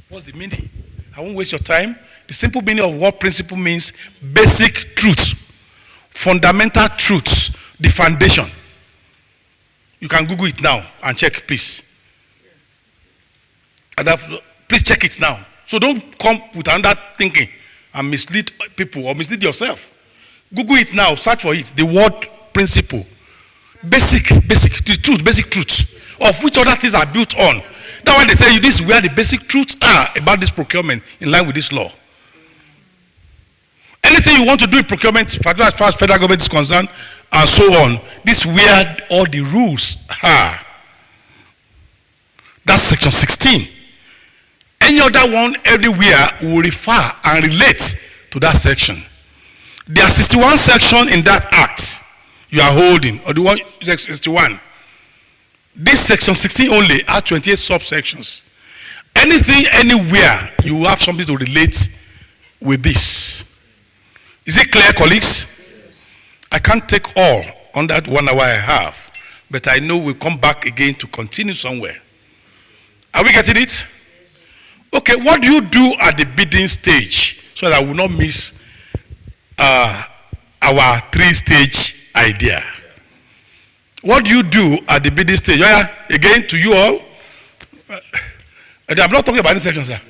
what's the meaning? I won't waste your time. The simple meaning of what principle means, basic truth, fundamental truth, the foundation. You can Google it now and check, please. And please check it now. So don't come with another thinking and mislead people or mislead yourself. Google it now, search for it, the word principle. Basic truth, of which other things are built on. That's why they say this is where the basic truths are about this procurement in line with this law. Anything you want to do in procurement, as far as federal government is concerned, and so on, this is where all the rules are. That's section 16. Any other one everywhere will refer and relate to that section. There are 61 sections in that act you are holding, or the one 61. This section 16 only has 28 subsections. Anything, anywhere, you have something to relate with this. Is it clear, colleagues? I can't take all on that 1 hour I have, but I know we'll come back again to continue somewhere. Are we getting it? Okay, what do you do at the bidding stage so that I will not miss our 3-stage idea? What do you do at the bidding stage? Yeah, again, to you all. I'm not talking about any section, sir.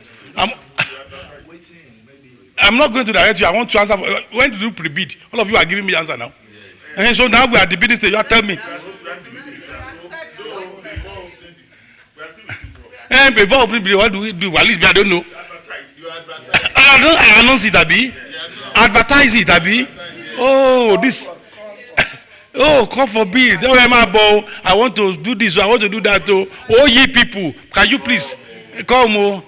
I'm not going to direct you. I want to answer. When do you pre-bid? All of you are giving me the answer now. And so now we are at the bidding stage. You are telling me. And before pre-bid, what do we do? At least I don't know. I announce it, Abi. Advertise it, Abi. Oh, this. Oh, God forbid. I want to do this. I want to do that. Oh, ye people. Can you please come? Oh.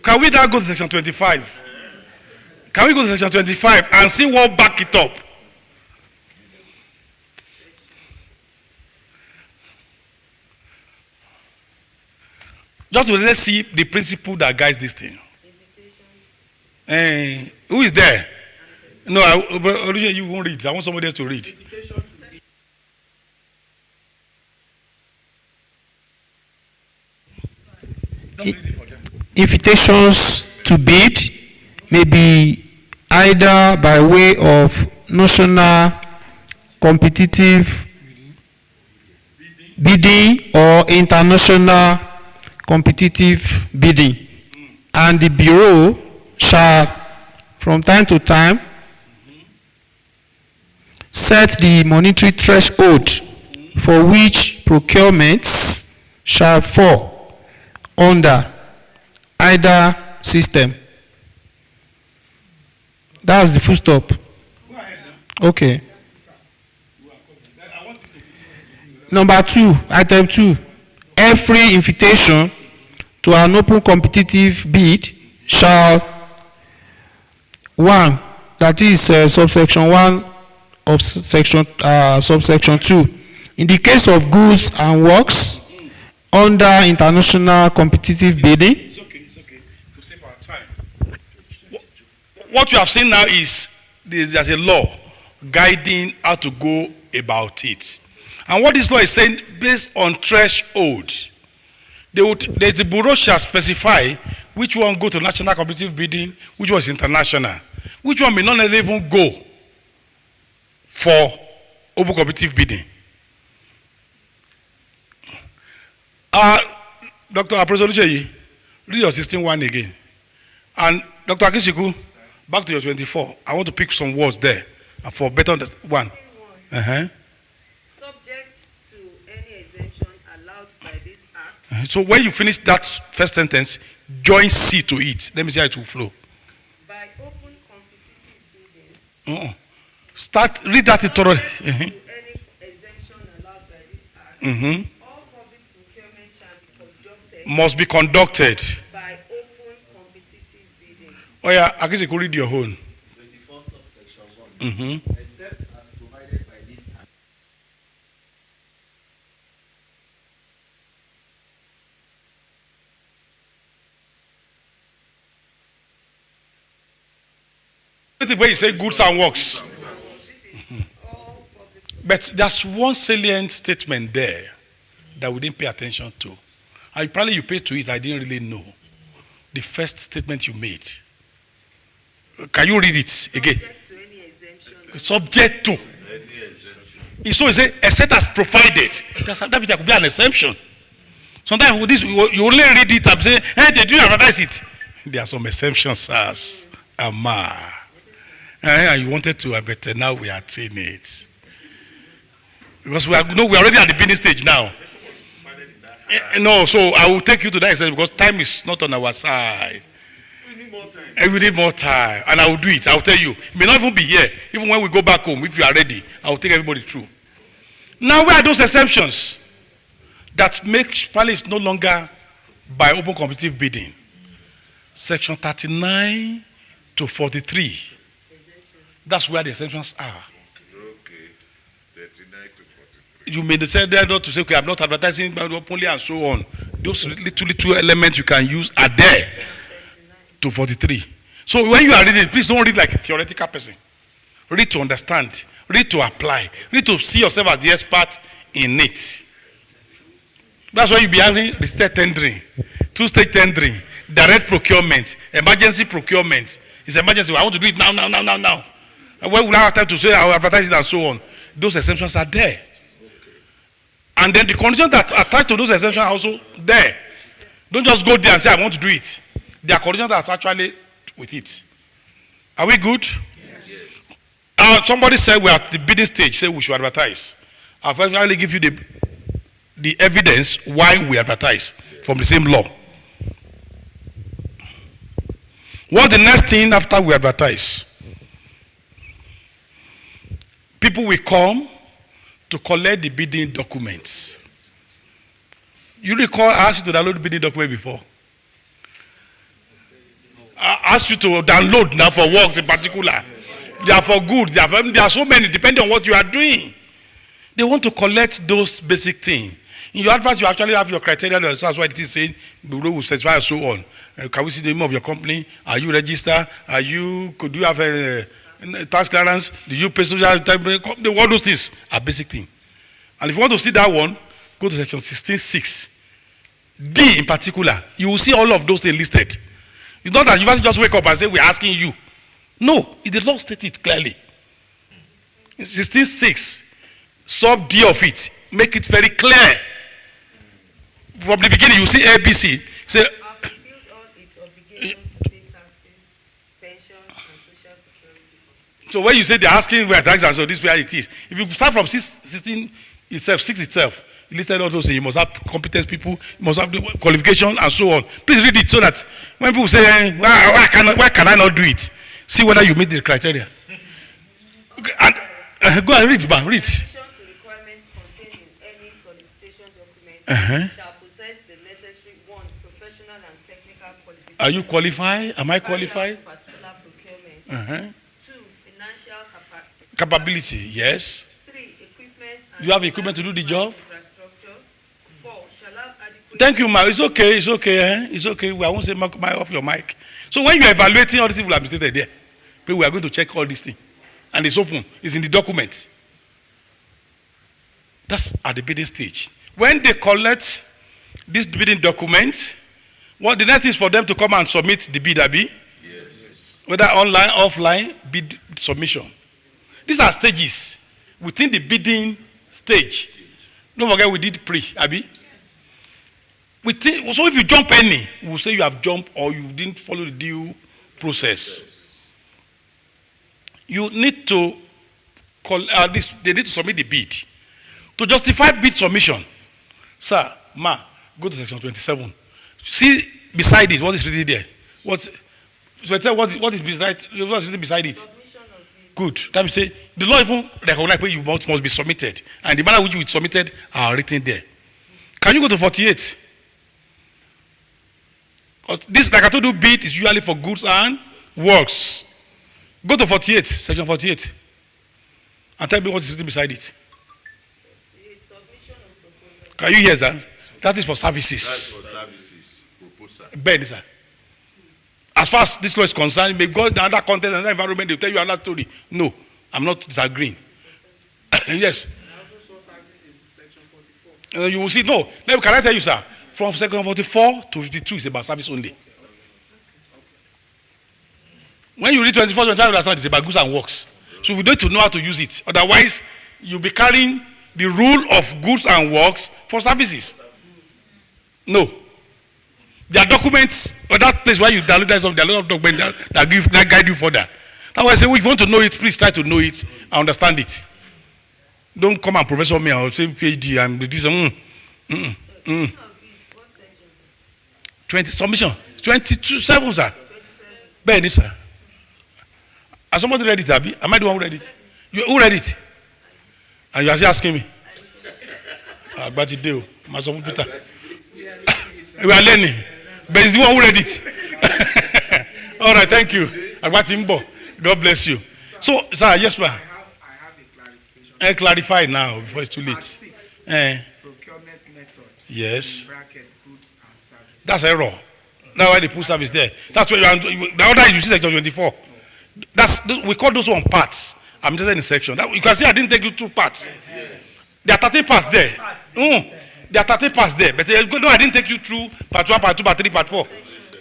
Can we now go to section 25? Can we go to section 25 and see what back it up? Just to let's see the principle that guides this thing. Who is there? No, originally you won't read. I want somebody else to read. Invitations to bid may be either by way of national competitive bidding or international competitive bidding, and the Bureau shall from time to time set the monetary threshold for which procurements shall fall under either system. That's the full stop. Okay. Number 2, item 2. Every invitation to an open competitive bid shall 1, that is subsection 1 of subsection 2. In the case of goods and works under international competitive bidding. It's okay. To save our time. What you have seen now is there's a law guiding how to go about it. And what this law is saying, based on threshold, the bureau shall specify which one go to national competitive bidding, which one is international, which one may not even go for open competitive bidding. Dr. Aprozolucheyi, read your 16.1 again. And Dr. Akishiku, back to your 24. I want to pick some words there for better one. Subject to any exemption allowed by this act. So when you finish that first sentence, join C to it. Let me see how it will flow. By open competitive bidding. Read that thoroughly. To any exemption allowed by this act. All public procurement shall Must be conducted. By open competitive bidding. Oh yeah, Akishiku, read your own. 24 subsection 1. Except as provided by this act. Where you say goods and works. But there's one salient statement there that we didn't pay attention to. And probably you paid to it, I didn't really know. The first statement you made. Can you read it again? Subject to any exemption. Subject to. So he said, except as provided. That means there could be an exemption. Sometimes with this, you only read it and say, hey, they do advertise it. There are some exemptions, sirs. And you wanted to, but now we are saying it. Because we are already at the beginning stage now. No, so I will take you to that extent because time is not on our side. We need more time. And we need more time. And I will do it. I will tell you. It may not even be here. Even when we go back home, if you are ready, I will take everybody through. Now, where are those exceptions that make palace no longer by open competitive bidding? Section 39 to 43. That's where the exemptions are. Okay. 39 to 43. You may say there not to say, okay, I'm not advertising openly and so on. Those little elements you can use are there to 43. So when you are reading, please don't read like a theoretical person. Read to understand. Read to apply. Read to see yourself as the expert in it. That's why you'll be having restricted tendering, two-stage tendering, direct procurement, emergency procurement. It's emergency. I want to do it now. And when will I have time to say I will advertise it and so on? Those exemptions are there. And then the conditions that attach to those exemptions are also there. Don't just go there and say I want to do it. There are conditions that are actually with it. Are we good? Yes. Somebody said we're at the bidding stage, say we should advertise. I've actually give you the evidence why we advertise from the same law. What's the next thing after we advertise? People will come to collect the bidding documents. You recall I asked you to download the bidding document before? I asked you to download now for works in particular. They are for good. There are so many depending on what you are doing. They want to collect those basic things. In your advert, you actually have your criteria. That's why it is saying the rule will certify and so on. Can we see the name of your company? Are you registered? Could you have a tax clearance? Did you pay social? All those things are basic things. And if you want to see that one, go to section 16.6. D in particular, you will see all of those things listed. It's not that you just wake up and say, we're asking you. No, the law states it clearly. 16.6, sub D of it, make it very clear. From the beginning, you see ABC. Say, Fulfilled all its obligations to pay taxes, pensions, and social security. So when you say they're asking where taxes, so this is where it is. If you start from 16 itself, 6 itself, He listed also say you must have competence people, you must have the qualification and so on. Please read it so that when people say, why can I not do it? See whether you meet the criteria. Okay, and, go and read, man, read. Requirements contained in any solicitation document shall possess the necessary one, professional and technical qualifications. Are you qualified? Am I qualified? Particular procurement. 2, financial Capability, yes. 3, equipment. You have equipment to do the job? Infrastructure. 4, shall have adequate. Thank you, ma. It's okay. It's okay. It's okay. I won't say off your mic. So when you're evaluating all these people have been stated there, we are going to check all these things. And it's open. It's in the document. That's at the bidding stage. When they collect this bidding document, what the next thing is for them to come and submit the bid, Abi? Yes. Whether online, offline, bid submission. These are stages within the bidding stage. Don't forget we did pre, Abi? So if you jump any, we will say you have jumped or you didn't follow the due process. You need to they need to submit the bid. To justify bid submission, sir, ma, go to section 27. See beside it, what is written there? What is beside it? Good. That means say the law even recognize you must be submitted, and the manner which you submitted are written there. Can you go to 48? This, like I told you, bid is usually for goods and works. Go to 48, section 48, and tell me what is written beside it. Can you hear that? That is for services. That's for services. Proposal. Ben, sir. As far as this law is concerned, you may go to another context, another environment, they'll tell you another story. No, I'm not disagreeing. Yes. You will see, no. Can I tell you, sir? From section 44 to 52 is about service only. When you read 24, 25, it's about goods and works. So we need to know how to use it. Otherwise, you'll be carrying the rule of goods and works for services. No. There are documents, or that place where you download that, there are a lot of documents that guide you further. That's why I say, if you want to know it, please try to know it and understand it. Don't come and professor me or say PhD and do some. 20 submission. 22, sir. Ben, sir. Has somebody read it, Abi? Am I the one who read it? Who read it? And you are still asking me. But you do. Peter. We are learning. But it's the one who read it. All right, thank you. God bless you. So, sir, yes, ma'am. I have a clarification. Clarify now before it's too late. 6. Procurement methods. Yes. In bracket, goods and services. That's error. That's why they put service there. That's why the other is you see section 24. We call those one parts. I'm just in section. You can see I didn't take you 2 parts. There are 13 parts there. There are 13 parts there. But no, I didn't take you through part 1, part 2, part 3, part 4.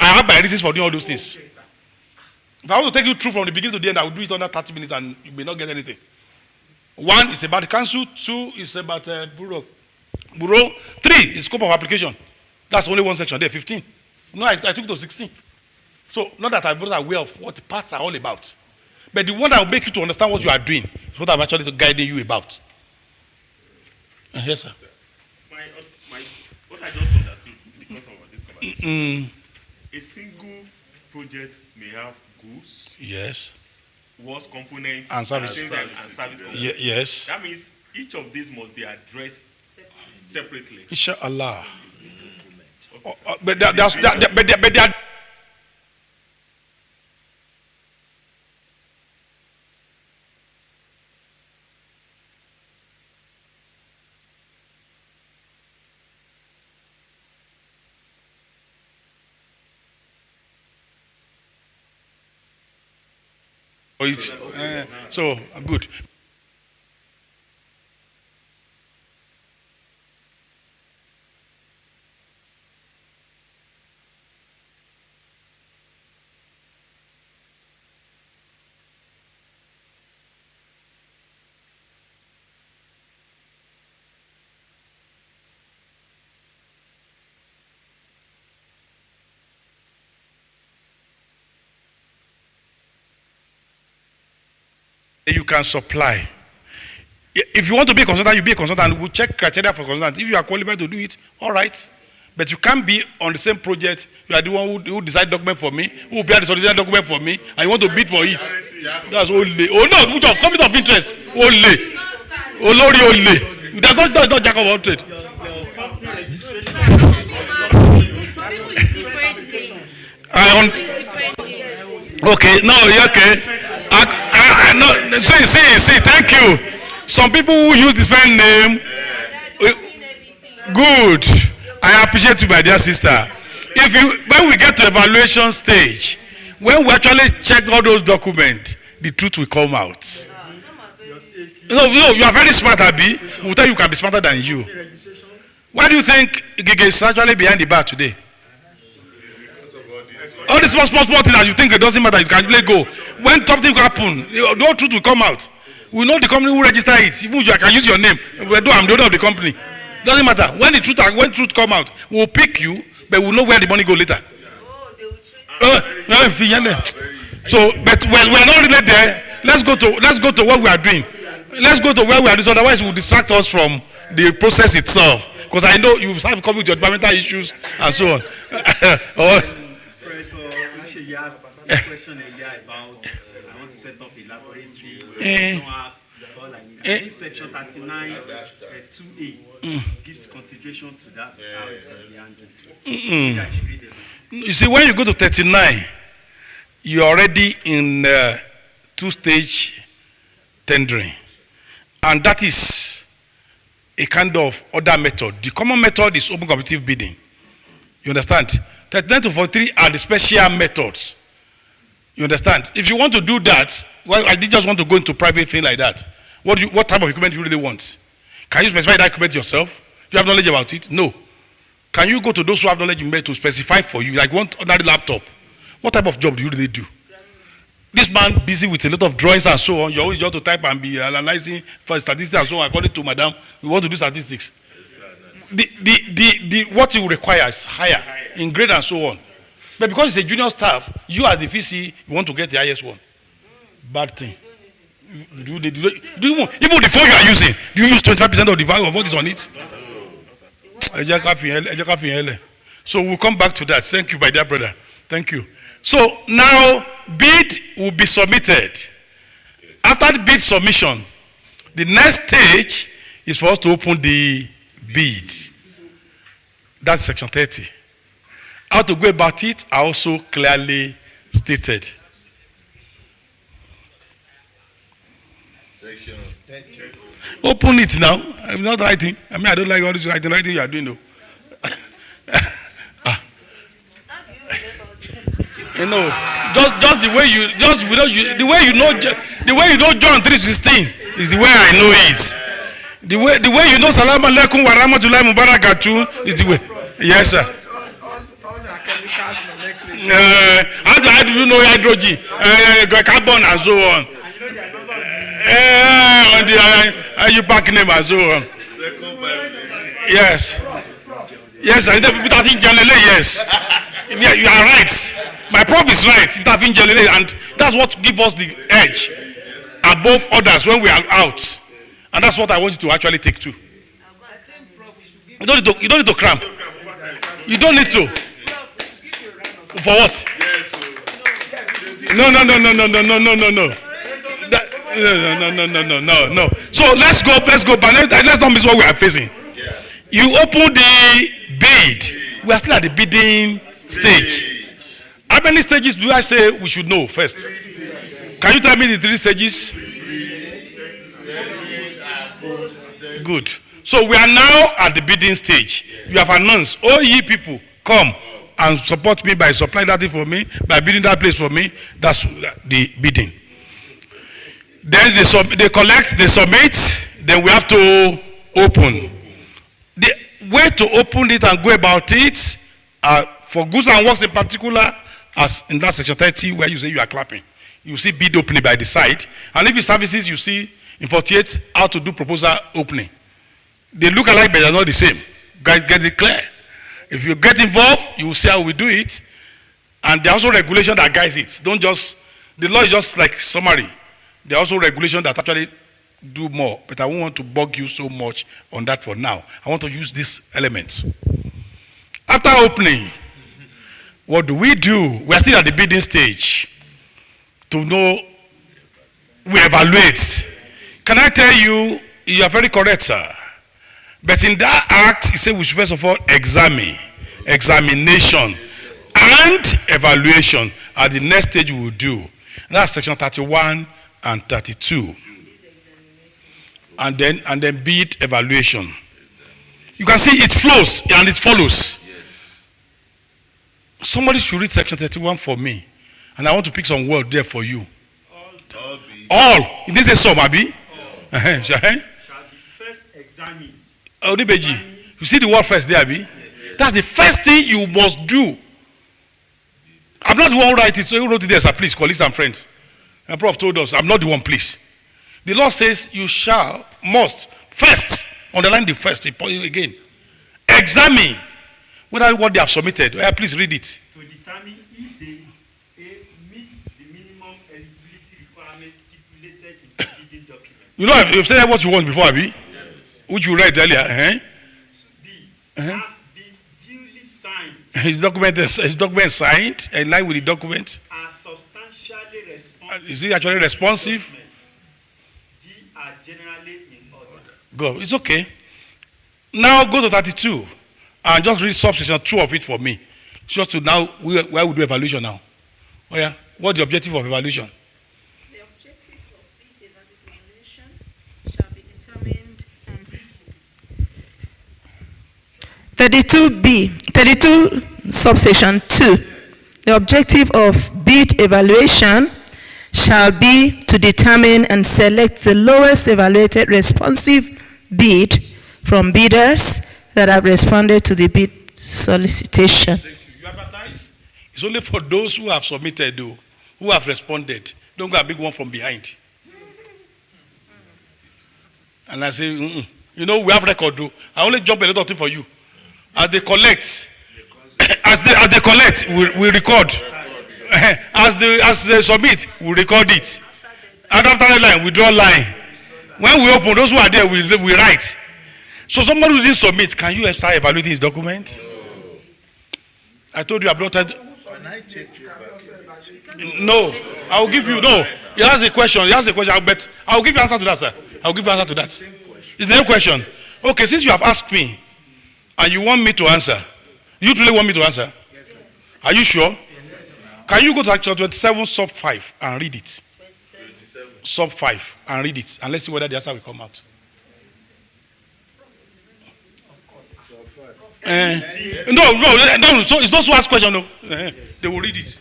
I have my reasons for doing all those things. If I want to take you through from the beginning to the end, I will do it under 30 minutes and you may not get anything. 1 is about the council. 2 is about bureau. 3 is scope of application. That's only one section there, 15. No, I took it to 16. So, not that I'm not aware of what the parts are all about. But the one that will make you to understand what you are doing is what I'm actually guiding you about. Yes, sir. What I just understood because of this conversation, a single project may have goods, yes, works components, and services. Yes. That means each of these must be addressed separately. Inshallah. Okay, But they are. So good. You can supply. If you want to be a consultant, you be a consultant. We'll check criteria for consultant. If you are qualified to do it, all right. But you can't be on the same project. You are the one who decide document for me, who prepare the solution document for me, and you want to bid for it. That's only. Oh no, conflict of interest. Only. Olori only. That's not jack of all trade. Okay, no, okay. No, see, thank you. Some people who use different name. Good. I appreciate you, my dear sister. When we get to evaluation stage, when we actually check all those documents, the truth will come out. No, you are very smart, Abi. We'll tell you can be smarter than you. Why do you think Gige is actually behind the bar today? All these small things that you think it doesn't matter, you can let go. When something happen, the whole truth will come out. We know the company who register it. Even if I can use your name, I'm the owner of the company. Doesn't matter. When truth come out, we'll pick you, but we'll know where the money go later. So, but we're not really there. Let's go to what we are doing. Let's go to where we are doing. Otherwise, it will distract us from the process itself. Because I know you have come with your environmental issues and so on. Professor, actually, you asked a question earlier about I want to set up a laboratory where we don't have all I need. I think section 39 2A gives consideration to that, how it can be handled. You see, when you go to 39, you're already in two-stage tendering. And that is a kind of other method. The common method is open competitive bidding. You understand? 39 to 43 are the special methods. You understand? If you want to do that, well, I did just want to go into private thing like that. What type of equipment do you really want? Can you specify that equipment yourself? Do you have knowledge about it? No. Can you go to those who have knowledge to specify for you, like one ordinary laptop? What type of job do you really do? This man busy with a lot of drawings and so on. You always have to type and be analyzing for statistics and so on. According to Madam, we want to do statistics. What you require is higher in grade and so on. But because it's a junior staff, you as the VC, you want to get the highest one. Bad thing. Even the phone you are using, do you use 25% of the value of what is on it? So we'll come back to that. Thank you, my dear brother. Thank you. So now bid will be submitted. After the bid submission, the next stage is for us to open the bid. That's section 30. How to go about it are also clearly stated. Section 30. Open it now. I'm not writing. I mean, I don't like all this writing you are doing though. You know, just the way you the way you know John 3:16 is the way I know it. The way you know Salam alaikum wa rahmatullahi mubarakatuh is the way. Yes, sir. How do you know hydrogen, carbon and so on? On the you back name and so on. Yes. Yes, I think people think generally yes. Yeah, you are right. My prof is right. And that's what gives us the edge above others when we are out. And that's what I want you to actually take too. You don't need to cramp. You don't need to. For what? No. No. So let's go. But let's not miss what we are facing. You open the bid. We are still at the bidding stage. How many stages do I say we should know first? Can you tell me the 3 stages? Good. So we are now at the bidding stage. You have announced, oh ye people, come and support me by supplying that thing for me, by bidding that place for me. That's the bidding. Then they collect, they submit, then we have to open. The way to open it and go about it, for goods and works in particular, as in that section 30 where you say you are clapping. You see bid opening by the side. And if it's services, you see in 48 how to do proposal opening. They look alike, but they're not the same. Get it clear. If you get involved, you will see how we do it. And there's also regulation that guides it. The law is just like summary. There are also regulations that actually do more, but I won't want to bug you so much on that for now. I want to use these elements. After opening, what do? We are still at the bidding stage to know, we evaluate. Can I tell you, you are very correct, sir. But in that act, it says we should first of all examine, examination, and evaluation at the next stage we will do. That's section 31 and 32. And then bid evaluation. You can see it flows and it follows. Somebody should read section 31 for me. And I want to pick some word there for you. All. It didn't say some, Abi. Shall be first examined. You see the word first there, Abi? That's the first thing you must do. I'm not the one who wrote it, so who wrote it there, sir? Please, colleagues and friends. And Prof told us, I'm not the one, please. The law says you must, first, underline the first, again, examine whether what they have submitted. Please read it. To determine if they meet the minimum eligibility requirements stipulated in the bidding document. You know, you've said what you want before, Abi? Yes. Which you read earlier. B. Have been duly signed. His document signed, in line with the document. Are substantially responsive. Is he actually responsive? D. Are generally in order. Go. It's okay. Now go to 32 and just read subsection 2 of it for me. Just to now, where we do evaluation now. Oh yeah. What's the objective of evaluation? The objective of bid evaluation shall be determined and 32B, 32 subsection 2. The objective of bid evaluation shall be to determine and select the lowest evaluated responsive bid from bidders that have responded to the bid solicitation. Thank you. You advertise? It's only for those who have submitted, though, who have responded. Don't go a big one from behind. And I say, you know, we have record, though. I only jump a little thing for you. As they collect, as they collect, we record. As they submit, we record it. And after the line, we draw line. When we open, those who are there, we write. So somebody who didn't submit, can you start evaluating his document? I told you I'm not. No, I will give you. No, he has a question. But I will give you answer to that, sir. I will give you answer to that. It's the same question. Okay, since you have asked me, and you want me to answer, you truly want me to answer? Yes, sir. Are you sure? Yes, sir. Can you go to Act 27 sub 5 and read it? 27. Sub 5 and read it, and let's see whether the answer will come out. No. So it's not to ask question. No, they will read it.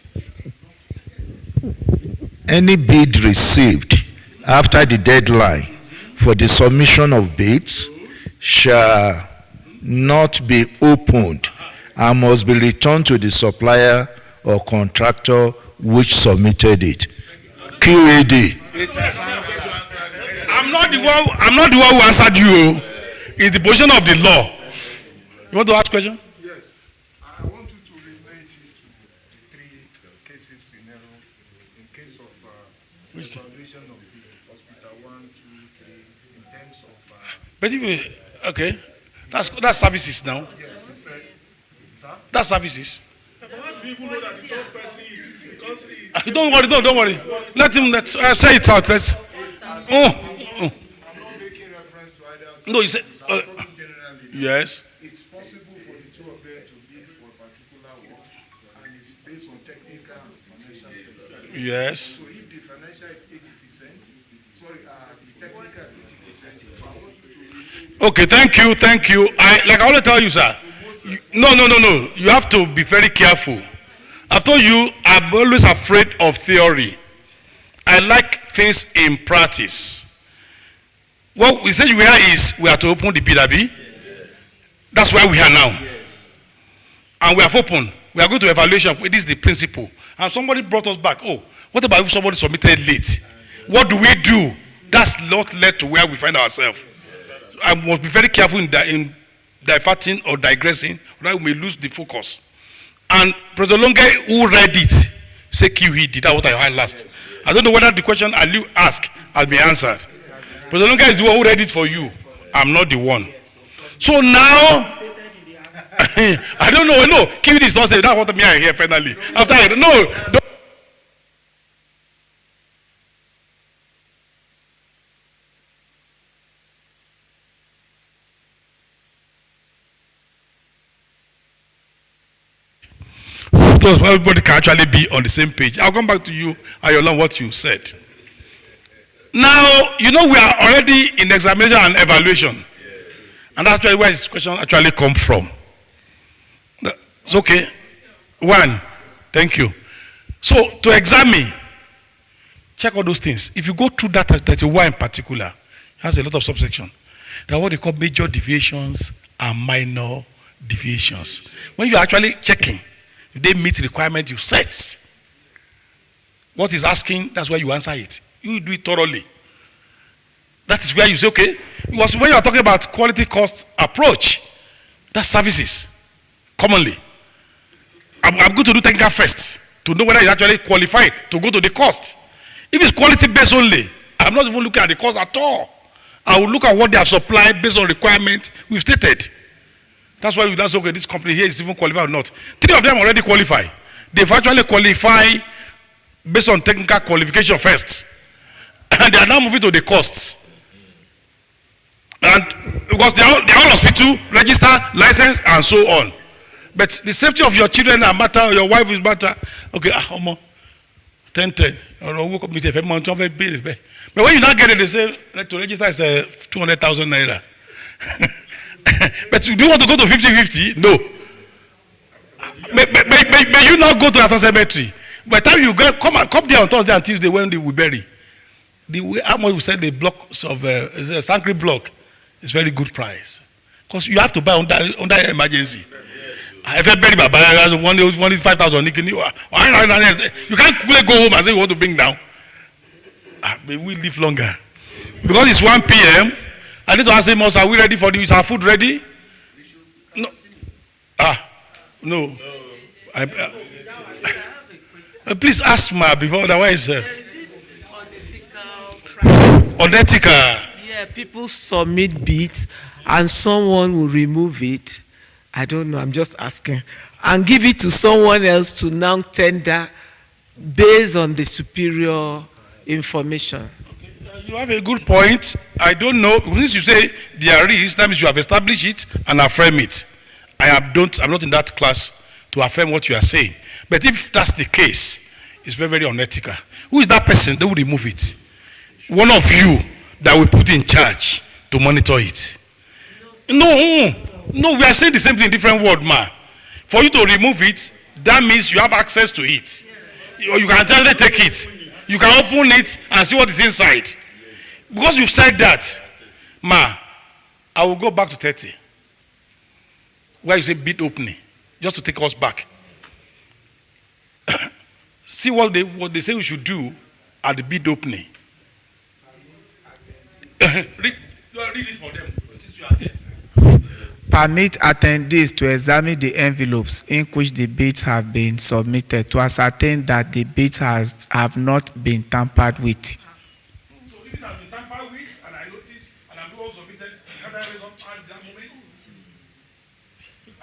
Any bid received after the deadline for the submission of bids shall not be opened and must be returned to the supplier or contractor which submitted it. QAD. I'm not the one who answered you. It's the position of the law. You want to ask a question? Yes. I want you to relate it to the three cases scenario in case of evaluation of the hospital 1, 2, 3 in terms of. But if okay, that's services now. Yes, you said. Sir? That's services. People know that the third person is because Don't worry. Let him say it out. Let's. I'm not making reference to either. No, you said. Yes. It's possible for the two of them to bid for a particular work, and it's based on technical and financial specifications. Yes. So if the financial is 80%, the technical is 80%. So I want you to. Okay, thank you. I want to tell you, sir. No. You have to be very careful. I've told you, I'm always afraid of theory. I like things in practice. What we said we are to open the PWB. That's where we are now. Yes. And we have opened. We are going to evaluation. This is the principle. And somebody brought us back. Oh, what about if somebody submitted late? What do we do? That's not led to where we find ourselves. I must be very careful in diverting or digressing, or we may lose the focus. And President Longe, who read it, say QE did that what I heard last. I don't know whether the question Aliu asked has been answered. President Lunga is the one who read it for you. I'm not the one. So now, I don't know. No, keep this nonsense. That's what I hear finally. After I no. So everybody can actually be on the same page. I'll come back to you, Ayola, what you said. Now, you know we are already in examination and evaluation. Yes. And that's where this question actually comes from. It's okay. One, thank you. So, to examine, check all those things. If you go through that 31 in particular, it has a lot of subsection. There are what they call major deviations and minor deviations. When you're actually checking, they meet the requirement you set. What is asking, that's where you answer it. You do it thoroughly. That is where you say, okay, because when you are talking about quality cost approach, that's services, commonly. I'm going to do technical first to know whether you actually qualify to go to the cost. If it's quality based only, I'm not even looking at the cost at all. I will look at what they have supplied based on requirement we've stated. That's why we don't say, okay, this company here is even qualified or not. 3 of them already qualify. They've actually qualified based on technical qualification first. And they are now moving to the costs. And because they are all hospital, register, license, and so on. But the safety of your children are matter, your wife is matter. Okay, 10. But when you not get it, they say, to register is 200,000 naira. But do you want to go to 50-50? No. May you not go to that cemetery. By the time you go, come there on Thursday and Tuesday when they will bury. The way how much we sell the blocks of a sanctuary block is very good price. Because you have to buy under emergency. If you bury Baba, one 5,000, you can't quickly go home and say you want to bring down. May we live longer. Because it's 1 p.m. I need to ask him also, are we ready for this? Is our food ready? No. No. Please ask Ma before, otherwise. Unethical. Yeah, people submit bids and someone will remove it. I don't know, I'm just asking. And give it to someone else to now tender based on the superior information. You have a good point. I don't know. Since you say there is, that means you have established it and affirm it. I'm not in that class to affirm what you are saying. But if that's the case, it's very, very unethical. Who is that person that will remove it? One of you that will put in charge to monitor it. No, we are saying the same thing in different words, ma. For you to remove it, that means you have access to it. You can tell them take it. You can open it and see what is inside. Because you said that, ma, I will go back to 30. Where you say bid opening, just to take us back. See what they say we should do at the bid opening. read it for them. Since you are there. Permit attendees to examine the envelopes in which the bids have been submitted to ascertain that the bids have not been tampered with. So if it has been tampered with, and I noticed, and I'm also submitted, can I raise up at that moment?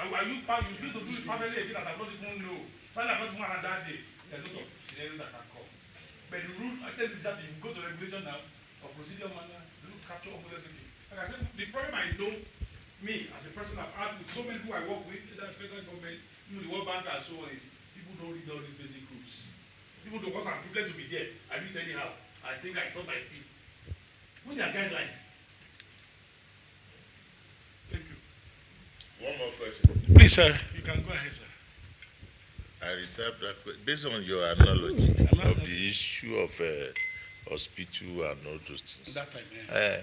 Are you supposed to do it permanently a bit that I don't even know? When I got one that day, there's a lot of scenarios that can come. But the rule, I tell you that if you go to regulation now, or procedure manner, they don't capture almost everything. Like I said, the problem I know, me as a person I've had with so many people I work with, the federal government, the World Bank and so on, is people don't read all these basic rules. People don't, because I'm privileged to be there, I do it anyhow. I think I thought my feet. What are their guidelines? Thank you. One more question. Please, sir, you can go ahead, sir. I reserve that question. Based on your analogy of the issue of hospital and all those things. That time, yeah.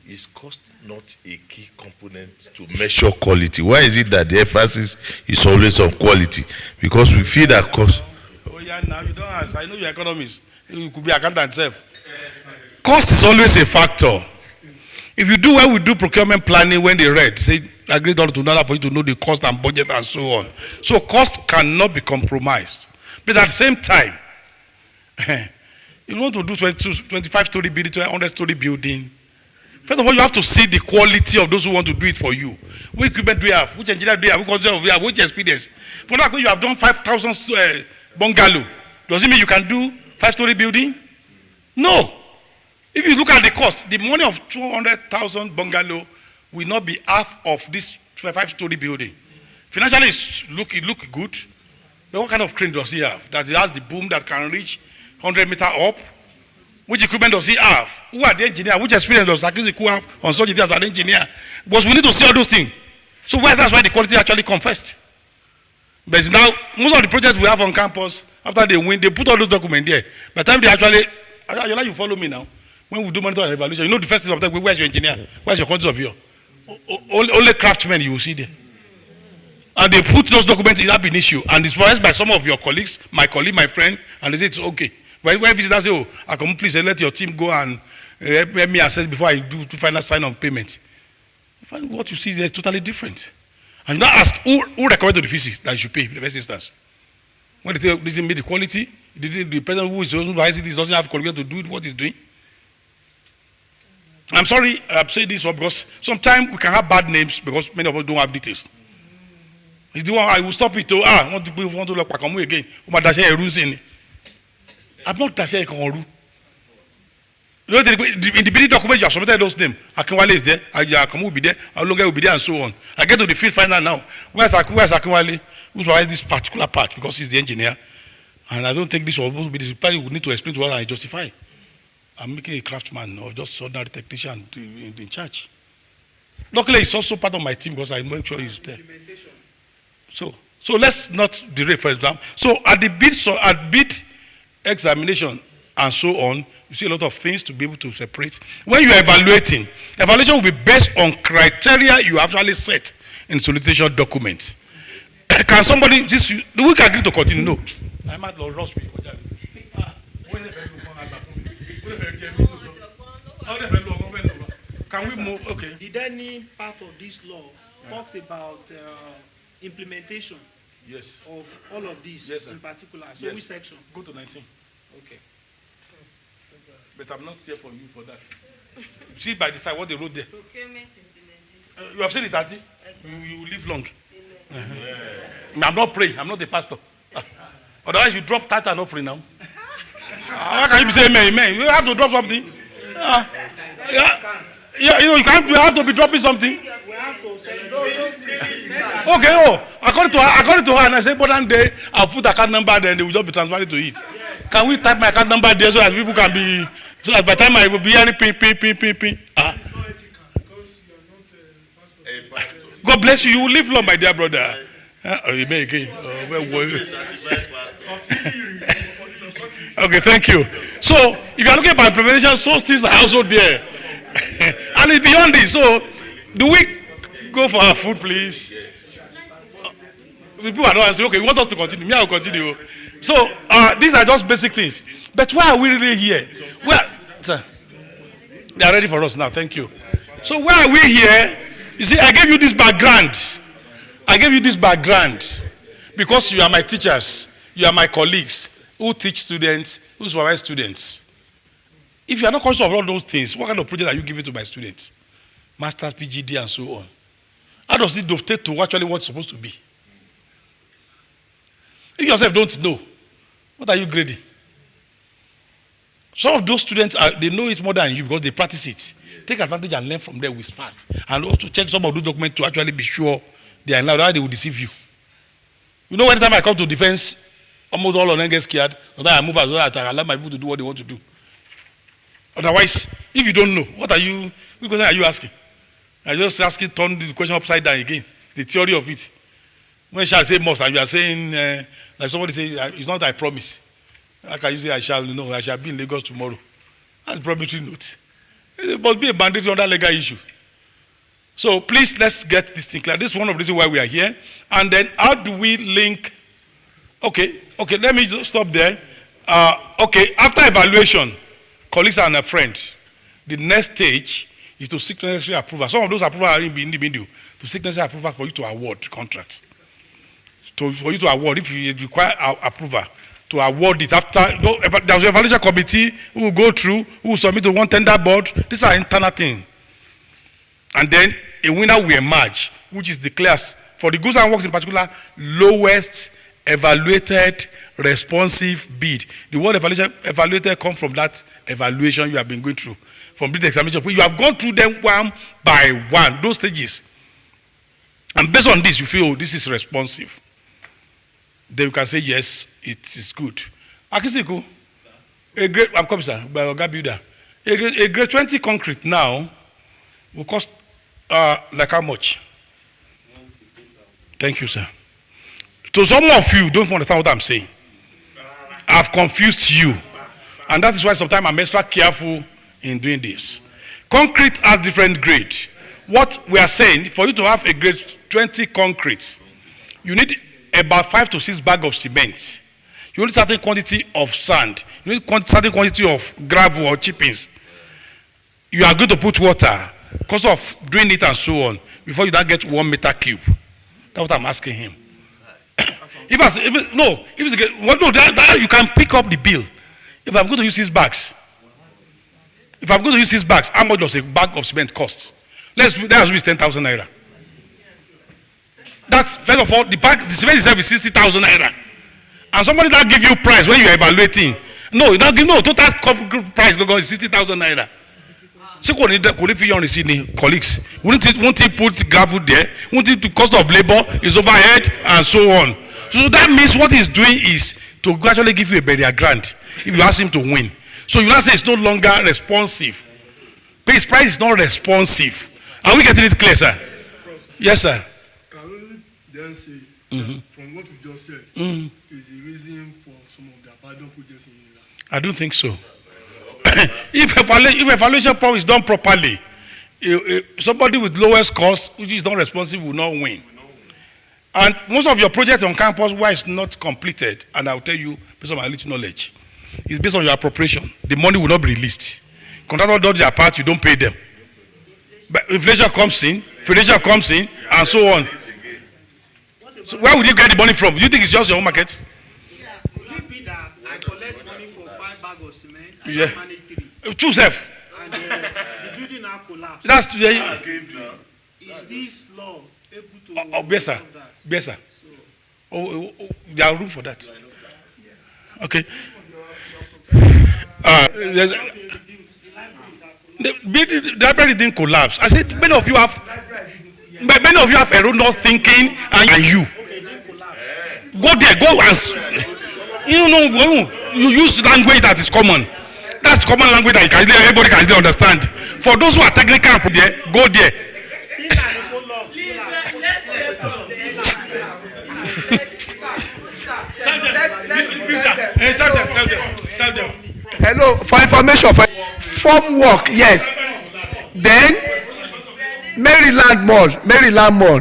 Is cost not a key component to measure quality? Why is it that the emphasis is always on quality? Because we feel that cost. Oh yeah, now you don't ask. I know you're economist. You could be accountant self. Cost is always a factor. If you do what we do procurement planning when they read, say agree to another for you to know the cost and budget and so on. So cost cannot be compromised. But at the same time, you want to do 25-story building to 100-story building. First of all, you have to see the quality of those who want to do it for you. Which equipment do you have? Which engineer do you have? Which consultant do you have? Which experience? For example, you have done 5,000 bungalow. Does it mean you can do 5-story building? No. If you look at the cost, the money of 200,000 bungalow will not be half of this 5-story building. Financially, it look good. But what kind of crane does he have? Does he has the boom that can reach 100 meters up? Which equipment does he have? Who are the engineer? Which experience does Akiziku have on such as an engineer? Because we need to see all those things. So that's why the quality actually comes first. But now, most of the projects we have on campus, after they win, they put all those documents there. By the time they actually, you follow me now. When we do monitor and evaluation, you know the first thing of that, where's your engineer? Where's your quantity of view? Only craftsmen you will see there. And they put those documents in that an issue. And it's raised by some of your colleagues, my colleague, my friend, and they say it's okay. When visitors say, oh, I come, please let your team go and help me assess before I do to final sign of payment. What you see there is totally different. And now ask, who recommended the fees that you should pay in the first instance? When they say, didn't meet the quality, the person who is supervising this doesn't have qualification to do what he's doing. I'm sorry, I'm saying this because sometimes we can have bad names because many of us don't have details. It's the one I will stop it to, I want to look back on me again. I'm not dashing Konru. You know, in the bidding document, you have submitted those names. Akinwale is there, Akamu will be there, Alonga will be there, and so on. I get to the field final now. Where's Akinwale? Who's writing this particular part? Because he's the engineer. And I don't think this will be the reply. We need to explain to us and justify. I'm making a craftsman or just ordinary technician in charge. Luckily, it's also part of my team because I make sure he's there. So let's not derail, for example. So at bid examination and so on, you see a lot of things to be able to separate. When you are evaluating, evaluation will be based on criteria you actually set in solicitation documents. Can somebody, we can agree to continue? No. I'm at loss. Can we move? Okay. Did any part of this law talks about implementation? Yes. Of all of these, yes, in particular. So yes. which section? Go to 19. Okay. But I'm not here for you for that. See by the side what they wrote there. Procurement implementation. You have seen it, Auntie? You live long. I'm not praying. I'm not a pastor. Otherwise, you drop tithe and offering now. How can you say amen? Amen. You have to drop something. You have to be dropping something. Okay, according to her, and I say, but one day I'll put account number there and they will just be transferred to it. Can we type my account number there so that people can be, so that by the time I will be hearing ping. God bless you. You will live long, my dear brother. You may again. Okay, thank you. So, if you are looking at implementation, so things are also there. And it's beyond this. So, do we go for our food, please? People are not asking, okay, you want us to continue? Me, I will continue. So, these are just basic things. But why are we really here? Sir, they are ready for us now. Thank you. So, why are we here? You see, I gave you this background. Because you are my teachers. You are my colleagues who teach students, who supervise students. If you are not conscious of all those things, what kind of project are you giving to my students? Masters, PGD, and so on. How does it dovetail to actually what's supposed to be? If you yourself don't know, what are you grading? Some of those students, they know it more than you because they practice it. Take advantage and learn from them with fast. And also check some of those documents to actually be sure they are allowed, they will deceive you. You know, anytime I come to defense, almost all of them get scared. Sometimes I move as well as I allow my people to do what they want to do. Otherwise, if you don't know, which question are you asking? I just asking, turn the question upside down again. The theory of it. When shall I say must, and you are saying, like somebody say, it's not I promise. How can you say I shall be in Lagos tomorrow? That's promissory note. It must be a mandatory under legal issue. So please, let's get this thing clear. This is one of the reasons why we are here. And then how do we link? Okay, let me just stop there. Okay, after evaluation, colleagues and a friend, the next stage is to seek necessary approval. Some of those approvals are in the video. To seek necessary approval for you to award contracts. For you to award, if you require approval, to award it after, there's an evaluation committee who will go through, who will submit to one tender board. These are internal things. And then a winner will emerge, which is declared, for the goods and works in particular, lowest evaluated responsive bid. The word evaluated comes from that evaluation you have been going through. From bid examination, you have gone through them one by one, those stages. And based on this, you feel, oh, this is responsive. Then you can say, yes, it is good. Akisiku, a grade, I'm coming, sir, by Oga Builder. A grade 20 concrete now will cost like how much? Thank you, sir. So some of you don't understand what I'm saying. I've confused you. And that is why sometimes I'm extra careful in doing this. Concrete has different grades. What we are saying, for you to have a grade 20 concrete, you need about 5 to 6 bags of cement. You need a certain quantity of sand. You need a certain quantity of gravel or chippings. You are going to put water, because of doing it and so on, before you don't get 1 meter cube. That's what I'm asking him. You can pick up the bill. If I'm going to use 6 bags, how much does a bag of cement cost? Let's use 10,000 naira. That's, first of all, the cement itself is 60,000 naira. And somebody that give you price when you're evaluating, total price is 60,000 naira. So colleagues, won't he put gravel there? Won't it, the cost of labor is overhead and so on? So that means what he's doing is to gradually give you a burial grant if you ask him to win. So you now say it's no longer responsive. But his price is not responsive. Are we getting it clear, sir? Yes, sir. Can we then say, from what you just said, is the reason for some of the abandoned projects in England? I don't think so. If evaluation is done properly, somebody with lowest cost, which is not responsive, will not win. And most of your projects on campus, why it's not completed, and I'll tell you based on my little knowledge, is based on your appropriation. The money will not be released. Contractor does their part, you don't pay them. But inflation comes in, and so on. So where would you get the money from? Do you think it's just your own market? Could it be that I collect money for 5 bags of cement and Yeah. I manage 3? Choose F. And the building now collapsed. That's Is this law able to yes, sir. Yes, sir. There are room for that. Okay. The library didn't collapse. I said many of you have erroneous thinking, and you go there, go and you use language that is common. That's common language that everybody can easily understand. For those who are technical, go there. Tell them. Hello, for information, form work, yes. Then Maryland Mall.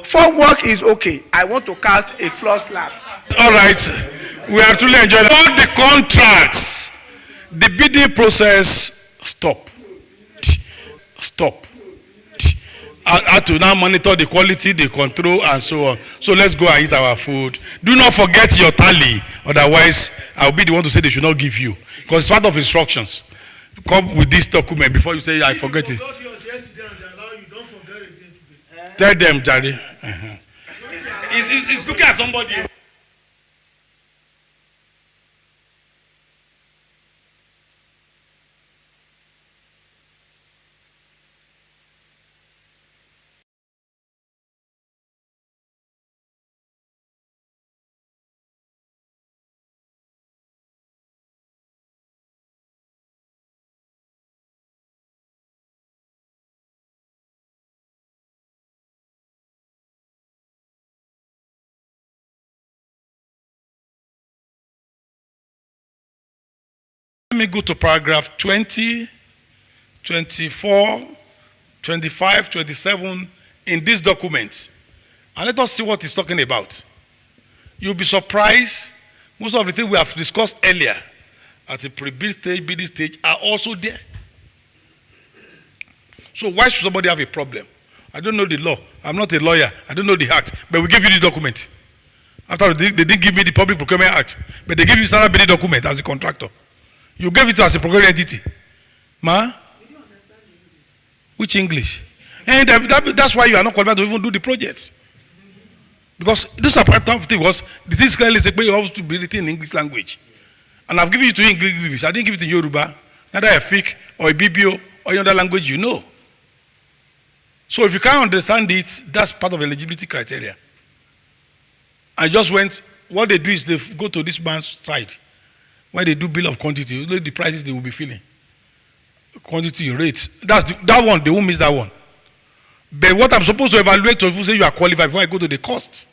Form work is okay. I want to cast a floor slab. All right, we are truly enjoying all the contracts. The bidding process stop. How to now monitor the quality, the control, and so on. So let's go and eat our food. Do not forget your tally, otherwise I'll be the one to say they should not give you, because it's part of instructions. Come with this document before you say I forget it. Tell them, Jerry. He's looking at somebody. Let me go to paragraph 20, 24, 25, 27 in this document. And let us see what it's talking about. You'll be surprised. Most of the things we have discussed earlier at the pre-bid stage, bidding stage are also there. So why should somebody have a problem? I don't know the law. I'm not a lawyer. I don't know the act. But we give you the document. After they didn't give me the Public Procurement Act, but they give you standard bidding document as a contractor. You gave it to as a procurement entity. Ma? Which English? And that's why you are not qualified to even do the project. Because this is a part of thing was this clearly say you have to be written in English language. And I've given it to you in English. I didn't give it in Yoruba, neither a FIC or a BBO or any other language you know. So if you can't understand it, that's part of eligibility criteria. I just went, what they do is they go to this man's side, where they do bill of quantity, the prices they will be filling. Quantity, rates. That one, they won't miss that one. But what I'm supposed to evaluate to say you are qualified before I go to the cost.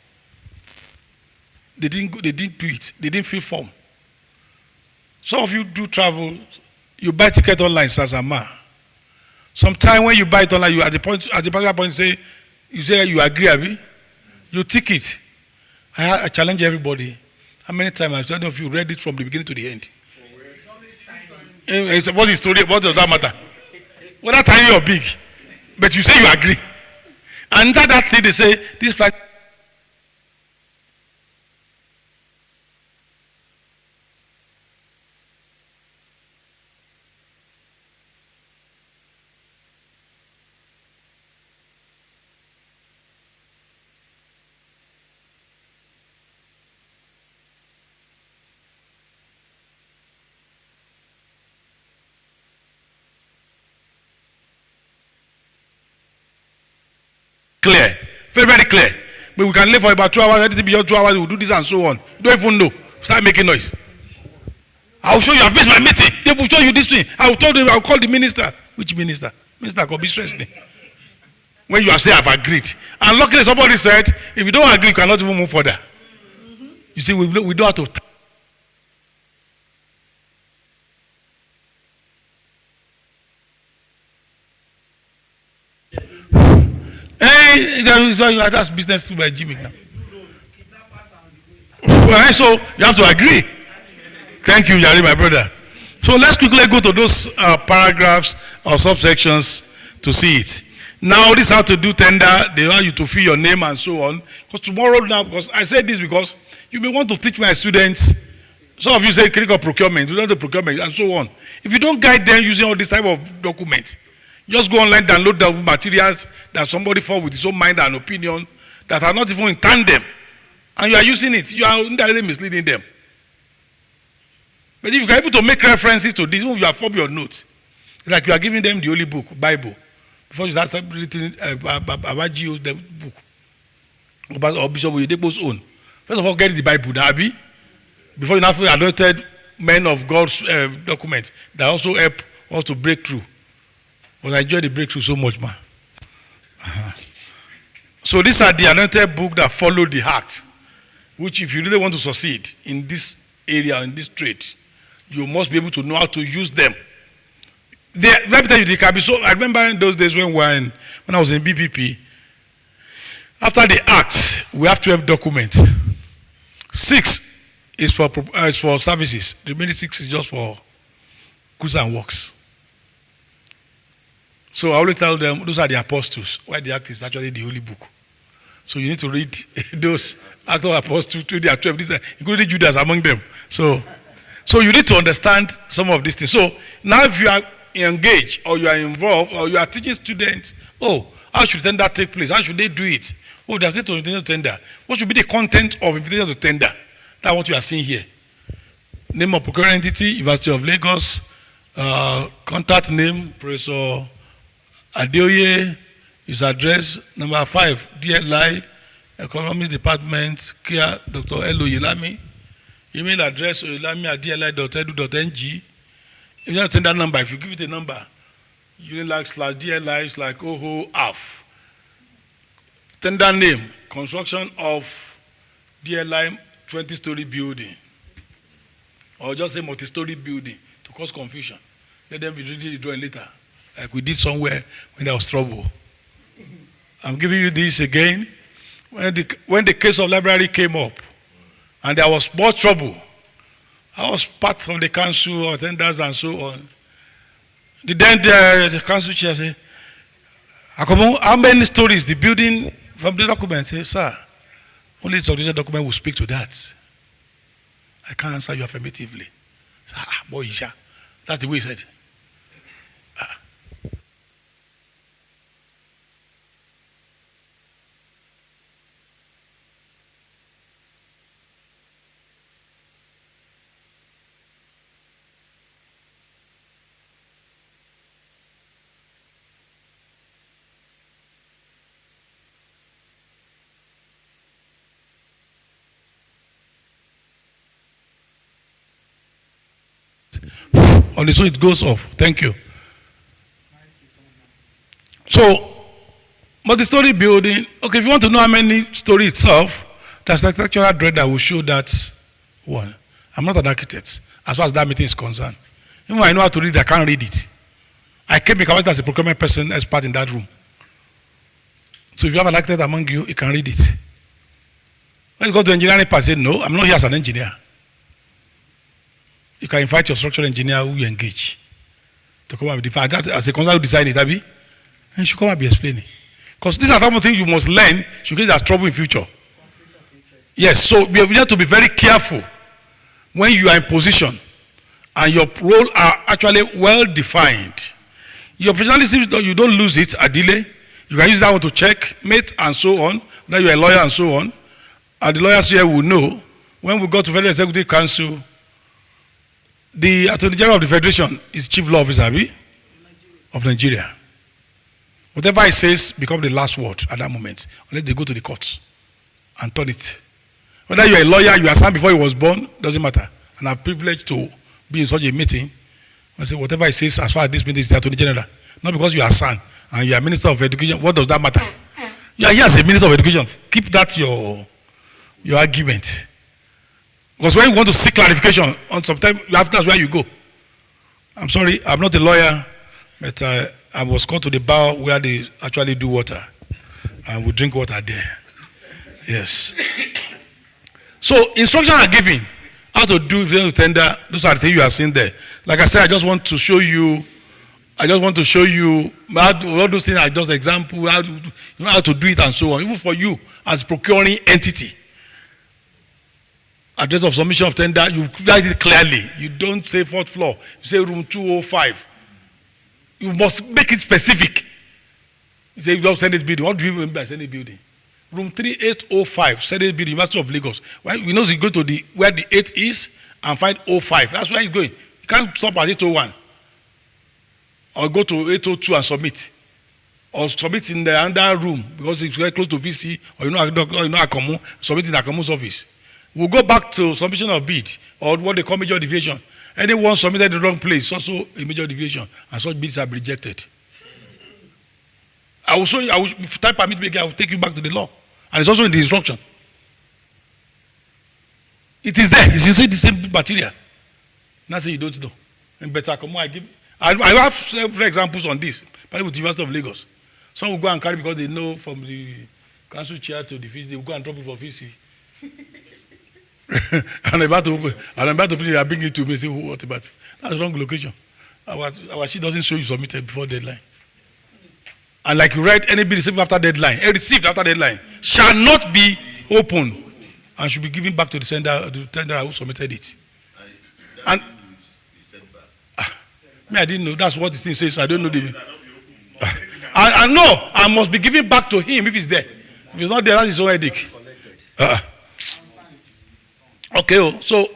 They didn't do it. They didn't fill form. Some of you do travel, you buy ticket online, Sazama. Sometimes when you buy it online, you at the particular point you say you agree, Abi, you tick it. I challenge everybody. How many times have some of you read it from the beginning to the end? What is story? What does that matter? Whether tiny or big, but you say you agree. And that thing they say this flight. Clear, very, very clear. But we can live for about 2 hours, anything beyond 2 hours, we'll do this and so on. You don't even know. Start making noise. I'll show you, I've missed my meeting. They will show you this thing. I'll call the minister. Which minister? Minister could be stressed. When you are saying I've agreed. And luckily somebody said, if you don't agree, you cannot even move further. You see, we don't have to. Hey, that's business by Jimmy now. So you have to agree. Thank you, Yari, my brother. So let's quickly go to those paragraphs or subsections to see it. Now, this is how to do tender. They want you to fill your name and so on. Because tomorrow now, because I said this because you may want to teach my students. Some of you say critical procurement, you know the procurement and so on. If you don't guide them using all this type of documents, just go online, download the materials that somebody found with his own mind and opinion that are not even in tandem. And you are using it. You are indirectly misleading them. But if you are able to make references to this, you have formed your notes. It's like you are giving them the holy book, Bible. Before you start reading Abaji's book. Or Bishop Oyedepo's own. First of all, get the Bible, Nabi. Before you have anointed men of God's documents that also help us to break through. But I enjoy the breakthrough so much, man. So these are the anointed book that follow the heart. Which if you really want to succeed in this area, in this trade, you must be able to know how to use them. Let me tell you, they can be so. I remember in those days when I was in BPP, after the act, we have 12 documents. 6 is for services. The remaining 6 is just for goods and works. So I always tell them, those are the apostles, why the act is actually the holy book. So you need to read those Acts of Apostles, they are 12, including Judas among them. So you need to understand some of these things. So now if you are engaged or you are involved or you are teaching students, how should tender take place? How should they do it? There's need to invitation to tender. What should be the content of invitation to tender? That's what you are seeing here. Name of procuring entity, University of Lagos, contact name, Professor Adeoye, his address, number 5, DLI, Economics Department, Kia, Dr. Elo Yelami, email address, oyelami@dli.edu.ng. If you have to send that number, if you give it a number, you need like /DLI, it's like half. Tender name, construction of DLI 20-story building. Or just say multi-story building to cause confusion. Let them be reading the drawing later. Like we did somewhere when there was trouble. I'm giving you this again. When the case of library came up and there was more trouble, I was part of the council, attendants and so on. The council chair said, how many stories the building from the document? Say, sir, only the document will speak to that. I can't answer you affirmatively. Boy, that's the way he said. On the so it goes off. Thank you. So, but the story building, okay, if you want to know how many story itself, there's an architectural dread that will show that one. I'm not an architect as far as that meeting is concerned. Even when I know how to read, I can't read it. I came because as a procurement person expert in that room. So if you have an architect among you, you can read it. When you go to engineering part, say, no, I'm not here as an engineer. You can invite your structural engineer who you engage to come and be defined. As a consultant who design it, Abby, and you should come and be explaining. Because these are some of the things you must learn should get us trouble in future. Yes, so we have to be very careful when you are in position and your role are actually well defined. Your professionalism, you don't lose it at delay. You can use that one to check, mate, and so on. Now you're a lawyer and so on. And the lawyers here will know when we go to Federal Executive Council, the Attorney General of the Federation is Chief Law Officer of Nigeria. Whatever he says becomes the last word at that moment, unless they go to the courts and turn it. Whether you're a lawyer, you are son before he was born, doesn't matter. And I'm privileged to be in such a meeting. I say, whatever he says as far as this meeting is the Attorney General. Not because you are son and you are Minister of Education. What does that matter? You are here as a Minister of Education. Keep that your argument. Because when you want to seek clarification on sometimes, you have to ask where you go. I'm sorry, I'm not a lawyer, but I was called to the bar where they actually do water. And we drink water there. Yes. So instructions are given how to do if you want to tender. Those are the things you are seeing there. Like I said, I just want to show you all those things are just example, how to do it and so on. Even for you as procuring entity. Address of submission of tender, you write it clearly. You don't say 4th floor. You say room 205. You must make it specific. You say you don't send it building. What do you mean by Senate building? Room 3805, Senate building, University of Lagos. Well, you know you go to where the 8 is and find 05. That's where you're going. You can't stop at 801. Or go to 802 and submit. Or submit in the under room because it's very close to VC or Akamu, submit in Akamu's office. We'll go back to submission of bid or what they call major deviation. Anyone submitted the wrong place, also a major deviation, and such bids are rejected. I will show you, if time permit me, I will take you back to the law. And it's also in the instruction. It is there, it's inside the same material. Now say you don't know. In better come I have several examples on this, probably with the University of Lagos. Some will go and carry because they know from the council chair to the fees, they will go and drop it for VC. and I'm about to put it, I bring it to me and say, what about it? That's wrong location. Our sheet doesn't show you submitted before deadline. And like you read, any bill received after deadline, shall not be open and should be given back to the tender who submitted it. And me, I didn't know. That's what the thing says. I don't know the. I know. I must be given back to him if he's there. If he's not there, that's his own headache. Okay, so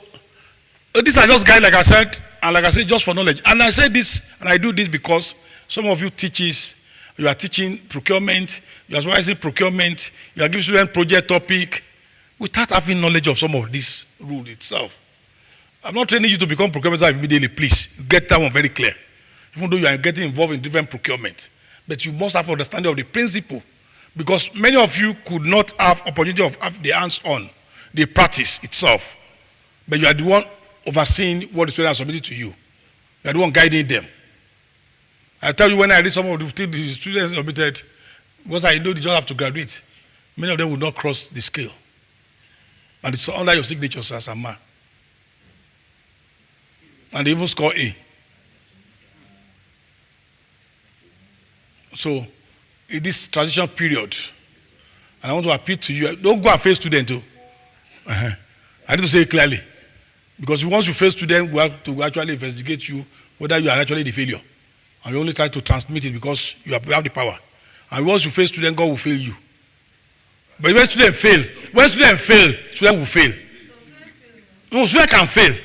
these are just guys, like I said, and like I said, just for knowledge. And I say this, and I do this because some of you teachers, you are teaching procurement, you are supervising procurement, you are giving students project topic, without having knowledge of some of this rule itself. I'm not training you to become procurement staff immediately, please. Get that one very clear. Even though you are getting involved in different procurement. But you must have understanding of the principle. Because many of you could not have opportunity of have the hands-on, the practice itself. But you are the one overseeing what the students are submitting to you. You are the one guiding them. I tell you, when I read some of the things the students submitted, because I know they just have to graduate, many of them will not cross the scale. And it's under your signatures as a man. And they even score A. So, in this transition period, and I want to appeal to you, don't go and face student too. I need to say it clearly. Because once you face student, we have to actually investigate you whether you are actually the failure. And we only try to transmit it because you have the power. And once you face student, God will fail you. But when students fail, student will fail. No, student can fail.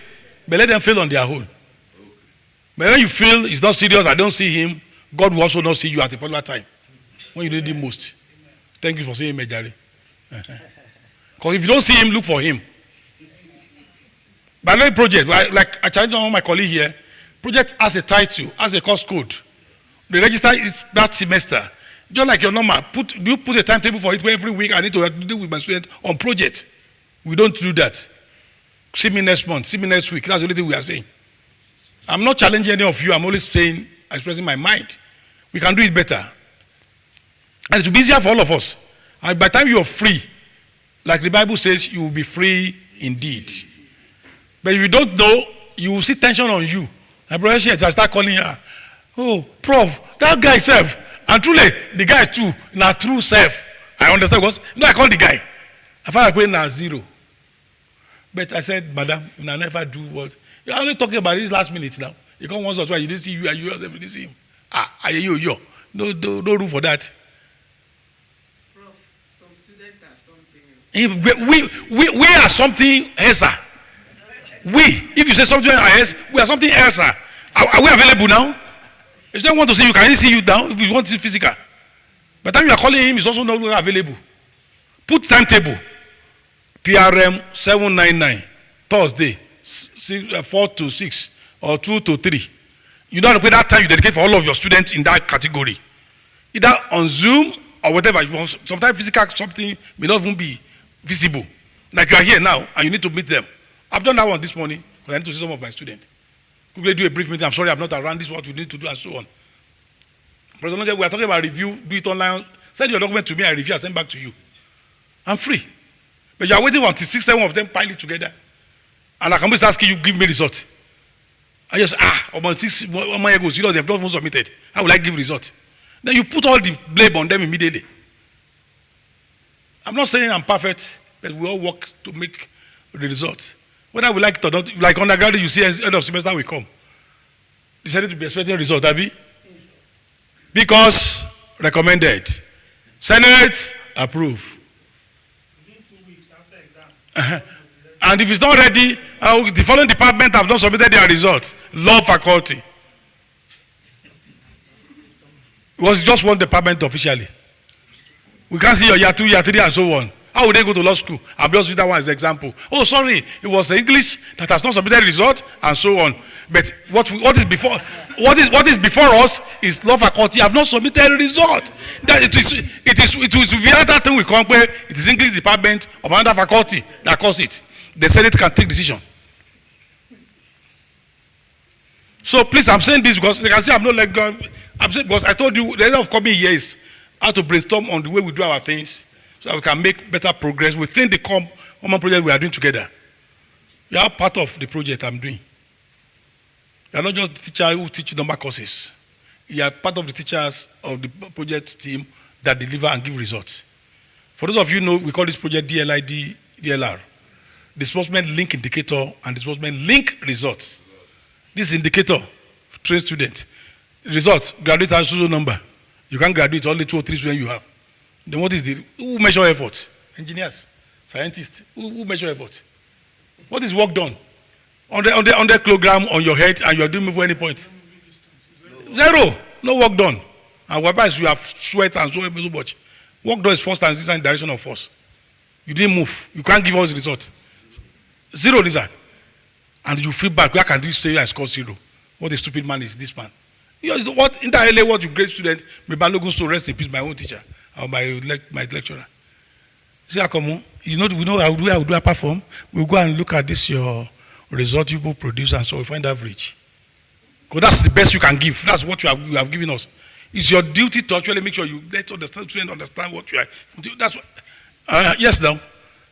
But let them fail on their own. But when you feel it's not serious, I don't see him, God will also not see you at a particular time. When you need him most. Thank you for saying Mejari. Because if you don't see him, look for him. Biology project, like I challenge one of my colleagues here, project has a title, has a course code. The register is that semester. Just like your normal, you put a timetable for it where every week I need to deal with my student on project. We don't do that. See me next month, see me next week. That's the only thing we are saying. I'm not challenging any of you, I'm only saying, expressing my mind. We can do it better. And it will be easier for all of us. And by the time you are free, like the Bible says, you will be free indeed. But if you don't know, you will see tension on you. My brother, I start calling her. Oh, Prof, that guy self. And truly, the guy too, now true self. I understand because, I call the guy. I found like now 0. But I said, Madam, you will never do what. You're only talking about this last minute now. You come once or twice, you didn't see you, and you yourself didn't see him. Yo. No room for that. Prof, some students are something else. We are something else. If you say something else, we are something else. Are we available now? If you don't want to see you, can he see you now? If you want to see physical. By the time you are calling him, he's also no longer available. Put timetable. PRM 799, Thursday, 4 to 6 or 2 to 3. You don't pay that time you dedicate for all of your students in that category. Either on Zoom or whatever. Sometimes physical something may not even be visible. Like you are here now and you need to meet them. I've done that one this morning because I need to see some of my students. Quickly do a brief meeting. I'm sorry I'm not around. This is what we need to do and so on. President, we are talking about review. Do it online. Send your document to me. I review. I send back to you. I'm free. But you are waiting until 6, 7 of them pile it together. And I can be asking you, give me result. I just, about 6 months ago, they have not even submitted. How will I give result? Then you put all the blame on them immediately. I'm not saying I'm perfect, but we all work to make the result. Whether we like it or not, like undergraduate, you see end of semester will come. Decided to be expecting result, Abi? Because recommended. Senate, approve. And if it's not ready, the following department have not submitted their results. Law faculty. It was just one department officially. We can't see your year 2, year 3, and so on. How would they go to law school? I'll just use that one as an example. Oh, sorry, it was English that has not submitted results, and so on. But what is before us is law faculty have not submitted a result. That it will be another thing we come where it is English department of another faculty that calls it. The Senate can take decision. So please, I'm saying this because, like I say, I'm not like God. I'm saying because I told you the end of coming here is how to brainstorm on the way we do our things so that we can make better progress within the common project we are doing together. You are part of the project I'm doing. You are not just the teacher who teach number courses. You are part of the teachers of the project team that deliver and give results. For those of you who know, we call this project DLR. Disbursement link indicator and disbursement link results. This indicator, train student. Results, graduate has a number. You can't graduate, only 2 or 3 students you have. Then what is who measure effort? Engineers, scientists, who measure effort? What is work done? On the kilogram on your head and you are doing it for any point? 0. No work done. And whereby you have sweat and so much. Work done is force and in direction of force. You didn't move. You can't give us the result. 0, Lisa. And you feel back. Where can this say I score 0? What a stupid man is this man? What entirely what you grade student, may Balogun so rest in peace, my own teacher or my lecturer. See, Akomo, we know how we do apart from. We'll go and look at this your result you produce and so we find average. Because that's the best you can give. That's what you have given us. It's your duty to actually make sure you let the student understand what you are. That's what. Yes, now.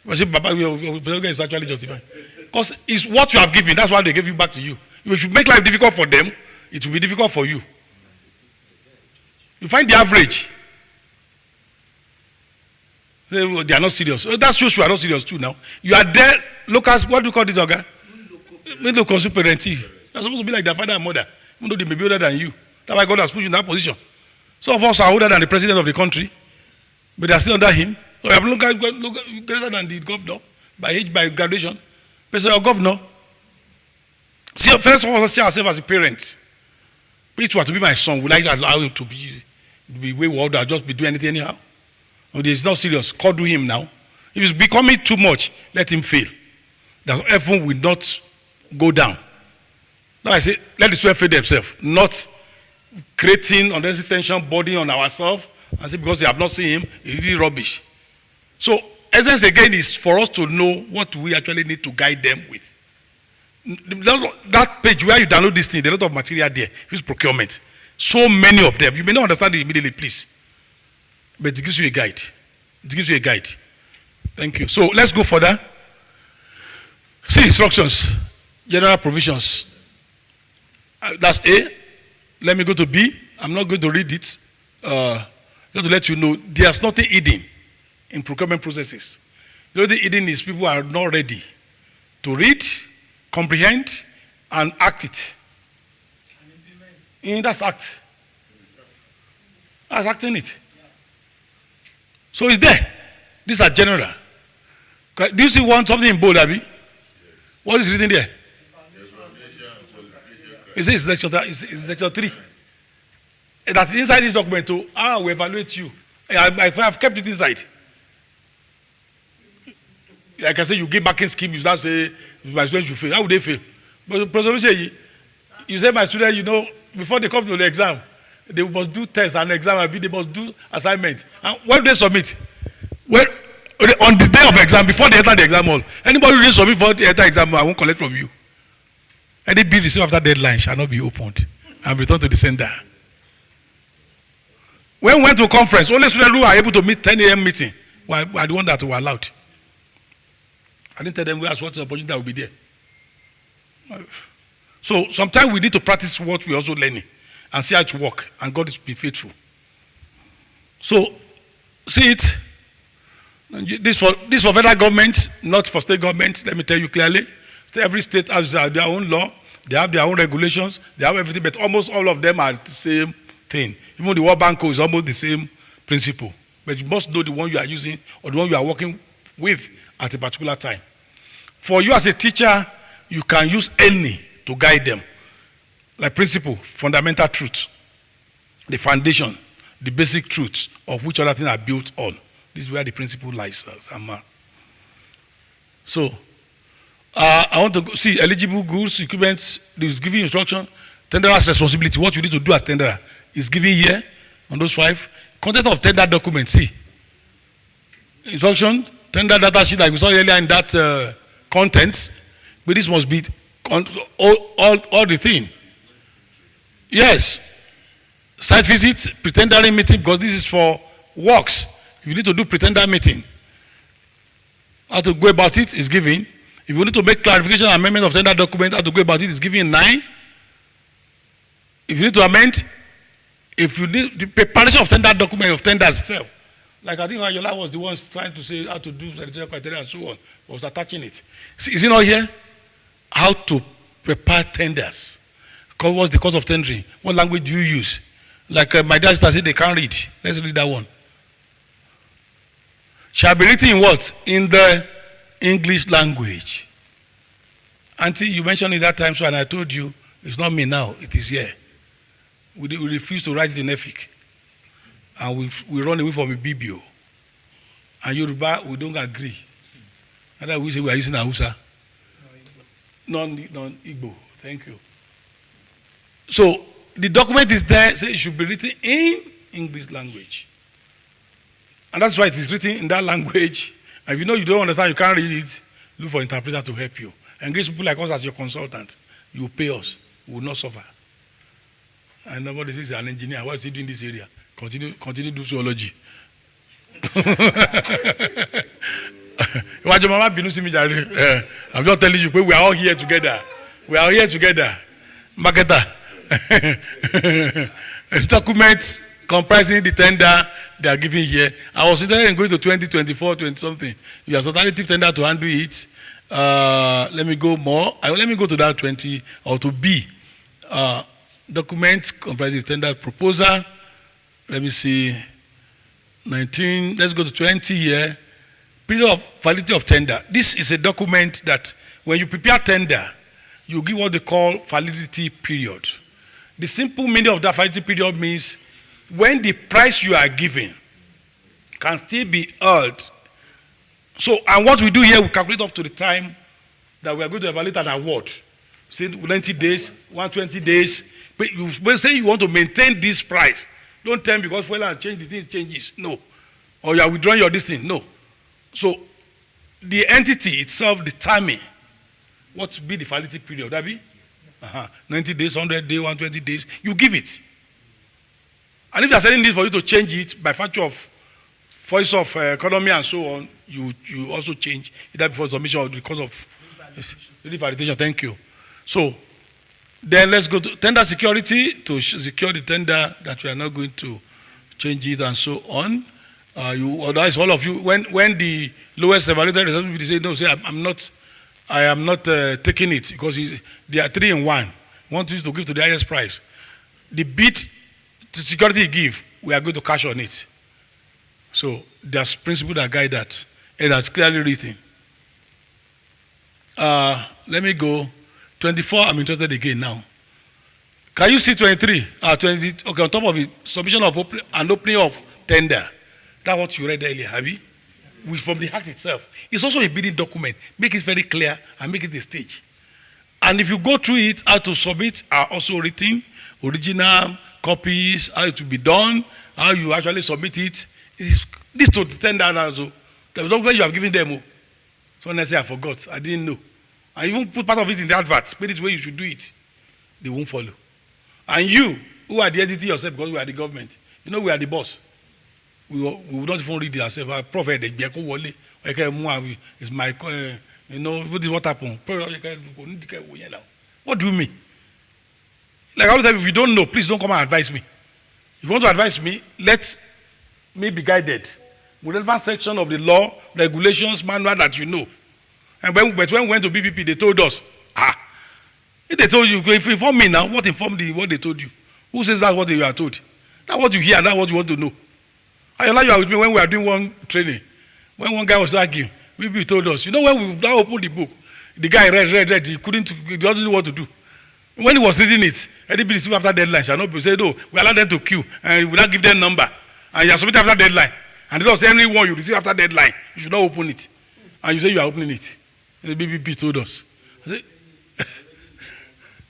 But see, Baba, is actually justified. Because it's what you have given. That's why they gave you back to you. If you make life difficult for them, it will be difficult for you. You find the average. They are not serious. That shows you are not serious too now. You are there, look at, what do you call this, Oga? Local parenting. You're supposed to be like their father and mother, even though they may be older than you. That's why God has put you in that position. Some of us are older than the president of the country, but they are still under him. So you have look greater than the governor by age, by graduation. But your governor, see, first of all, see ourselves as a parent. If it were to be my son, would I allow him to be wayward or just be doing anything anyhow? No, it's not serious. Cuddle him now. If it's becoming too much, let him fail. That heaven will not go down. Now I say, let the student feed themselves, not creating unnecessary tension, burden on ourselves, and say because they have not seen him, it's really rubbish. So, essence again is for us to know what we actually need to guide them with. That page where you download this thing, there's a lot of material there. Use procurement. So many of them. You may not understand it immediately, please. But it gives you a guide. It gives you a guide. Thank you. So let's go further. See instructions, general provisions. That's A. Let me go to B. I'm not going to read it. Just to let you know, there's nothing hidden in procurement processes. The only thing hidden is people are not ready to read, comprehend, and act it. That's act. That's acting it. So it's there. These are general. Do you see something in bold, Abi? What is written there? It's section 3. That inside this document, we evaluate you. I've kept it inside. Like I say, you give backing scheme, you start say, my students should fail. How would they fail? But Professor, you say my students, you know, before they come to the exam, they must do tests and exam, they must do assignment. And when do they submit? When, on the day of exam, before they enter the exam hall, anybody who didn't submit before they enter exam hall, I won't collect from you. Any bill received after deadline shall not be opened and returned to the sender. When we went to a conference, only students who are able to meet 10 a.m. meeting were the ones that were allowed. I didn't tell them what the opportunity that will be there. So sometimes we need to practice what we're also learning and see how it works, and God is being faithful. So, see it. This for federal government, not for state government. Let me tell you clearly. Every state has their own law, they have their own regulations, they have everything, but almost all of them are the same thing. Even the World Bank Code is almost the same principle. But you must know the one you are using or the one you are working with at a particular time. For you as a teacher, you can use any to guide them. Like principle, fundamental truth, the foundation, the basic truth of which other things are built on. This is where the principle lies. So, I want to see eligible goods, equipment, is giving instruction, tenderer's responsibility, what you need to do as tenderer is given here on those 5. Content of tender document, see. Instruction, tender data sheet like we saw earlier in that content, but this must be all the thing. Yes. Site visit, pretendering meeting, because this is for works. If you need to do pretender meeting, how to go about it is given. If you need to make clarification and amendment of tender document, how to go about it is given in 9. If you need to amend, if you need the preparation of tender document of tender itself, like I think Ayola was the one trying to say how to do the criteria and so on, was attaching it. See, is it not here? How to prepare tenders. What's the cost of tendering? What language do you use? Like my dad said they can't read. Let's read that one. Shall be written in what? In the English language. Auntie, you mentioned it that time, so and I told you, it's not me now, it is here. We refuse to write it in Efik. And we run away from a BBO. And Yoruba, we don't agree. And then we say we are using Hausa. Non-Igbo. Thank you. So, the document is there, so it should be written in English language. And that's why it is written in that language. And if you know you don't understand, you can't read it, look for an interpreter to help you. Engage people like us as your consultant. You pay us. We will not suffer. And nobody is an engineer. What is he doing in this area? Continue do zoology. I'm just telling you, we are all here together. We are here together. Marketer. Documents comprising the tender they are giving here. I was interested in going to 2024, 20 something. You have alternative tender to handle it. Let me go more. Let me go to that 20 or to B. Documents comprising the tender proposal. Let me see. 19. Let's go to 20 here. Period of validity of tender. This is a document that when you prepare tender, you give what they call validity period. The simple meaning of that validity period means when the price you are giving can still be earned. So, and what we do here, we calculate up to the time that we are going to evaluate an award. say 90 days, 120 days. But you say you want to maintain this price. Don't tell me because fuel and change, the thing changes. No. Or you are withdrawing your this thing. No. So the entity itself determine what will be the validity period. That be 90 days, 100 days, 120 days. You give it. And if they are selling this for you to change it by virtue of voice of economy and so on, you also change either before submission or because of validation. Thank you. So then let's go to tender security to secure the tender that we are not going to change it and so on. Otherwise, all of you, when the lowest evaluated responsibility say no, say I am not taking it because they are 3 in 1. Want to give to the highest price. The bid to security you give, we are going to cash on it. So there's principle that guide that, and that's clearly written. Let me go. 24, I'm interested again now. Can you see 23? 20, okay, on top of it, submission of opening of tender. That's what you read earlier, have you? From the act itself. It's also a bidding document. Make it very clear and make it a stage. And if you go through it, how to submit are also written, original copies, how it will be done, how you actually submit it. This to the tender also. There was somewhere you have given them. So when I say I forgot, I didn't know. And even put part of it in the advert, but it's where you should do it. They won't follow. And you, who are the entity yourself, because we are the government, you know we are the boss. We will not even read it ourselves. Our prophet, it's my, you know, this is what happened. What do you mean? Like all the time, if you don't know, please don't come and advise me. If you want to advise me, let me be guided. Whatever section of the law, regulations, manual that you know. But when we went to BPP, they told us, if they told you, if you inform me now, what informed you, what they told you? Who says that's what you are told? That's what you hear, that's what you want to know. I like you are with me when we are doing one training. When one guy was arguing, BPP told us, you know, when we now opened the book, the guy read, he doesn't know what to do. When he was reading it, anybody still after deadline shall not be said, no, we allow them to queue, and we will not give them number. And you are submitting after deadline. And they don't say anyone you receive after deadline, you should not open it. And you say you are opening it. The BBP told us. They're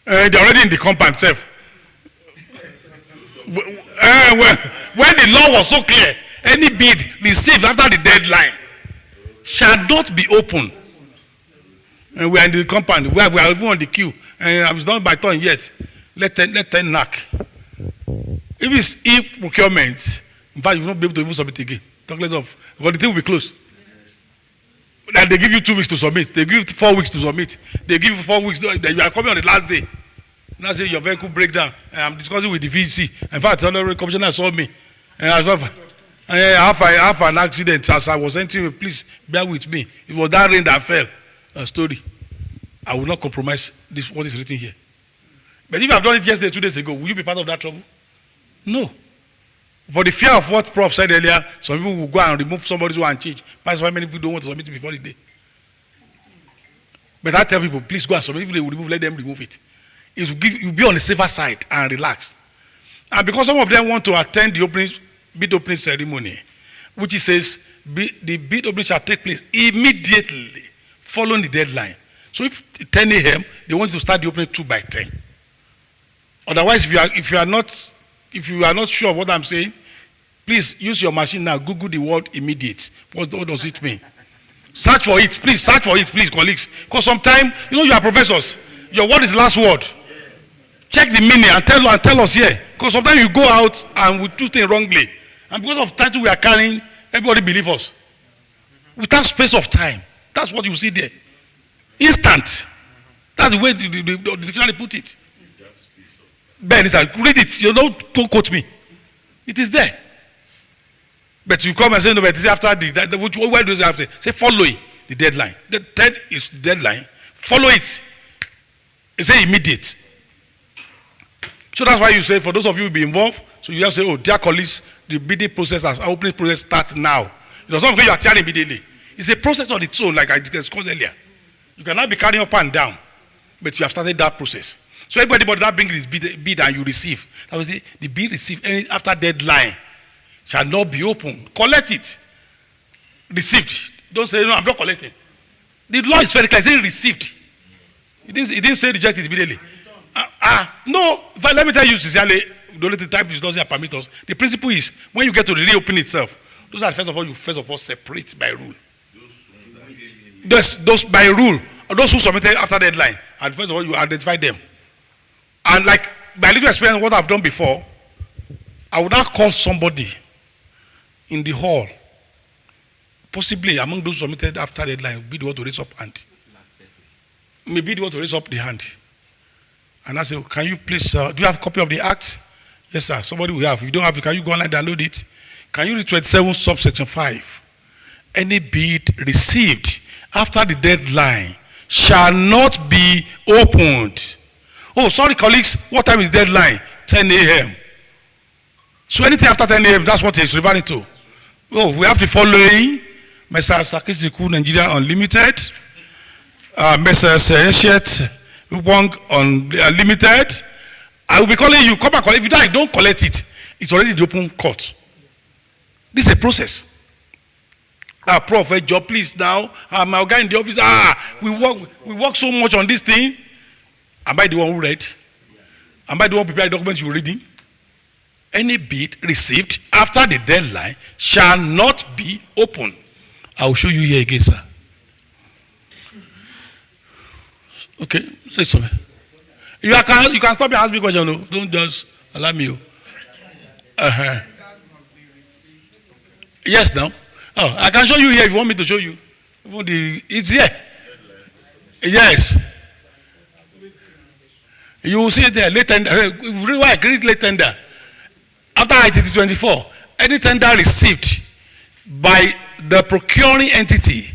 already in the compound itself. When the law was so clear, any bid received after the deadline shall not be open. And we are in the compound, we are even on the queue. And I was not by turn yet. Let 10 knock. If it's e-procurement, in fact, you will not be able to even submit again. Talk less of, because the thing will be closed. And they give you 2 weeks to submit. They give you 4 weeks to submit. They give you 4 weeks. You are coming on the last day. Now say your vehicle breakdown. I'm discussing with the VC. In fact, the commissioner saw me. And I have an accident as I was entering. Please bear with me. It was that rain that fell. Story. I will not compromise this. What is written here. But if I have done it yesterday, 2 days ago, will you be part of that trouble? No. For the fear of what Prof said earlier, some people will go and remove somebody's one and change. That's why many people don't want to submit it before the day. But I tell people, please go and submit. If they will remove, let them remove it. It will give, you'll be on the safer side and relax. And because some of them want to attend the bid opening ceremony, which it says the bid opening shall take place immediately following the deadline. So if 10 a.m., they want you to start the opening 2 by 10. Otherwise, if you are not sure of what I'm saying, please use your machine now. Google the word immediate. What does it mean? Search for it, please. Search for it, please, colleagues. Because sometimes, you are professors. Your word is the last word. Check the meaning and tell us here. Because sometimes you go out and we do things wrongly. And because of the title we are carrying, everybody believes us. Without space of time. That's what you see there. Instant. That's the way the dictionary put it. Ben, read it. You don't quote me. It is there. But you come and say, no, but it's after why do you say after? Say, following the deadline. The 10 is the deadline. Follow it. It's say immediate. So that's why you say, for those of you who will be involved, so you just say, oh, dear colleagues, the bidding process, our opening process starts now. It does not mean you are tearing immediately. It's a process on its own, like I discussed earlier. You cannot be carrying up and down, but you have started that process. So everybody that brings his bid and you receive, that will say the bid received after deadline shall not be open. Collect it. Received. Don't say, no, I'm not collecting. The law is very clear. Say received. He didn't say reject it immediately. No. In fact, let me tell you sincerely, the only type is doesn't permit us. The principle is when you get to the reopen itself, those are first of all separate by rule. Those by rule, those who submitted after deadline, and first of all you identify them. And like by little experience, what I've done before, I would now call somebody in the hall, possibly among those submitted after deadline, be the one to raise up hand. Maybe the one to raise up the hand. And I say, can you please, do you have a copy of the act? Yes, sir. Somebody will have. If you don't have it, can you go online and download it? Can you read 27 subsection 5? Any bid received after the deadline shall not be opened. Oh, sorry, colleagues. What time is deadline? 10 a.m. So anything after 10 a.m., that's what it's referring to. Oh, we have the following. Messrs. Sakisiku Nigeria Unlimited. Messrs. Eshet Wong Unlimited. I will be calling you. Come back. If you don't collect it, it's already the open court. This is a process. Prof, a job, please now. My guy in the office. We work so much on this thing. Am I the one who read? Am I the one who prepared the documents you're reading? Any bid received after the deadline shall not be open. I will show you here again, sir. Okay, say something. You can stop and ask me a question. No? Don't just allow me. Yes, now. Oh, I can show you here if you want me to show you. It's here. Yes. You will see there, late tender. Why agreed late tender? After ITT 24, any tender received by the procuring entity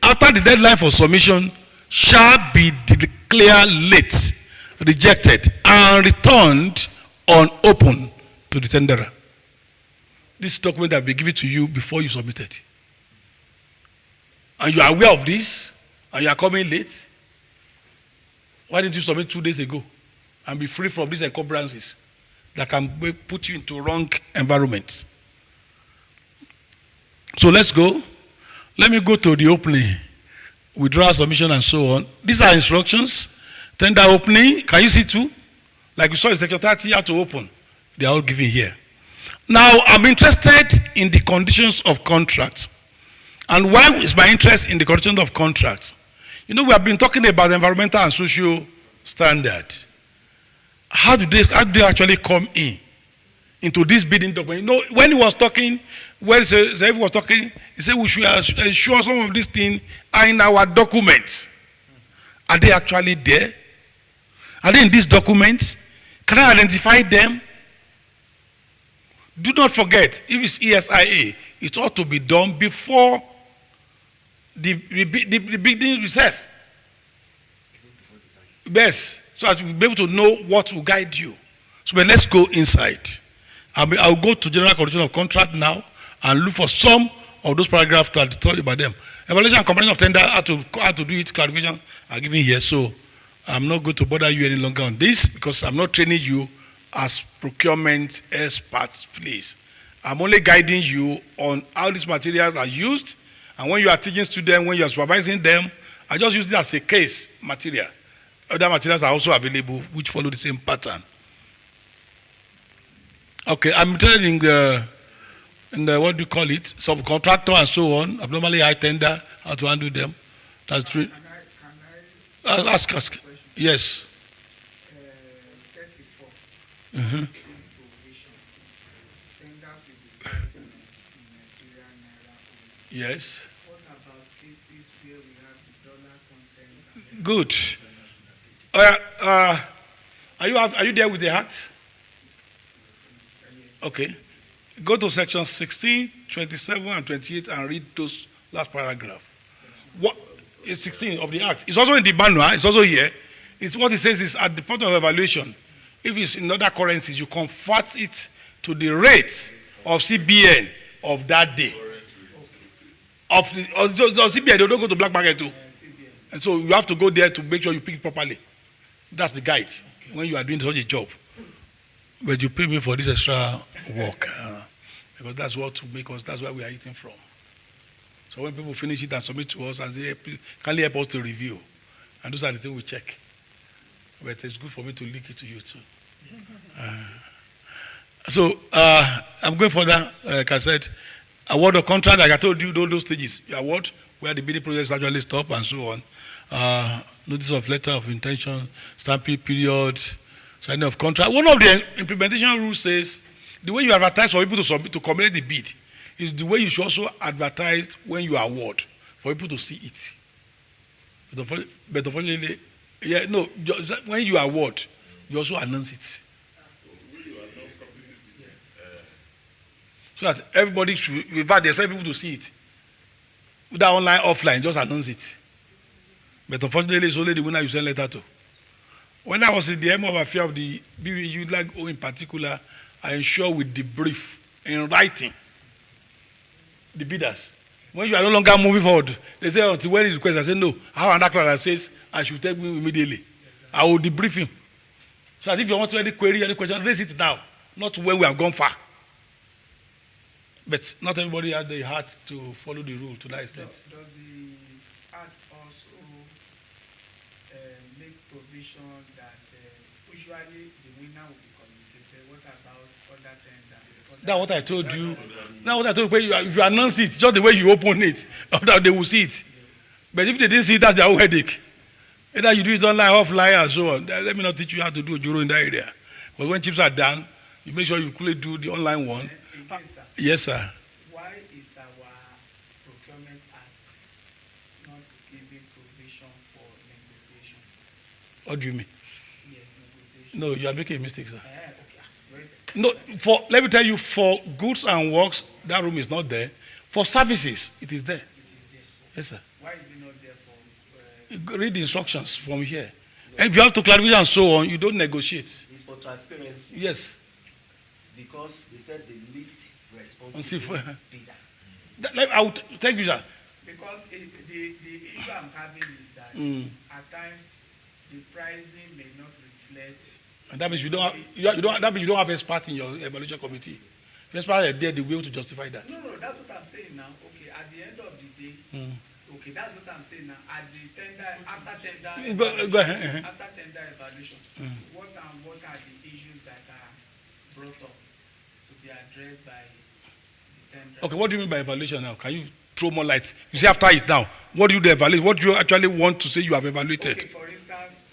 after the deadline for submission shall be declared late, rejected, and returned unopened to the tenderer. This document will be given to you before you submit it. And you are aware of this, and you are coming late. Why didn't you submit 2 days ago and be free from these encumbrances that can put you into wrong environment? So let's go. Let me go to the opening, withdrawal submission and so on. These are instructions. Tender opening, can you see too? Like we saw in Section 30, how to open. They are all given here. Now, I'm interested in the conditions of contracts. And why is my interest in the conditions of contracts? You know, we have been talking about environmental and social standard. How do they actually come into this bidding document? You know, when he was talking, when Zaif was talking, he said we should ensure some of these things are in our documents. Are they actually there? Are they in these documents? Can I identify them? Do not forget, if it's ESIA, it ought to be done before the bidding itself. Yes, so that you'll be able to know what will guide you. So but let's go inside. I'll go to general condition of contract now and look for some of those paragraphs to tell you about them. Evaluation and comparison of tender, how to do it, clarification are given here. So I'm not going to bother you any longer on this because I'm not training you as procurement experts, please. I'm only guiding you on how these materials are used, and when you are teaching students, when you are supervising them, I just use it as a case material. Other materials are also available which follow the same pattern. Okay, I'm interested in the what do you call it, subcontractor and so on, abnormally high tender, how to handle them. That's true. Ask. Yes. 34. Mm-hmm. Yes. What about cases where we have the dollar content? Good. Are you there with the act? Okay. Go to section 16, 27, and 28 and read those last paragraph. What is 16 of the act? It's also in the manual. It's also here. It's what it says is at the point of evaluation. If it's in other currencies, you convert it to the rate of CBN of that day. Of CBN, they don't go to black market too. And so you have to go there to make sure you pick it properly. That's the guide when you are doing such a job. But you pay me for this extra work because that's what to make us. That's where we are eating from. So when people finish it and submit to us and say, hey, please, can you help us to review? And those are the things we check. but it's good for me to link it to you too. So I'm going further, like I said, award of contract, like I told you, those stages. You award where the bidding process actually stop and so on. Notice of letter of intention, stamping period, signing of contract. One of the implementation rules says the way you advertise for people to submit to complete the bid is the way you should also advertise when you award for people to see it. But unfortunately, yeah, no, when you award, you also announce it. So that everybody should, in fact, they expect people to see it. Whether online, offline, just announce it. But unfortunately, it's only the winner you send letter to. When I was in the MO of affair of the BBU, like in particular, I ensure we debrief in writing the bidders. When you are no longer moving forward, they say, until when is the request? I say, no. I have another class that says, I should take me immediately. I will debrief him. So that if you want to any query, any question, raise it now, not when we have gone far. But not everybody has the heart to follow the rule to that extent. Does the Act also make provision that usually the winner will be communicated? What about other tenders? That's what I told you. Now what I told you, if you announce it, just the way you open it, after they will see it. But if they didn't see it, that's their own headache. Either you do it online, offline, and so on. Let me not teach you how to do a juro in that area. But when chips are done, you make sure you quickly do the online one. Yes, sir. Why is our Procurement Act not giving provision for negotiation? What do you mean? Yes, negotiation. No, you are making a mistake, sir. Okay. No, let me tell you, for goods and works, that room is not there. For services, it is there. It is there. Yes, sir. Why is it not there for? Read the instructions from here. And if you have to clarify and so on, you don't negotiate. It's for transparency. Yes. Because they said the least responsible bidder. I will thank you, sir. Because the issue I'm having is that at times the pricing may not reflect. And that means you don't have expert in your evaluation committee. If experts are there, they will to justify that. No, that's what I'm saying now. Okay, at the end of the day, okay, that's what I'm saying now. At the tender, after tender, Go ahead. After tender evaluation, what are the issues that are brought up to be addressed by the tender? Okay, what do you mean by evaluation now? Can you throw more light? You say after it now. What do you evaluate? What do you actually want to say you have evaluated? Okay, for instance,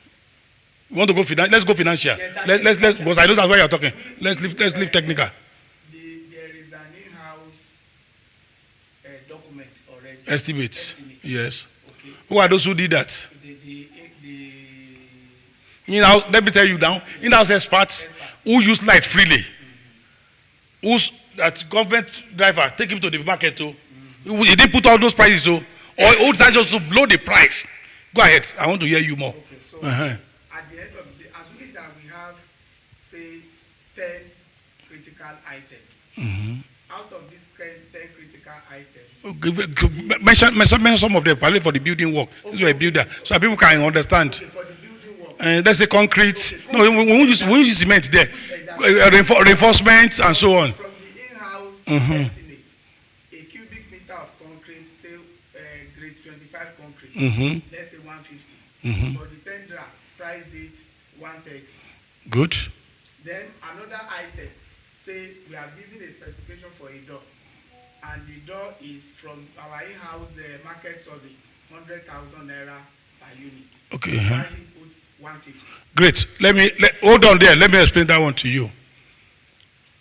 you want to go let's go financial. Yes, let's because I know that's why you're talking. Let's leave technical. There is an in-house document already. Estimate. Yes. Okay. Who are those who did that? Let me tell you now. In-house experts who use light freely. Who's that government driver take him to the market too? He didn't put all those prices too. Or old side just to blow the price. Go ahead. I want to hear you more. Okay, so at the end of the day, assuming that we have, say, 10 critical items. Out of these 10 critical items. Mention some of them, probably for the building work. This is a builder, so people can understand. Okay, for the building work. Let's say concrete. No, we won't use cement there. Reinforcements and so on. From the in-house estimate, a cubic meter of concrete, say grade 25 concrete, let's say 150. For the tender, price date 130. Good. Then another item, say we are giving a specification for a door, and the door is from our in-house market survey, 100,000 naira per unit. Okay. He puts 150. Great. Hold on there. Let me explain that one to you.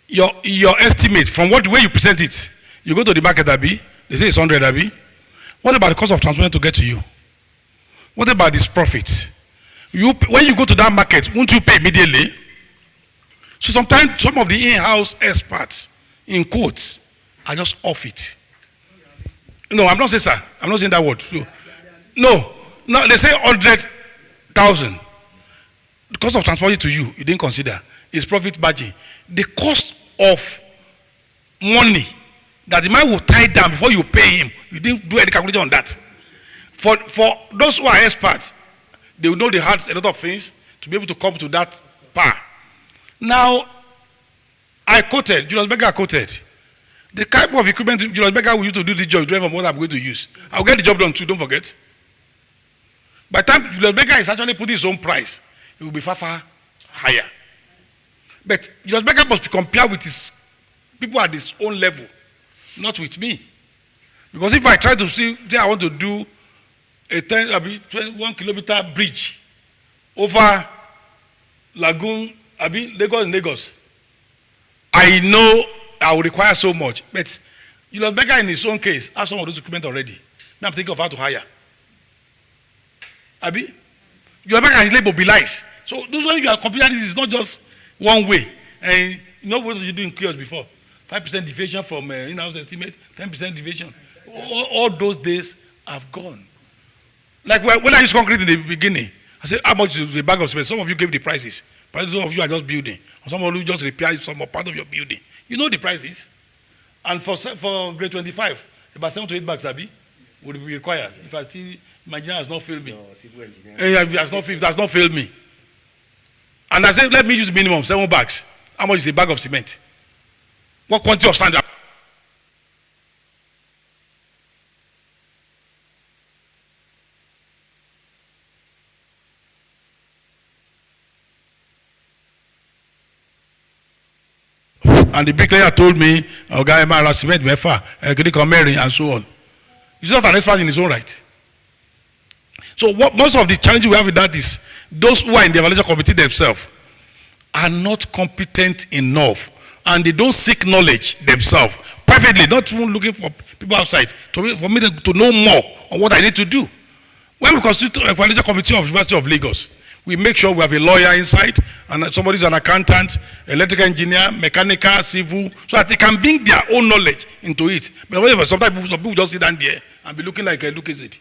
Your estimate from the way you present it, you go to the market, Abi, they say it's 100, Abi. What about the cost of transport to get to you? What about this profit? When you go to that market, won't you pay immediately? So sometimes some of the in-house experts, in quotes, are just off it. No, I'm not saying, sir. I'm not saying that word. No, they say 100,000. The cost of transporting to you didn't consider. Is profit margin. The cost of money that the man will tie down before you pay him, you didn't do any calculation on that. For those who are experts, they will know they had a lot of things to be able to come to that par. Now, Julius Berger quoted, the type of equipment Julius Berger will use to do this job, from what I'm going to use. I'll get the job done too, don't forget. By the time Julius Berger is actually putting his own price, it will be far, far higher. But Julius Berger must be compared with his people at his own level, not with me. Because if I try to say I want to do a 21 kilometer bridge over Lagoon, Lagos, I know I will require so much. But Julius Berger in his own case has some of those documents already. Now I'm thinking of how to hire. Julius Berger and his labor belies. So those when you are comparing this is not just one way. And you know what you do in chaos before? 5% deviation from in-house estimate, 10% deviation. All those days have gone. Like when I used concrete in the beginning, I said, how much is the bag of cement? Some of you gave the prices. But some of you are just building. Or some of you just repair some part of your building. You know the prices. And for grade 25, about 7 to 8 bags, would be required. If I still, my engineer has not failed me. No, civil engineer. It has not failed me. And I said, let me use minimum 7 bags. How much is a bag of cement? What quantity of sand? And the bricklayer told me, guy, my cement, and so on. He's not an expert in his own right. So what most of the challenge we have with that is those who are in the evaluation committee themselves are not competent enough, and they don't seek knowledge themselves privately, not even looking for people outside for me to know more on what I need to do. When we constitute a evaluation committee of University of Lagos, we make sure we have a lawyer inside, and somebody is an accountant, electrical engineer, mechanical, civil, so that they can bring their own knowledge into it. But sometimes some people just sit down there and be looking like a look at it.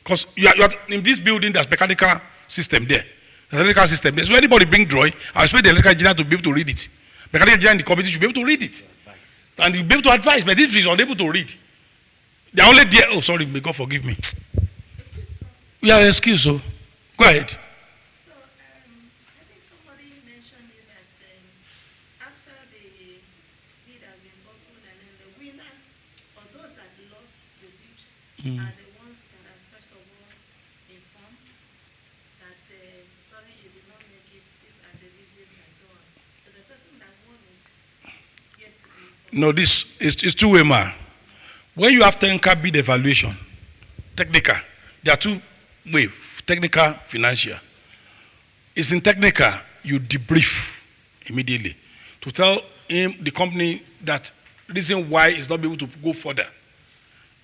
Because you are in this building, there's mechanical system there. There's electrical system there. So anybody bring drawing, I expect the electrical engineer to be able to read it. Mechanical engineer in the committee should be able to read it. And he'll be able to advise. But if he's unable to read, they are only there. Oh, sorry, may God forgive me. Yeah, excuse you. Go ahead. So, I think somebody mentioned it that after the bid has been opened, and then the winner, or those that lost the bid, are the ones that are first of all informed that, sorry, you did not make it, these are the reasons, and so on. So the person that won it is yet to be informed. No, this is two-way, ma. When you have technical bid evaluation, technical, there are two ways, technical, financial. It's in technical, you debrief immediately to tell him, the company, that reason why it's not able to go further.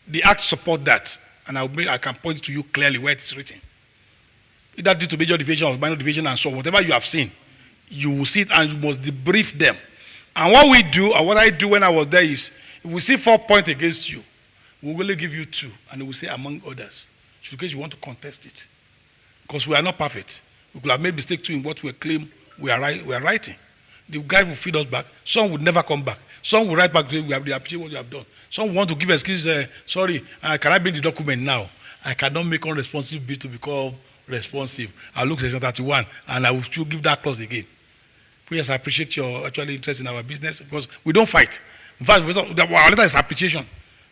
The act support that, and I can point to you clearly where it's written. Either due to major deviation or minor deviation and so on, whatever you have seen, you will see it and you must debrief them. And what we do, or what I do when I was there is, if we see 4 points against you, we will only give you 2, and we will say among others, in case you want to contest it. Because we are not perfect. We could have made mistake too in what we claim we are writing. The guy will feed us back. Some would never come back. Some will write back to you, we appreciate what you have done. Some want to give excuse, sorry, can I bring the document now? I cannot make unresponsive bid to become responsive. I'll look at section 31 and I will still give that clause again. Yes, I appreciate your actually interest in our business because we don't fight. In fact, our letter is appreciation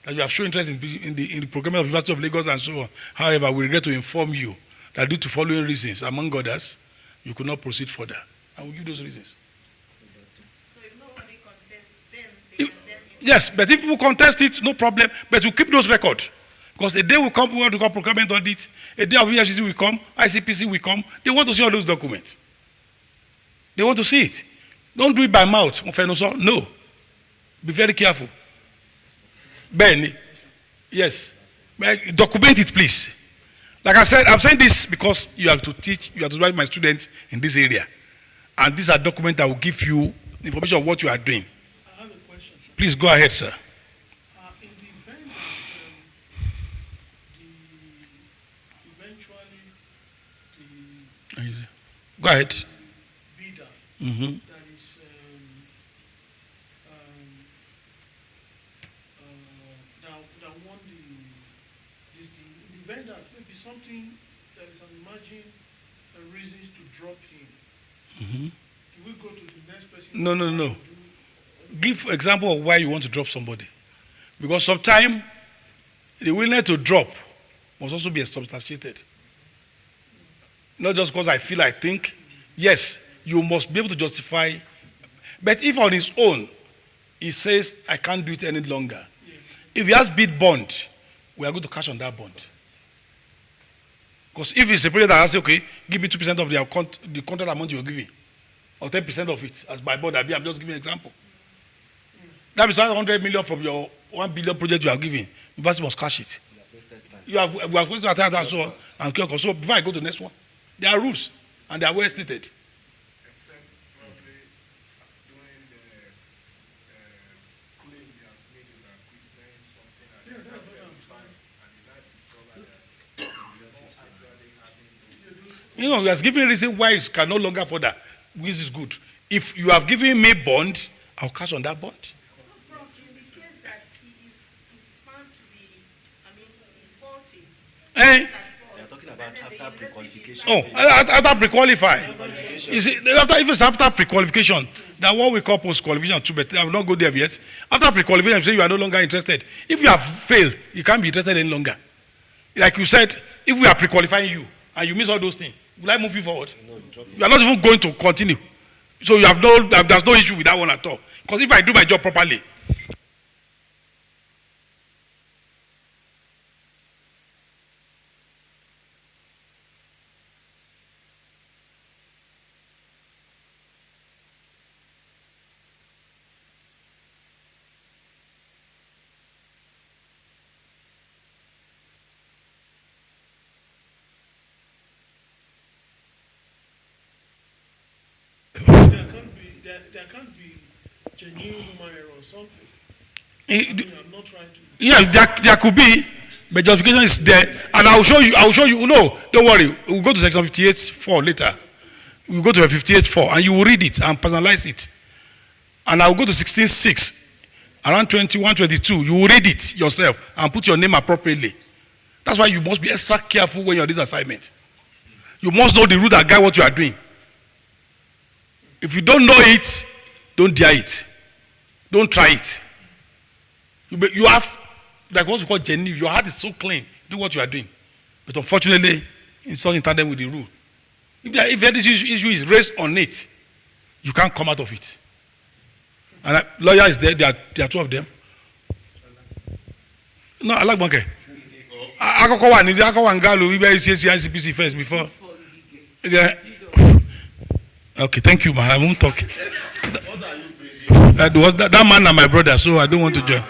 that you have shown interest in the procurement of University of Lagos and so on. However, we regret to inform you that due to following reasons, among others, you could not proceed further. I will give those reasons. So if nobody contests, Yes, but if people contest it, no problem. But we keep those records. Because a day will come, we want to call procurement audit, a day of EFCC will come, ICPC will come, they want to see all those documents. They want to see it. Don't do it by mouth. No. Be very careful. Ben, yes. Document it, please. Like I said, I'm saying this because you have to teach, you have to write my students in this area. And these are documents that will give you information of what you are doing. I have a question. Please go ahead, sir. In the event that eventually Go ahead. bidder Mm-hmm. that is that won this thing, in the event that maybe something that is an emerging reasons to drop him, Mm-hmm. do we go to the next person? No. Give example of why you want to drop somebody. Because sometimes the willingness to drop must also be substantiated. not just because I feel, I think. Yes, you must be able to justify. But if on his own, he says, I can't do it any longer. If he has bid bond, we are going to cash on that bond. Because if it's a project that has, okay, give me 2% of the contract amount you're giving, or 10% of it, as by board, I'm just giving an example. That means 100 million from your 1 billion project you are giving. University must cash it. We have wasted our time and so on. And so before I go to the next one, there are rules, and they are well stated. You know, he has given a reason why it can no longer further, which is good. If you have given me bond, I'll cash on that bond. Eh? They are talking about after pre-qualification. Oh, after pre-qualify. Is it, if it's after pre-qualification, that what we call post-qualification too, but I will not go there yet. After pre-qualification, you say you are no longer interested. If you have failed, you can't be interested any longer. Like you said, if we are pre-qualifying you and you miss all those things, will I move you forward? You are not even going to continue. So you have there's no issue with that one at all. Because if I do my job properly, there can't be genuine human error or something. I'm not trying to. Yeah, there could be, but justification is there, and I will show you. No, don't worry. We'll go to section 58.4 later. We'll go to 58.4, and you will read it and personalize it. And I will go to 16.6, around 21, 22. You will read it yourself and put your name appropriately. That's why you must be extra careful when you're on this assignment. You must know the rule that guide what you are doing. If you don't know it, don't dare it. Don't try it. You have, like what we call genuine, your heart is so clean, do what you are doing. But unfortunately, it's not in tandem with the rule. If this issue is raised on it, you can't come out of it. And lawyer is there, there are two of them. No, I like Banke. ICPC first before. Okay, thank you, man. I won't talk. That man and my brother, so I don't want to join.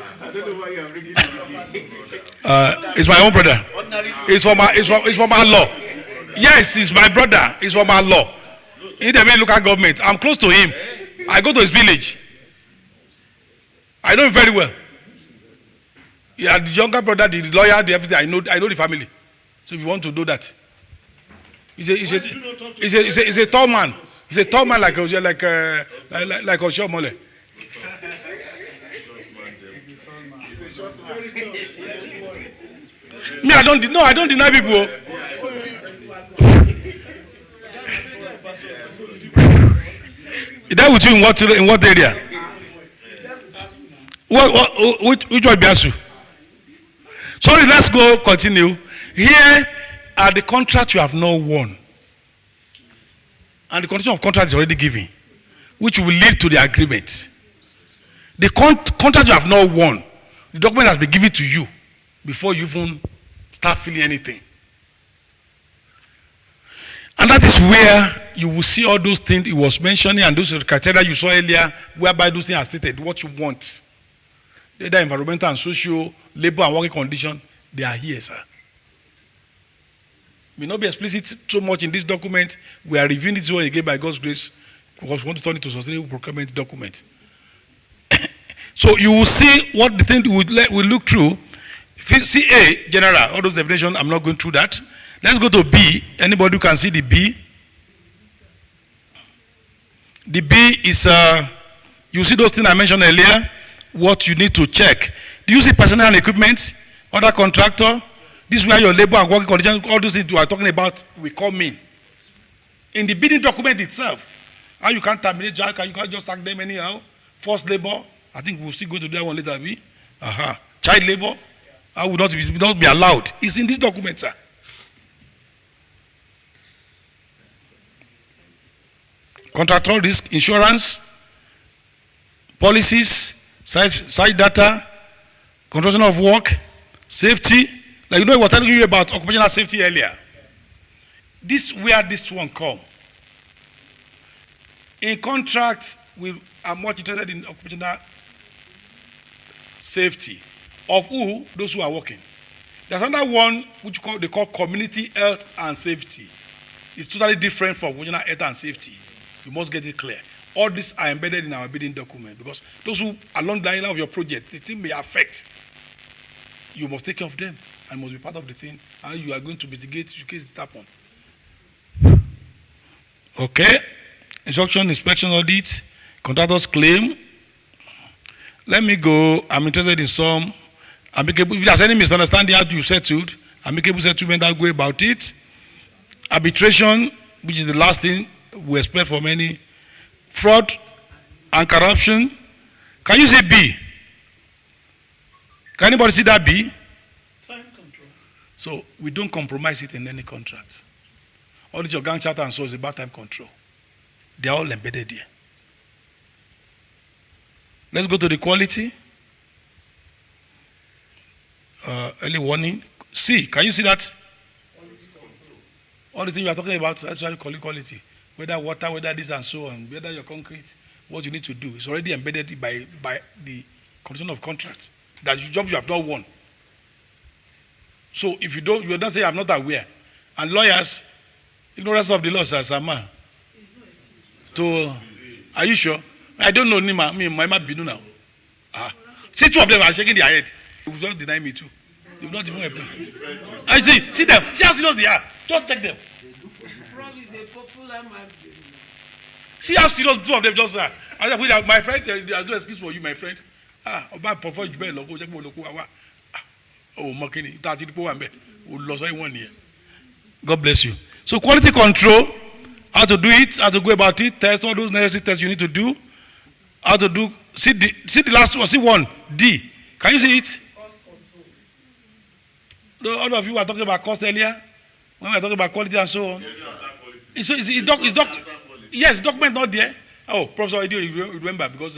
It's my own brother. It's from our law. Yes, it's my brother. It's from our law. In the local government, I'm close to him. I go to his village. I know him very well. Yeah, the younger brother, the lawyer, the everything. I know the family. So if you want to do that, he's a tall man. He's a tall man like Oshomole. Me, I don't deny people. Is that with you in what area? Which one Biasu? Sorry, let's go continue. Here are the contracts you have not won. And the condition of contract is already given, which will lead to the agreement. The contract you have not won, the document has been given to you before you even start feeling anything. And that is where you will see all those things he was mentioning and those criteria you saw earlier, whereby those things are stated, what you want. Either environmental and social, labor and working condition, they are here, sir. May not be explicit so much in this document. We are reviewing it again by God's grace because we want to turn it to a sustainable procurement document. So you will see what the thing we look through. See A, general, all those definitions, I'm not going through that. Let's go to B. Anybody who can see the B? The B is, you see those things I mentioned earlier, what you need to check. Do you see personnel and equipment, other contractor? This is where your labor and working conditions, all those things we are talking about, will come in. In the bidding document itself, how you can't terminate, you can't just sack them anyhow. Forced labor, I think we'll still go to that one later. Child labor, I would not be allowed. It's in this document, sir. contractual risk, insurance, policies, site data, control of work, safety. Like you know, I was telling you about occupational safety earlier. This where this one come. In contracts, we are much interested in occupational safety of who? Those who are working. There's another one which they call community health and safety. It's totally different from occupational health and safety. You must get it clear. All these are embedded in our bidding document because those who along the line of your project, the thing may affect. You must take care of them and must be part of the thing, and you are going to mitigate in case it happens. Okay. Instruction, inspection, audit, contractor's claim. Let me go. I'm interested in some amicable. If there's any misunderstanding how you settled, amicable settlement, I'll go about it. Arbitration, which is the last thing we expect from any. Fraud and corruption. Can you say B? Can anybody see that B? Time control. So we don't compromise it in any contract. All this your gang charter and so is about time control. They are all embedded here. Let's go to the quality. Early warning. C, can you see that? All the things you are talking about, that's why you call it quality. Whether water, whether this and so on, whether your concrete, what you need to do. It's already embedded by the condition of contract. That's your job you have not won. So if you don't say I'm not aware. And lawyers, ignorance of the law, sir, Sama. So, are you sure? I don't know Nima. My might be now. See, two of them are shaking their head. They will just deny me too. They will not even help me. I see them. See how serious they are. Just check them. From is a popular magazine. See how serious two of them just are. My friend, there's no excuse for you, my friend. About perform you better logo, check more logo. Oh, Makini, that's the power. We lost 1 year. God bless you. So quality control. How to do it, how to go about it, test all those necessary tests you need to do. How to do, see the last one, see one, D. Can you see it? Cost control. All of you were talking about cost earlier, when we were talking about quality and so on. Yes, document not there. Oh, Professor Idio, you remember, because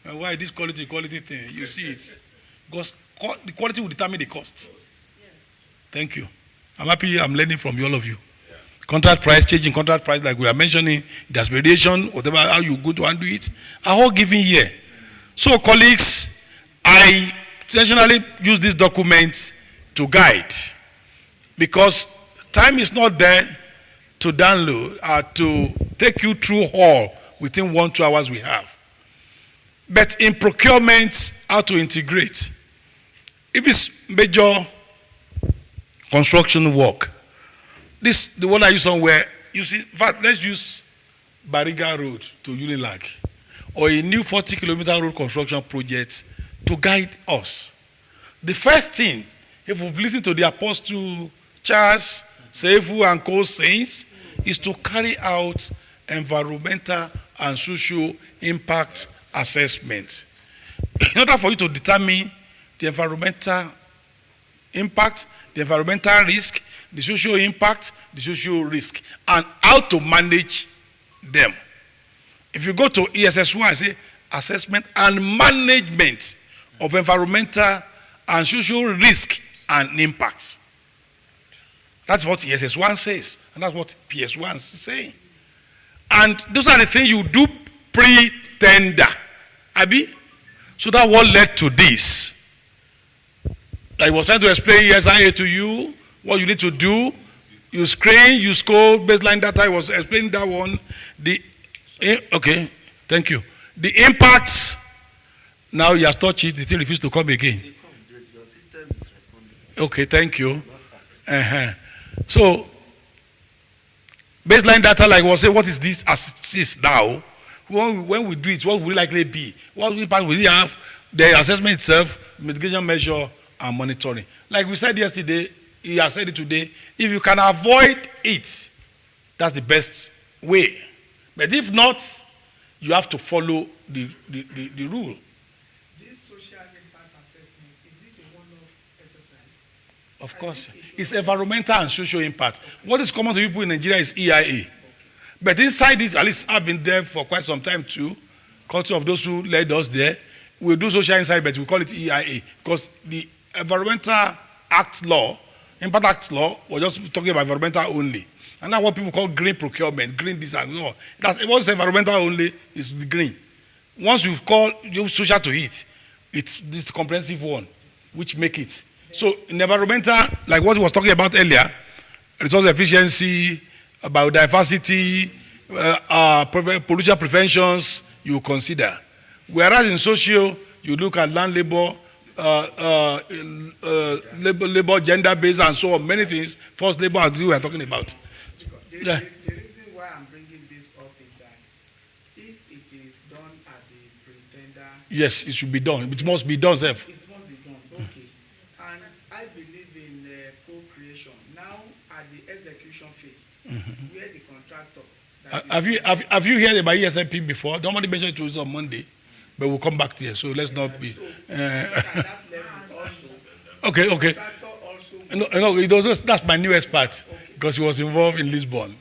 why this quality thing, you see it. Because the quality will determine the cost. Thank you. I'm happy I'm learning from all of you. Contract price, changing contract price, like we are mentioning, there's variation, whatever, how you go to undo it, are all given here. So, colleagues, I intentionally use this document to guide because time is not there to download or to take you through all within 1-2 hours we have. But in procurement, how to integrate. If it's major construction work, the one I use somewhere, you see, in fact, let's use Bariga Road to Unilag or a new 40-kilometer road construction project to guide us. The first thing, if we've listened to the Apostle Charles, Seifu and co-saints, is to carry out environmental and social impact assessment. In order for you to determine the environmental impact, the environmental risk, the social impact, the social risk, and how to manage them. If you go to ESS1, say assessment and management of environmental and social risk and impacts. That's what ESS1 says, and that's what PS1 is saying. And those are the things you do pre-tender. Abi? So that what led to this. I was trying to explain ESIA to you, what you need to do. You screen, you score baseline data. I was explaining that one. Okay, thank you. The impacts, now you have touched it, the thing refuses to come again. Your system is responding. Okay, thank you. So, baseline data, like we'll say, what is this as it is now? When we do it, what will it likely be? What impact will it have? The assessment itself, mitigation measure, and monitoring. Like we said yesterday, he has said it today, if you can avoid it, that's the best way. But if not, you have to follow the rule. This social impact assessment, is it a one-off exercise? Of course. It's environmental and social impact. What is common to people in Nigeria is EIA. But inside it, at least I've been there for quite some time too. Culture of those who led us there. We do social inside, but we call it EIA because the Environmental Act law, Impact Act law, was just talking about environmental only. And that's what people call green procurement, green this and all. That's once environmental only is the green. Once you call social to it, it's this comprehensive one, which make it. So in environmental, like what we was talking about earlier, resource efficiency, biodiversity, pollution preventions, you consider. Whereas in social, you look at land labor, labor, gender-based, and so on, many things, forced labor, as we were talking about. The reason why I'm bringing this up is that if it is done at the pretender, yes, it should be done. It must be done, Seth. it must be done. Okay. And I believe in co-creation. Now at the execution phase, where the contractor. Have you heard about ESIP before? Nobody mentioned it to us on Monday, but we'll come back to it. So let's not be. Okay. No, it was, that's my newest part because he was involved in Lisbon.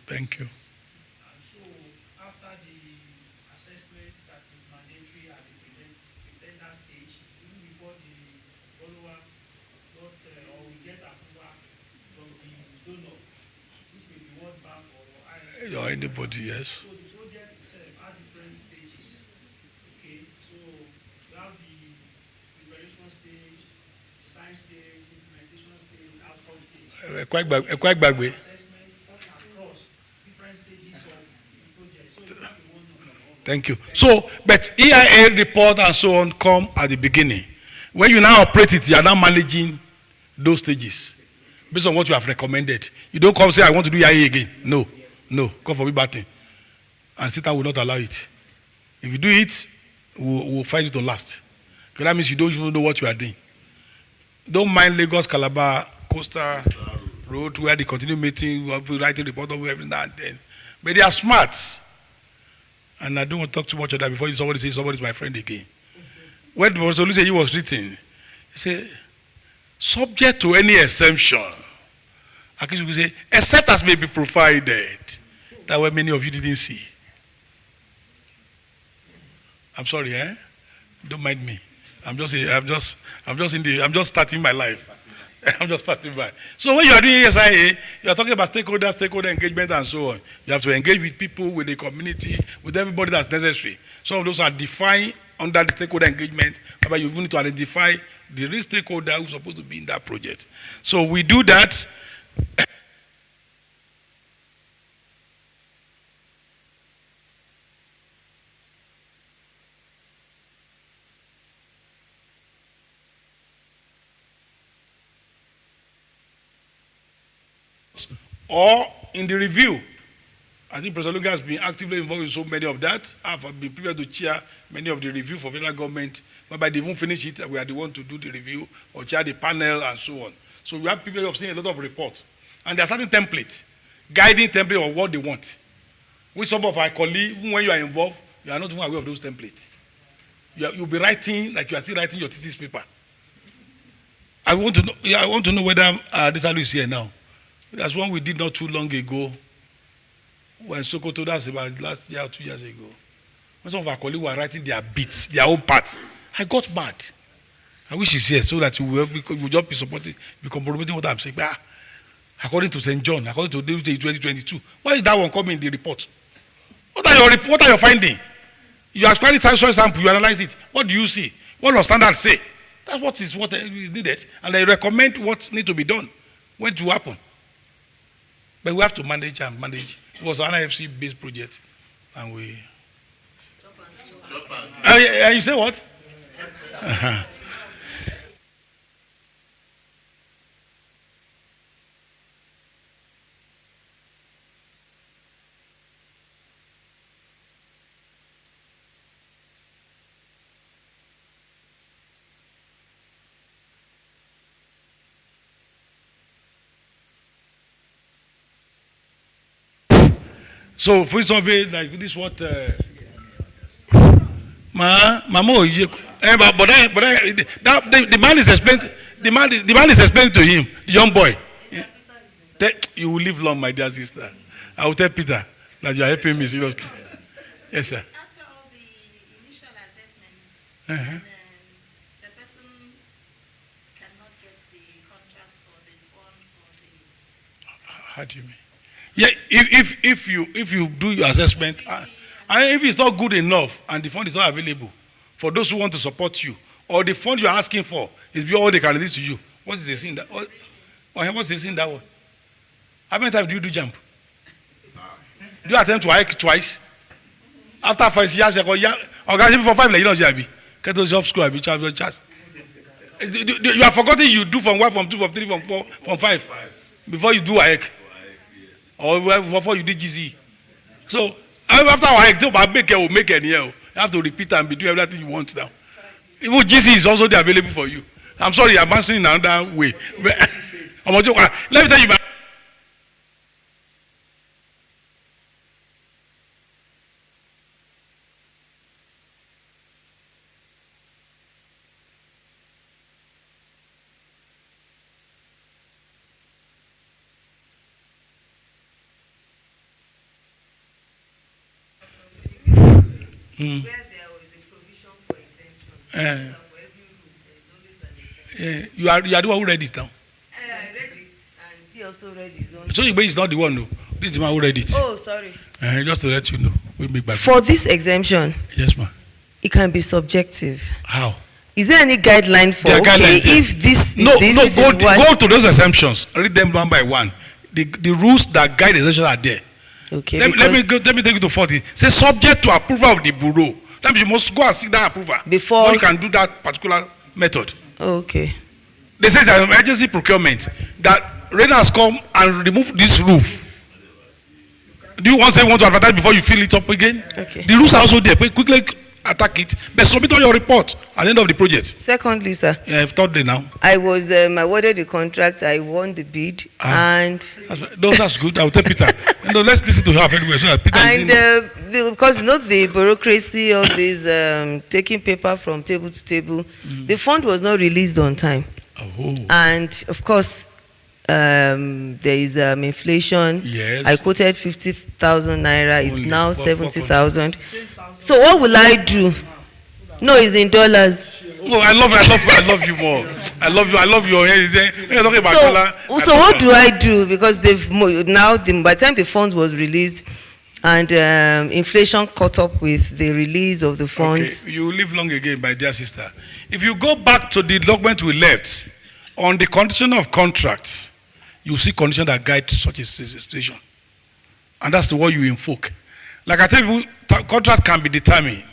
Thank you. And so after the assessment that is mandatory at the pretender stage, even before the follower got or we get approval from the donor, which may be World Bank or IMF. Or anybody, yes. So the project itself has different stages. Okay, so you have the preparation stage, design stage, implementation stage, outcome stage. Quite bad way. Thank you. So, but EIA report and so on come at the beginning. When you now operate it, you are now managing those stages based on what you have recommended. You don't come say, I want to do EIA again. No. Come for me bad thing. And Satan will not allow it. If you do it, we'll fight it to last. Because that means you don't even know what you are doing. Don't mind Lagos, Calabar, Coastal Road, where they continue meeting, writing report over every now and then. But they are smart. And I don't want to talk too much of that before somebody says somebody's my friend again. When Professor Oluseyi was written, he said, subject to any exemption. I can say, except as may be provided. That way many of you didn't see. I'm sorry, eh? Don't mind me. I'm just starting my life. I'm just passing by. So when you are doing SIA, you are talking about stakeholder engagement and so on. You have to engage with people, with the community, with everybody that's necessary. Some of those are defined under the stakeholder engagement, but you need to identify the real stakeholder who's supposed to be in that project. So we do that. Or in the review. I think Professor Luga has been actively involved in so many of that. I've been prepared to chair many of the review for federal government. Whereby they won't finish it, we are the one to do the review or chair the panel and so on. So we have people who have seen a lot of reports. And there are certain templates, guiding template of what they want. With some of our colleagues, even when you are involved, you are not even aware of those templates. You'll be writing like you are still writing your thesis paper. I want to know whether this is here now. That's one we did not too long ago. When Sokoto, that's about last year or 2 years ago. When some of our colleagues were writing their bits, their own part, I got mad. I wish he's here so that you will just be supporting, be compromising what I'm saying. But according to St. John, according to DAY 2022, why is that one coming in the report? What are your findings? You are squaring sample, you analyze it. What do you see? What does standards say? That's what is needed. And they recommend what needs to be done, when to happen. But we have to manage and manage. It was an IFC-based project, and we. You say what? So, free survey, like this, what Mama, the man is explaining. The man is explaining to him, the young boy. You will live long, my dear sister. I will tell Peter that you are helping me seriously. Yes, sir. After all the initial assessments, Uh-huh. the person cannot get the contract or the fund or the. How do you mean? Yeah, if you do your assessment, and if it's not good enough and the fund is not available for those who want to support you, or the fund you are asking for is beyond all they can release to you, what is they saying that? What's they saying that one? How many times do you do jump? Do you attempt to hike twice? After 5 years, you go for 5 like you don't see Abi. Get those job school Abi charge. You are forgetting you do from 1, from 2, from 3, from 4, from 5 before you do hike. Or before you did GC. So after our hike, will make any year. You have to repeat and be doing everything you want now. Even GC is also available for you. I'm sorry, I'm answering in another way. Let me tell you. Where there was a provision for exemption. You are the one who read it now. I read it, and he also read his own. So Igbe is not the one, no. This is the man who read it. Oh, sorry. Just to let you know, we make back. For this exemption, yes, ma'am. It can be subjective. How? Is there any guideline for if this is go to those exemptions, read them one by one. The rules that guide exemptions are there. Okay. Let me take you to 40. Say subject to approval of the bureau. That means you must go and seek that approval before you can do that particular method. Okay. They say it's an emergency procurement that rain has come and remove this roof. Do you want to advertise before you fill it up again? Okay. The rules are also there. Quickly attack it, but submit all your report at the end of the project. Secondly, sir. Yeah, I've thought they now. I was awarded the contract. I won the bid, and that's good. I will tell Peter. No, let's listen to her anyway. So that Peter and because you know the bureaucracy of this taking paper from table to table, the fund was not released on time. Oh. And of course, there is inflation. Yes. I quoted 50,000 naira. It's now 70,000. So what will I do? No, it's in dollars. No, I love you more. I love your hair. So what do I do? Because they've now by the time the funds was released, and inflation caught up with the release of the funds. Okay, you live long again, my dear sister. If you go back to the document we left on the condition of contracts, you see conditions that guide such a situation, and that's the one you invoke. Like I tell you, contract can be determined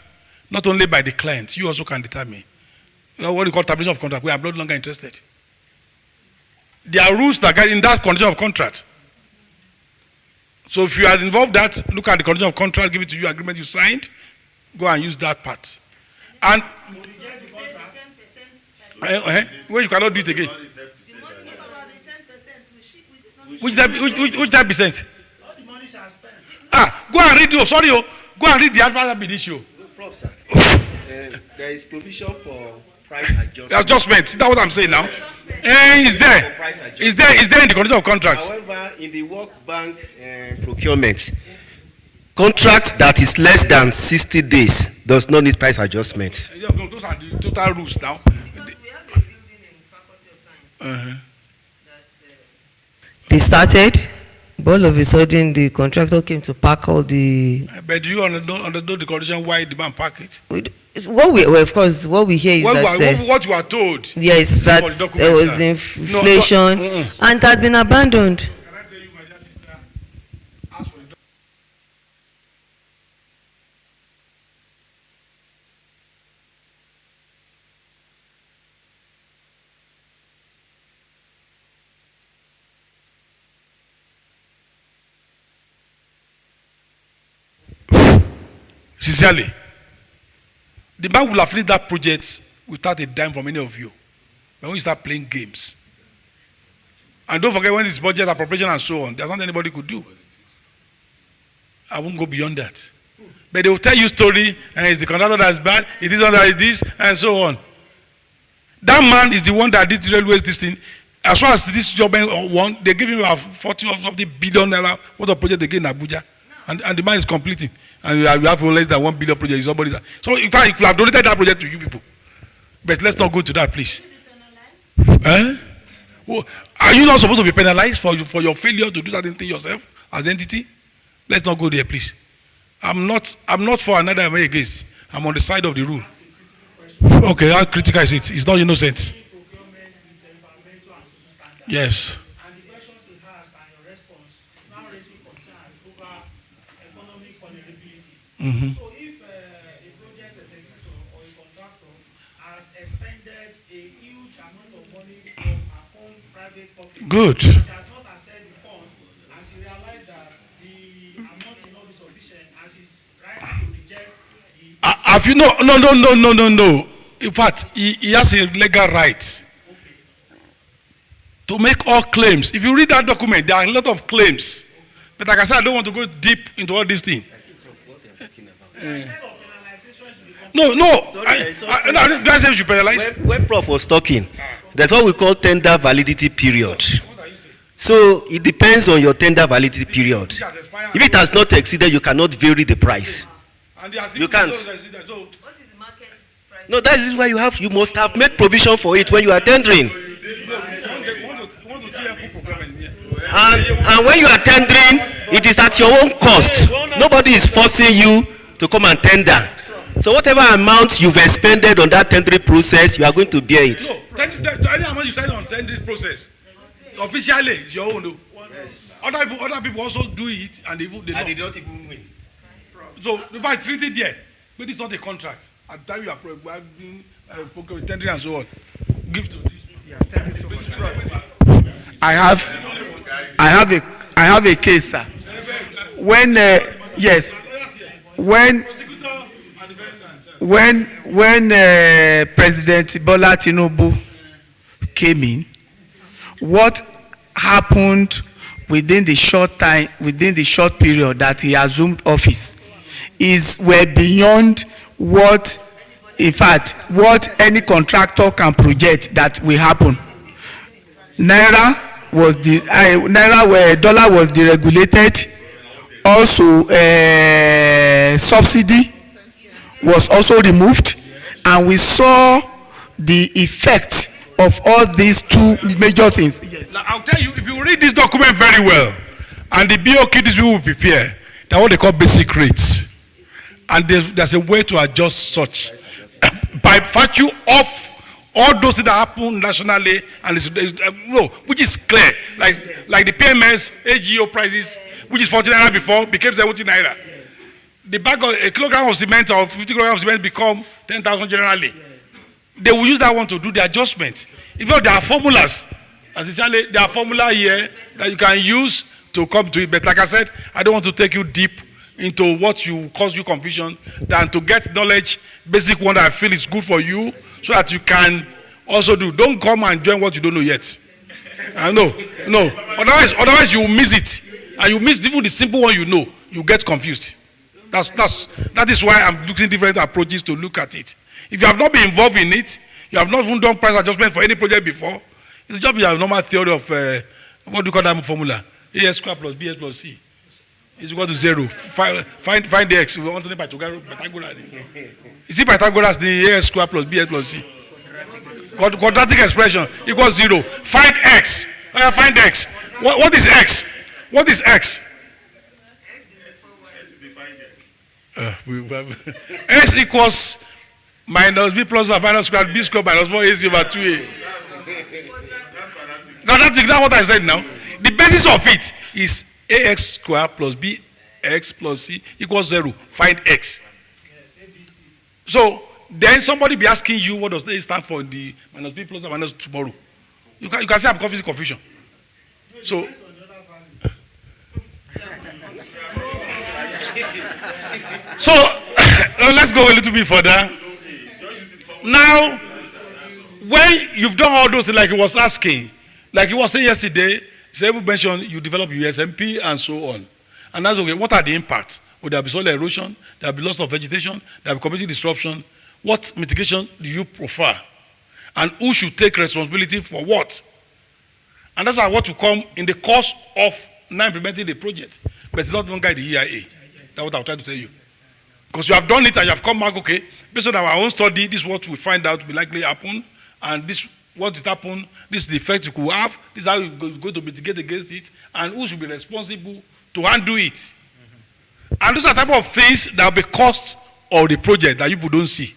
not only by the client, you also can determine. You know what you call termination of contract. We are no longer interested. There are rules that guide in that condition of contract. So if you are involved that, look at the condition of contract, give it to you, agreement you signed, go and use that part. And where you cannot do it again. Which 10%? Go and read go and read the advert bid issue. There is provision for price adjustment. Adjustment. That's what I'm saying now. It's there. It's there in the condition of contract. However, in the Work Bank procurement, contract that is less than 60 days does not need price adjustment. Those are the total rules now. They started, but all of a sudden the contractor came to pack all the. But do you understand the condition why the man pack it? Of course, what we hear is what you are told. Yes, that there was inflation and it had been abandoned. Can I tell you, my dear sister, ask for the sincerely, the bank will have finished that project without a dime from any of you. But when you start playing games, and don't forget when it's budget appropriation and so on, there's nothing anybody could do. I won't go beyond that. But they will tell you story, and it's the contractor that's bad, it is one that is this, and so on. That man is the one that did railways this thing. As far as this job won, they give him about 40 or something billion naira worth of project again in Abuja. And the man is completing. And you have less than 1 billion project. Somebody. So in fact, you could have donated that project to you people. But let's not go to that, please. Well, are you not supposed to be penalized for your failure to do that thing yourself as entity? Let's not go there, please. I'm not for another, I'm against. I'm on the side of the rule. Okay, how critical is it? It's not innocent. Yes. And the questions you asked and your response is now raising concern over economic vulnerability. So if a project executor or a contractor has expended a huge amount of money from her own private pocket, good. She has not accessed the fund, and she realized that the amount will not be sufficient, and she's right to reject the. Have you no. In fact, he has a legal right to make all claims. If you read that document, there are a lot of claims. But like I said, I don't want to go deep into all this thing. No. I say we should penalize. When Prof was talking, that's what we call tender validity period. So it depends on your tender validity period. If it has not exceeded, you cannot vary the price. You can't. No, that is why you must have made provision for it when you are tendering. And when you are tendering, it is at your own cost. Nobody is forcing you to come and tender. So whatever amount you've expended on that tendering process, you are going to bear it. No, any amount you spend on tendering process, officially, it's your own. Other people also do it, and they don't even win. So if I treat it there, but it's not a contract. At the time you are doing tendering and so on, give to this. Yeah, thank you so much. I have a case, sir. When President Bola Tinubu came in, what happened within the short period that he assumed office were beyond what any contractor can project that will happen. Dollar was deregulated. Also, subsidy was also removed, and we saw the effect of all these two major things. Yes. Now, I'll tell you, if you read this document very well, and the BOK these people will prepare, they're what they call basic rates, and there's a way to adjust such by virtue of all those things that happen nationally, and which is clear, like the PMS AGO prices, which is 14 naira before, became 17 naira. The bag of a kilogram of cement or 50 kilograms of cement become 10,000 generally. They will use that one to do the adjustment. In fact, there are formulas, essentially there are formula here that you can use to come to it. But like I said, I don't want to take you deep into what you cause you confusion than to get knowledge, basic one that I feel is good for you, so that you can also do. Don't come and join what you don't know yet. I know. Otherwise you will miss it, and you miss even the simple one you know. You get confused. That is why I'm looking different approaches to look at it. If you have not been involved in it, you have not even done price adjustment for any project before, it's just a normal theory of what do you call that formula? AS square plus BS plus C is equal to 0. Find the X. We want to know Pythagoras. You see Pythagoras, the AS square plus BS plus C. Quadratic expression equals 0. Find X. Find X. What is X? What is X? X equals minus B plus or minus squared B squared minus 4AC over 2A. Quadratic, that's what I said now. The basis of it is AX squared plus BX plus C equals 0. Find X. So then somebody be asking you what does A stand for in the minus B plus or minus tomorrow. You can say I'm confusing confusion. So let's go a little bit further. Now, when you've done all those, like he was asking, like he was saying yesterday, Several mentioned you develop USMP and so on. And that's okay. What are the impacts or there will be soil erosion, there will be loss of vegetation, there will be community disruption. What mitigation do you prefer? And who should take responsibility for what? And that's why what will come in the course of now implementing the project. But it's not one guy the EIA. That's what I'm trying to tell you. Because you have done it and you have come back, okay, based on our own study, this is what we find out will likely happen, and this what is happen, this is the effect you could have, this is how you're going to mitigate against it, and who should be responsible to handle it. And those are the type of things that will be cost of the project that people don't see.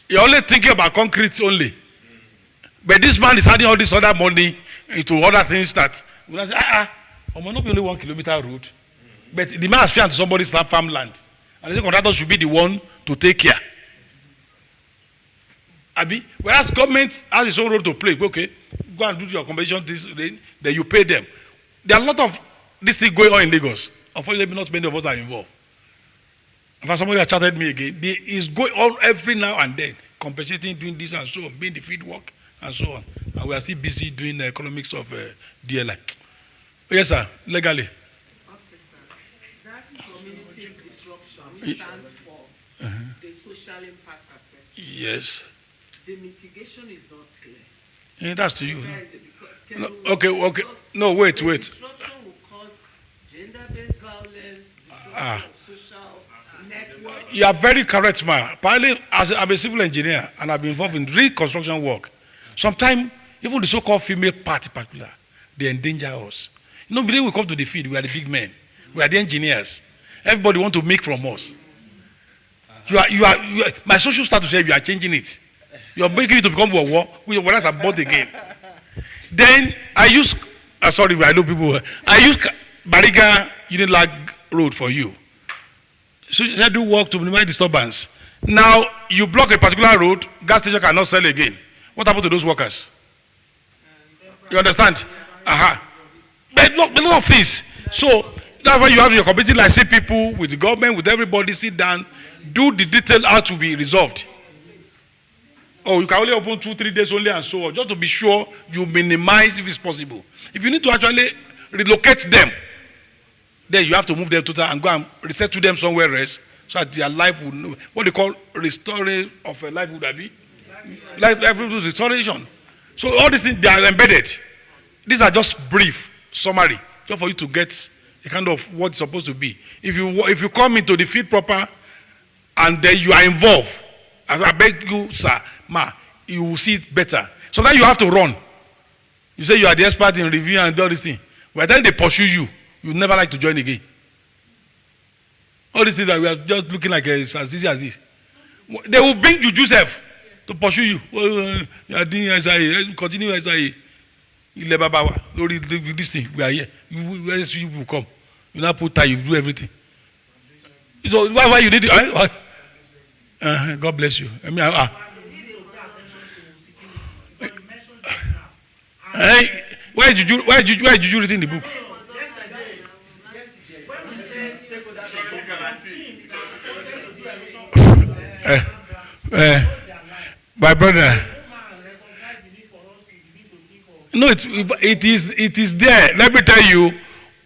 You're only thinking about concrete only. But this man is adding all this other money into other things that we say, it might not be only 1 kilometer road. But the man has found somebody's farmland. And the contractor should be the one to take care. Abi, whereas government has its own role to play. Okay, go and do your compensation, then you pay them. There are a lot of this thing going on in Lagos. Unfortunately, not many of us are involved. In fact, somebody has chatted me again. It's going on every now and then, compensating, doing this and so on, being the field work and so on. And we are still busy doing the economics of DLI. Yes, sir, legally. Stands for the social impact assessment. Yes. The mitigation is not clear. Yeah, that's to you. No, okay. No, wait. Disruption will cause gender-based violence, social network. You are very correct, ma. Partly, as I'm a civil engineer and I've been involved in reconstruction work, sometimes even the so-called female part in particular, they endanger us. You know, before we come to the field, we are the big men. We are the engineers. Everybody want to make from us. You are my social status here, you are changing it. You are making it to become war, whereas I'm bought again. Then I use, sorry, I know people, I use Bariga Unilag Road for you. So I do work to minimize disturbance. Now, you block a particular road, gas station cannot sell again. What happened to those workers? You understand? But a lot of things. So, that's why you have your committee, like say people with the government, with everybody, sit down, do the detail how to be resolved. Oh, you can only open 2-3 days only and so on, just to be sure you minimize if it's possible. If you need to actually relocate them, then you have to move them to and go and resettle them somewhere else so that their life would know what they call restoring of a life would be. Life restoration. So all these things, they are embedded. These are just brief summary, just for you to get a kind of what it's supposed to be. If you come into the field proper and then you are involved, I beg you, sir, ma, you will see it better. Sometimes you have to run. You say you are the expert in review and all this thing. By the time they pursue you, you never like to join again. All these things that we are just looking like as easy as this. They will bring you Joseph to pursue you. You are doing SIA, continue SIA. This thing, we are here. Where else you will come? You now put tie, you do everything. So why you did it? God bless you. I mean, where did you read in the book? My brother. No, it is there. Let me tell you,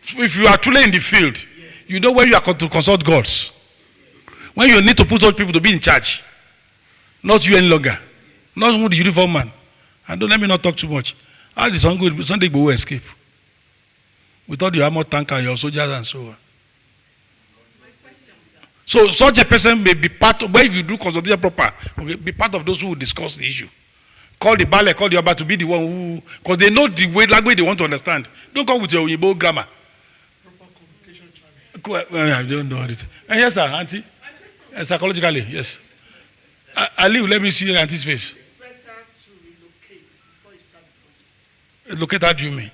if you are truly in the field, you know where you are to consult gods. When you need to put those people to be in charge, not you any longer, not the uniform man. And don't let me not talk too much. How did Sunday go escape? We thought you had more tanker, your soldiers and so on. So such a person may be part of, where if you do consultation proper, okay, be part of those who will discuss the issue. Call the Bale, call the Oba to be the one who, because they know the language they want to understand. Don't come with your Igbo grammar. I don't know anything. Yes, sir, Auntie. Psychologically, yes. Ali, let me see your Auntie's face. Relocate, how do you mean?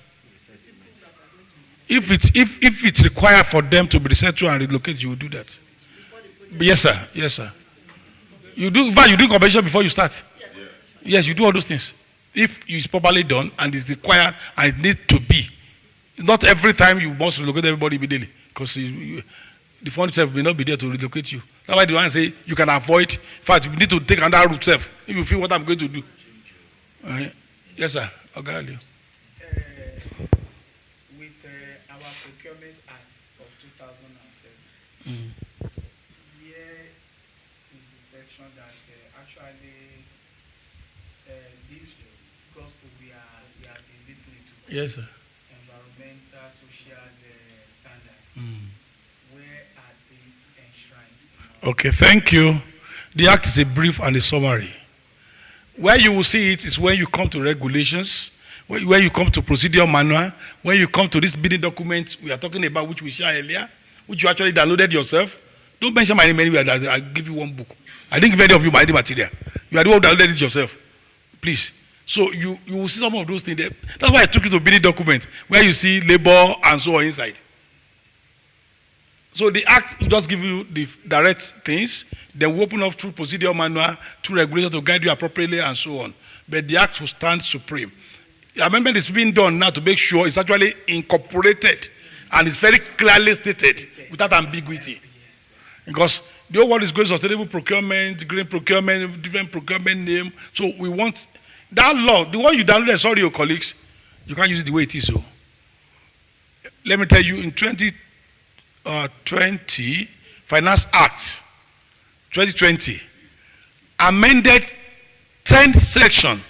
If it's required for them to be resettled and relocate, you will do that. Yes, sir. Yes, sir. You do convention before you start. Yes, you do all those things. If it's properly done and it's required and it needs to be. Not every time you must relocate everybody immediately, because the fund itself may not be there to relocate you. That's why the one say you can avoid. In fact, you need to take another route self if you feel what I'm going to do. Yes, sir. Okay. With our Procurement Act of 2007. Here is the section that actually this gospel we have been listening to. Yes, sir. Environmental, social standards. Where are these enshrined? Okay, thank you. The act is a brief and a summary. Where you will see it is when you come to regulations, when you come to procedure manual, when you come to this bidding document we are talking about, which we shared earlier, which you actually downloaded yourself. Don't mention my name anywhere. I'll give you one book. I didn't give any of you my material. You are the one who downloaded it yourself. Please. So you will see some of those things there. That's why I took you to bidding document, where you see labor and so on inside. So the act will just give you the direct things, then we open up through procedure manual, through regulation to guide you appropriately and so on. But the act will stand supreme. The amendment is being done now to make sure it's actually incorporated and it's very clearly stated without ambiguity. Because the whole world is going sustainable procurement, green procurement, different procurement name. So we want that law, the one you downloaded, sorry, your colleagues, you can't use it the way it is. So let me tell you, in 2020 Finance Act 2020 amended 10 sections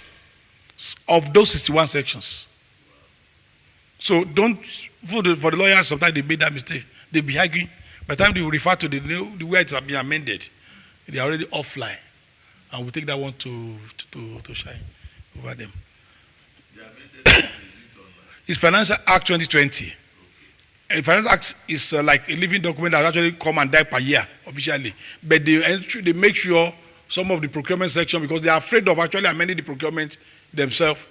of those 61 sections. So don't, for the lawyers, sometimes they made that mistake. They'll be arguing. By the time they refer to the way it has been amended, they are already offline. And we'll take that one to shine over them. It's Financial Act 2020. And Financial Act is like a living document that actually come and die per year officially. But they make sure some of the procurement section, because they are afraid of actually amending the procurement themselves.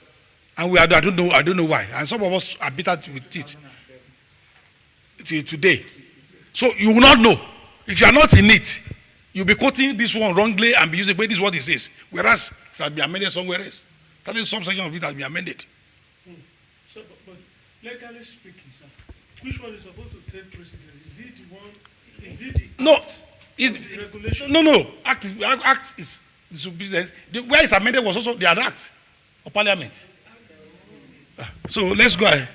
And I don't know why. And some of us are bitter with it till today. So you will not know. If you are not in it, you'll be quoting this one wrongly and be using, but this is what it says. Whereas it has been amended somewhere else. Certainly some section of it has been amended. So, but legally speaking, sir, which one is supposed to take precedence? Is it the one? Is it the no? Act the regulation? No. Act is the business. Where it's amended was also the act of Parliament. So let's go ahead.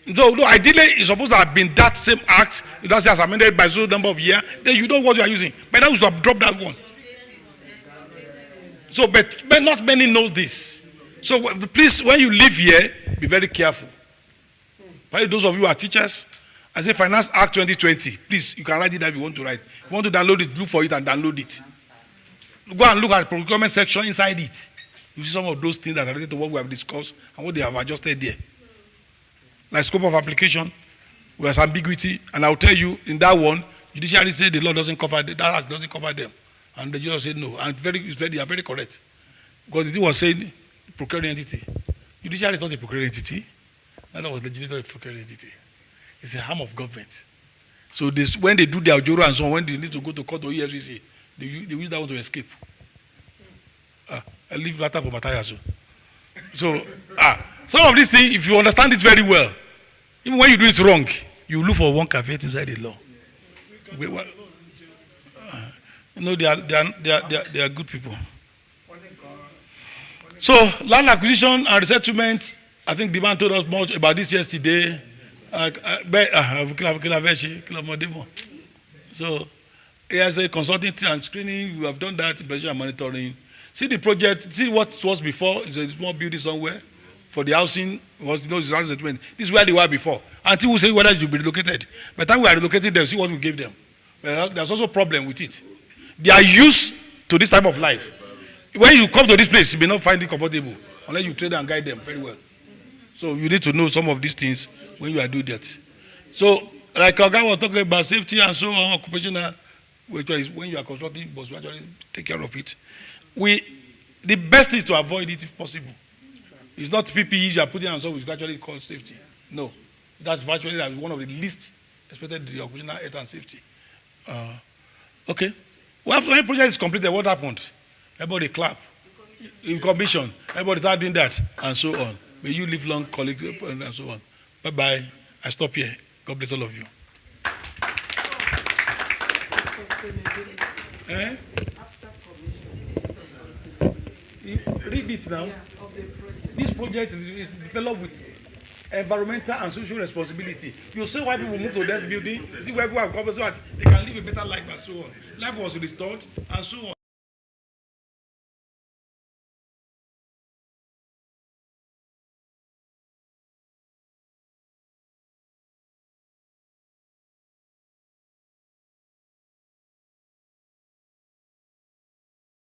No, ideally it's supposed to have been that same act. It does as amended by so number of years. Then you know what you are using. But now you should have dropped that one. So, but not many knows this. So please, when you live here, be very careful. Probably those of you who are teachers, I say Finance Act 2020. Please, you can write it down if you want to write. If you want to download it, look for it and download it. Go and look at the procurement section inside it. You see some of those things that are related to what we have discussed and what they have adjusted there. Like scope of application, we have ambiguity, and I'll tell you in that one, judiciary said the law doesn't cover that act doesn't cover them, and the judge said no, and they are very correct, because it was saying procuring entity. Judiciary is not a procuring entity, neither was legislature a procuring entity. It's a arm of government. So this, when they do their ojoro and so on, when they need to go to court or EFCC, they use that one to escape. I leave that for Matthias. So some of these things, if you understand it very well, even when you do it wrong, you look for one caveat inside the law. They are good people. So land acquisition and resettlement, I think the man told us much about this yesterday. So as a consulting and screening, you have done that, inspection and monitoring. See the project, see what it was before. It's a small building somewhere. For the housing, was this is where they were before. Until we say whether it should be relocated. By the time we are relocating them, see what we gave them. But there's also a problem with it. They are used to this type of life. When you come to this place, you may not find it comfortable unless you train and guide them very well. So you need to know some of these things when you are doing that. So, like our guy was talking about safety and so on, occupational, which is when you are constructing, you must actually take care of it. The best is to avoid it if possible. It's not PPE you are putting on, so it's actually called safety. No. That's virtually one of the least expected the occupational health and safety. Okay. When the project is completed, what happened? Everybody clap. In commission, everybody start doing that, and so on. May you live long, colleagues, and so on. Bye-bye. I stop here. God bless all of you. Read it now. This project is developed with environmental and social responsibility. You see why people move to this building, you see why people have come so that they can live a better life and so on. Life was restored and so on.